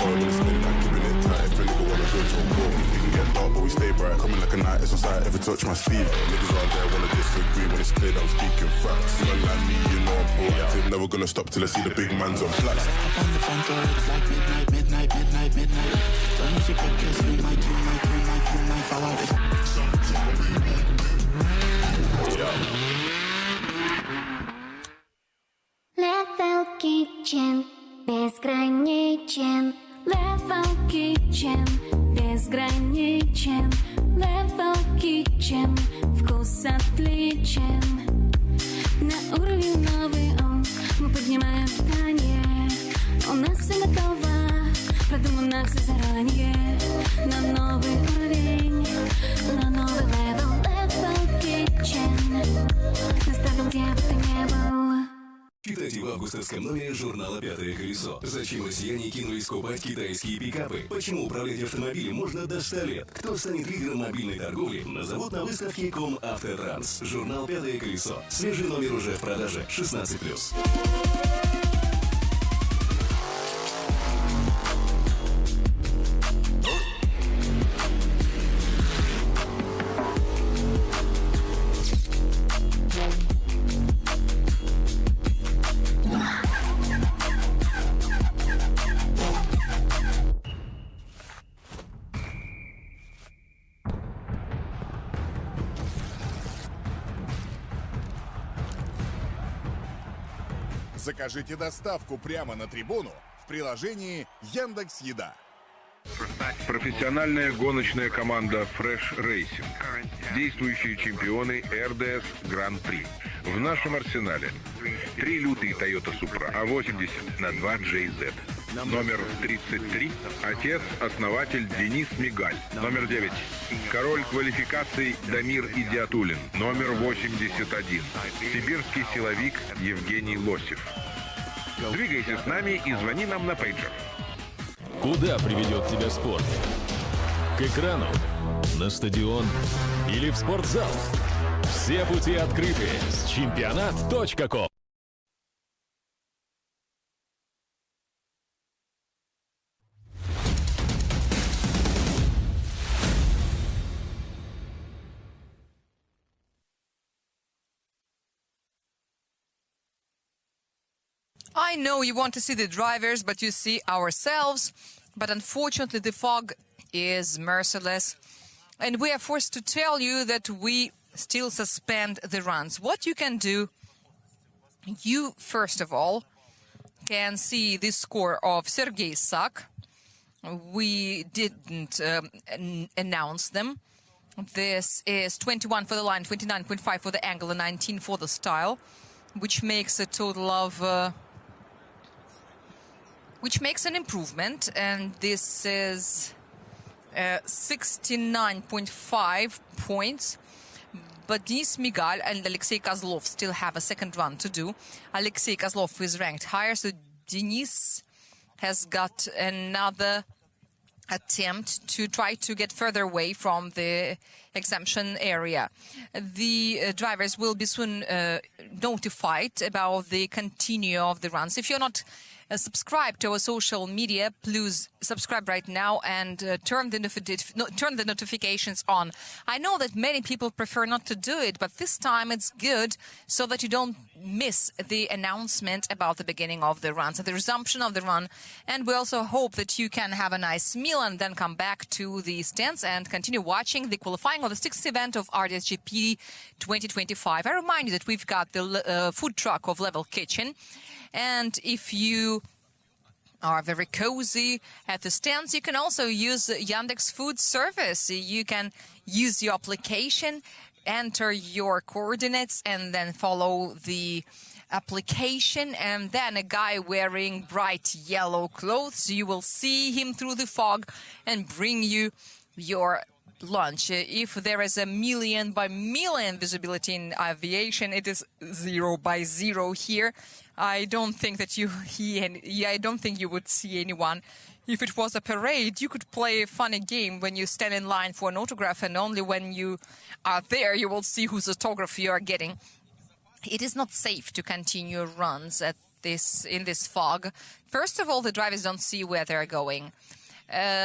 Foreign in the spin, like keeping it tight. If a nigga wanna go to a boat, we can get dark, but we stay bright. Coming like a night, it's on sight, if it touch my sleeve. Niggas around there wanna disagree when it's clear that I'm speaking facts. You don't like me, you know I'm proactive. Never gonna stop till I see the big man's on flats. Up on the front door, it's like midnight. The music that gets you might follow it. Level Kitchen безграничен. Level Kitchen безграничен. Level Kitchen вкус отличен. На уровень новый он, мы поднимаем питание. У нас все готово, продумано все заранее. На новый уровень, на новый level. Level Kitchen. Наставим, где бы ты не был. Читайте в августовском номере журнала «Пятое колесо». Зачем россияне кинулись скупать китайские пикапы? Почему управлять автомобилем можно до 100 лет? Кто станет лидером мобильной торговли? Назовут на выставке «Комавтотранс». Журнал «Пятое колесо». Свежий номер уже в продаже. 16+. Закажите доставку прямо на трибуну в приложении Яндекс.Еда. Профессиональная гоночная команда Fresh Racing. Действующие чемпионы RDS Prix. В нашем арсенале 3 лютые Toyota Supra А80 на 2 JZ. Номер 33. Отец-основатель Денис Мигаль. Номер 9. Король квалификаций Дамир Идиатуллин. Номер 81. Сибирский силовик Евгений Лосев. Двигайся с нами и звони нам на пейджер. Куда приведет тебя спорт? К экрану, на стадион или в спортзал? Все пути открыты с чемпионат.ком. I know you want to see the drivers, but you see ourselves. But unfortunately, the fog is merciless. And we are forced to tell you that we still suspend the runs. What you can do, you, first of all, can see the score of Sergei Sak. We didn't announce them. This is 21 for the line, 29.5 for the angle, and 19 for the style, which makes a total of... which makes an improvement, and this is 69.5 points. But Denis Migal and Alexei Kazlov still have a second run to do. Alexei Kazlov is ranked higher, so Denis has got another attempt to try to get further away from the exemption area. The drivers will be soon notified about the continue of the runs. If you're not subscribe to our social media, please subscribe right now and turn the notifications on. I know that many people prefer not to do it, but this time it's good so that you don't miss the announcement about the beginning of the runs and the resumption of the run. And we also hope that you can have a nice meal and then come back to the stands and continue watching the qualifying of the 6th event of RDS GP 2025. I remind you that we've got the food truck of Level Kitchen. And if you are very cozy at the stands, you can also use Yandex Food Service. You can use your application, enter your coordinates, and then follow the application. And then a guy wearing bright yellow clothes, you will see him through the fog and bring you your lunch. If there is a million by million visibility in aviation, it is 0 by 0 here. I don't think that I don't think you would see anyone. If it was a parade, you could play a funny game when you stand in line for an autograph, and only when you are there you will see whose autograph you are getting. It is not safe to continue runs at in this fog. First of all, the drivers don't see where they're going.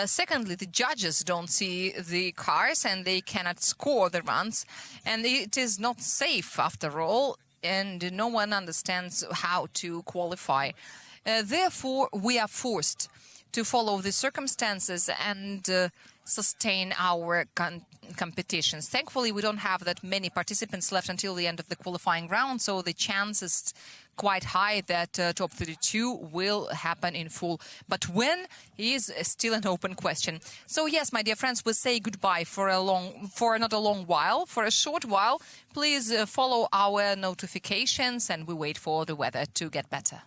Secondly, the judges don't see the cars and they cannot score the runs. And it is not safe, after all, and no one understands how to qualify. Therefore, we are forced to follow the circumstances and sustain our competitions. Thankfully, we don't have that many participants left until the end of the qualifying round, so the chance is quite high that top 32 will happen in full. But when is still an open question. So yes, my dear friends, we say goodbye for not a long while, for a short while. Please follow our notifications and we wait for the weather to get better.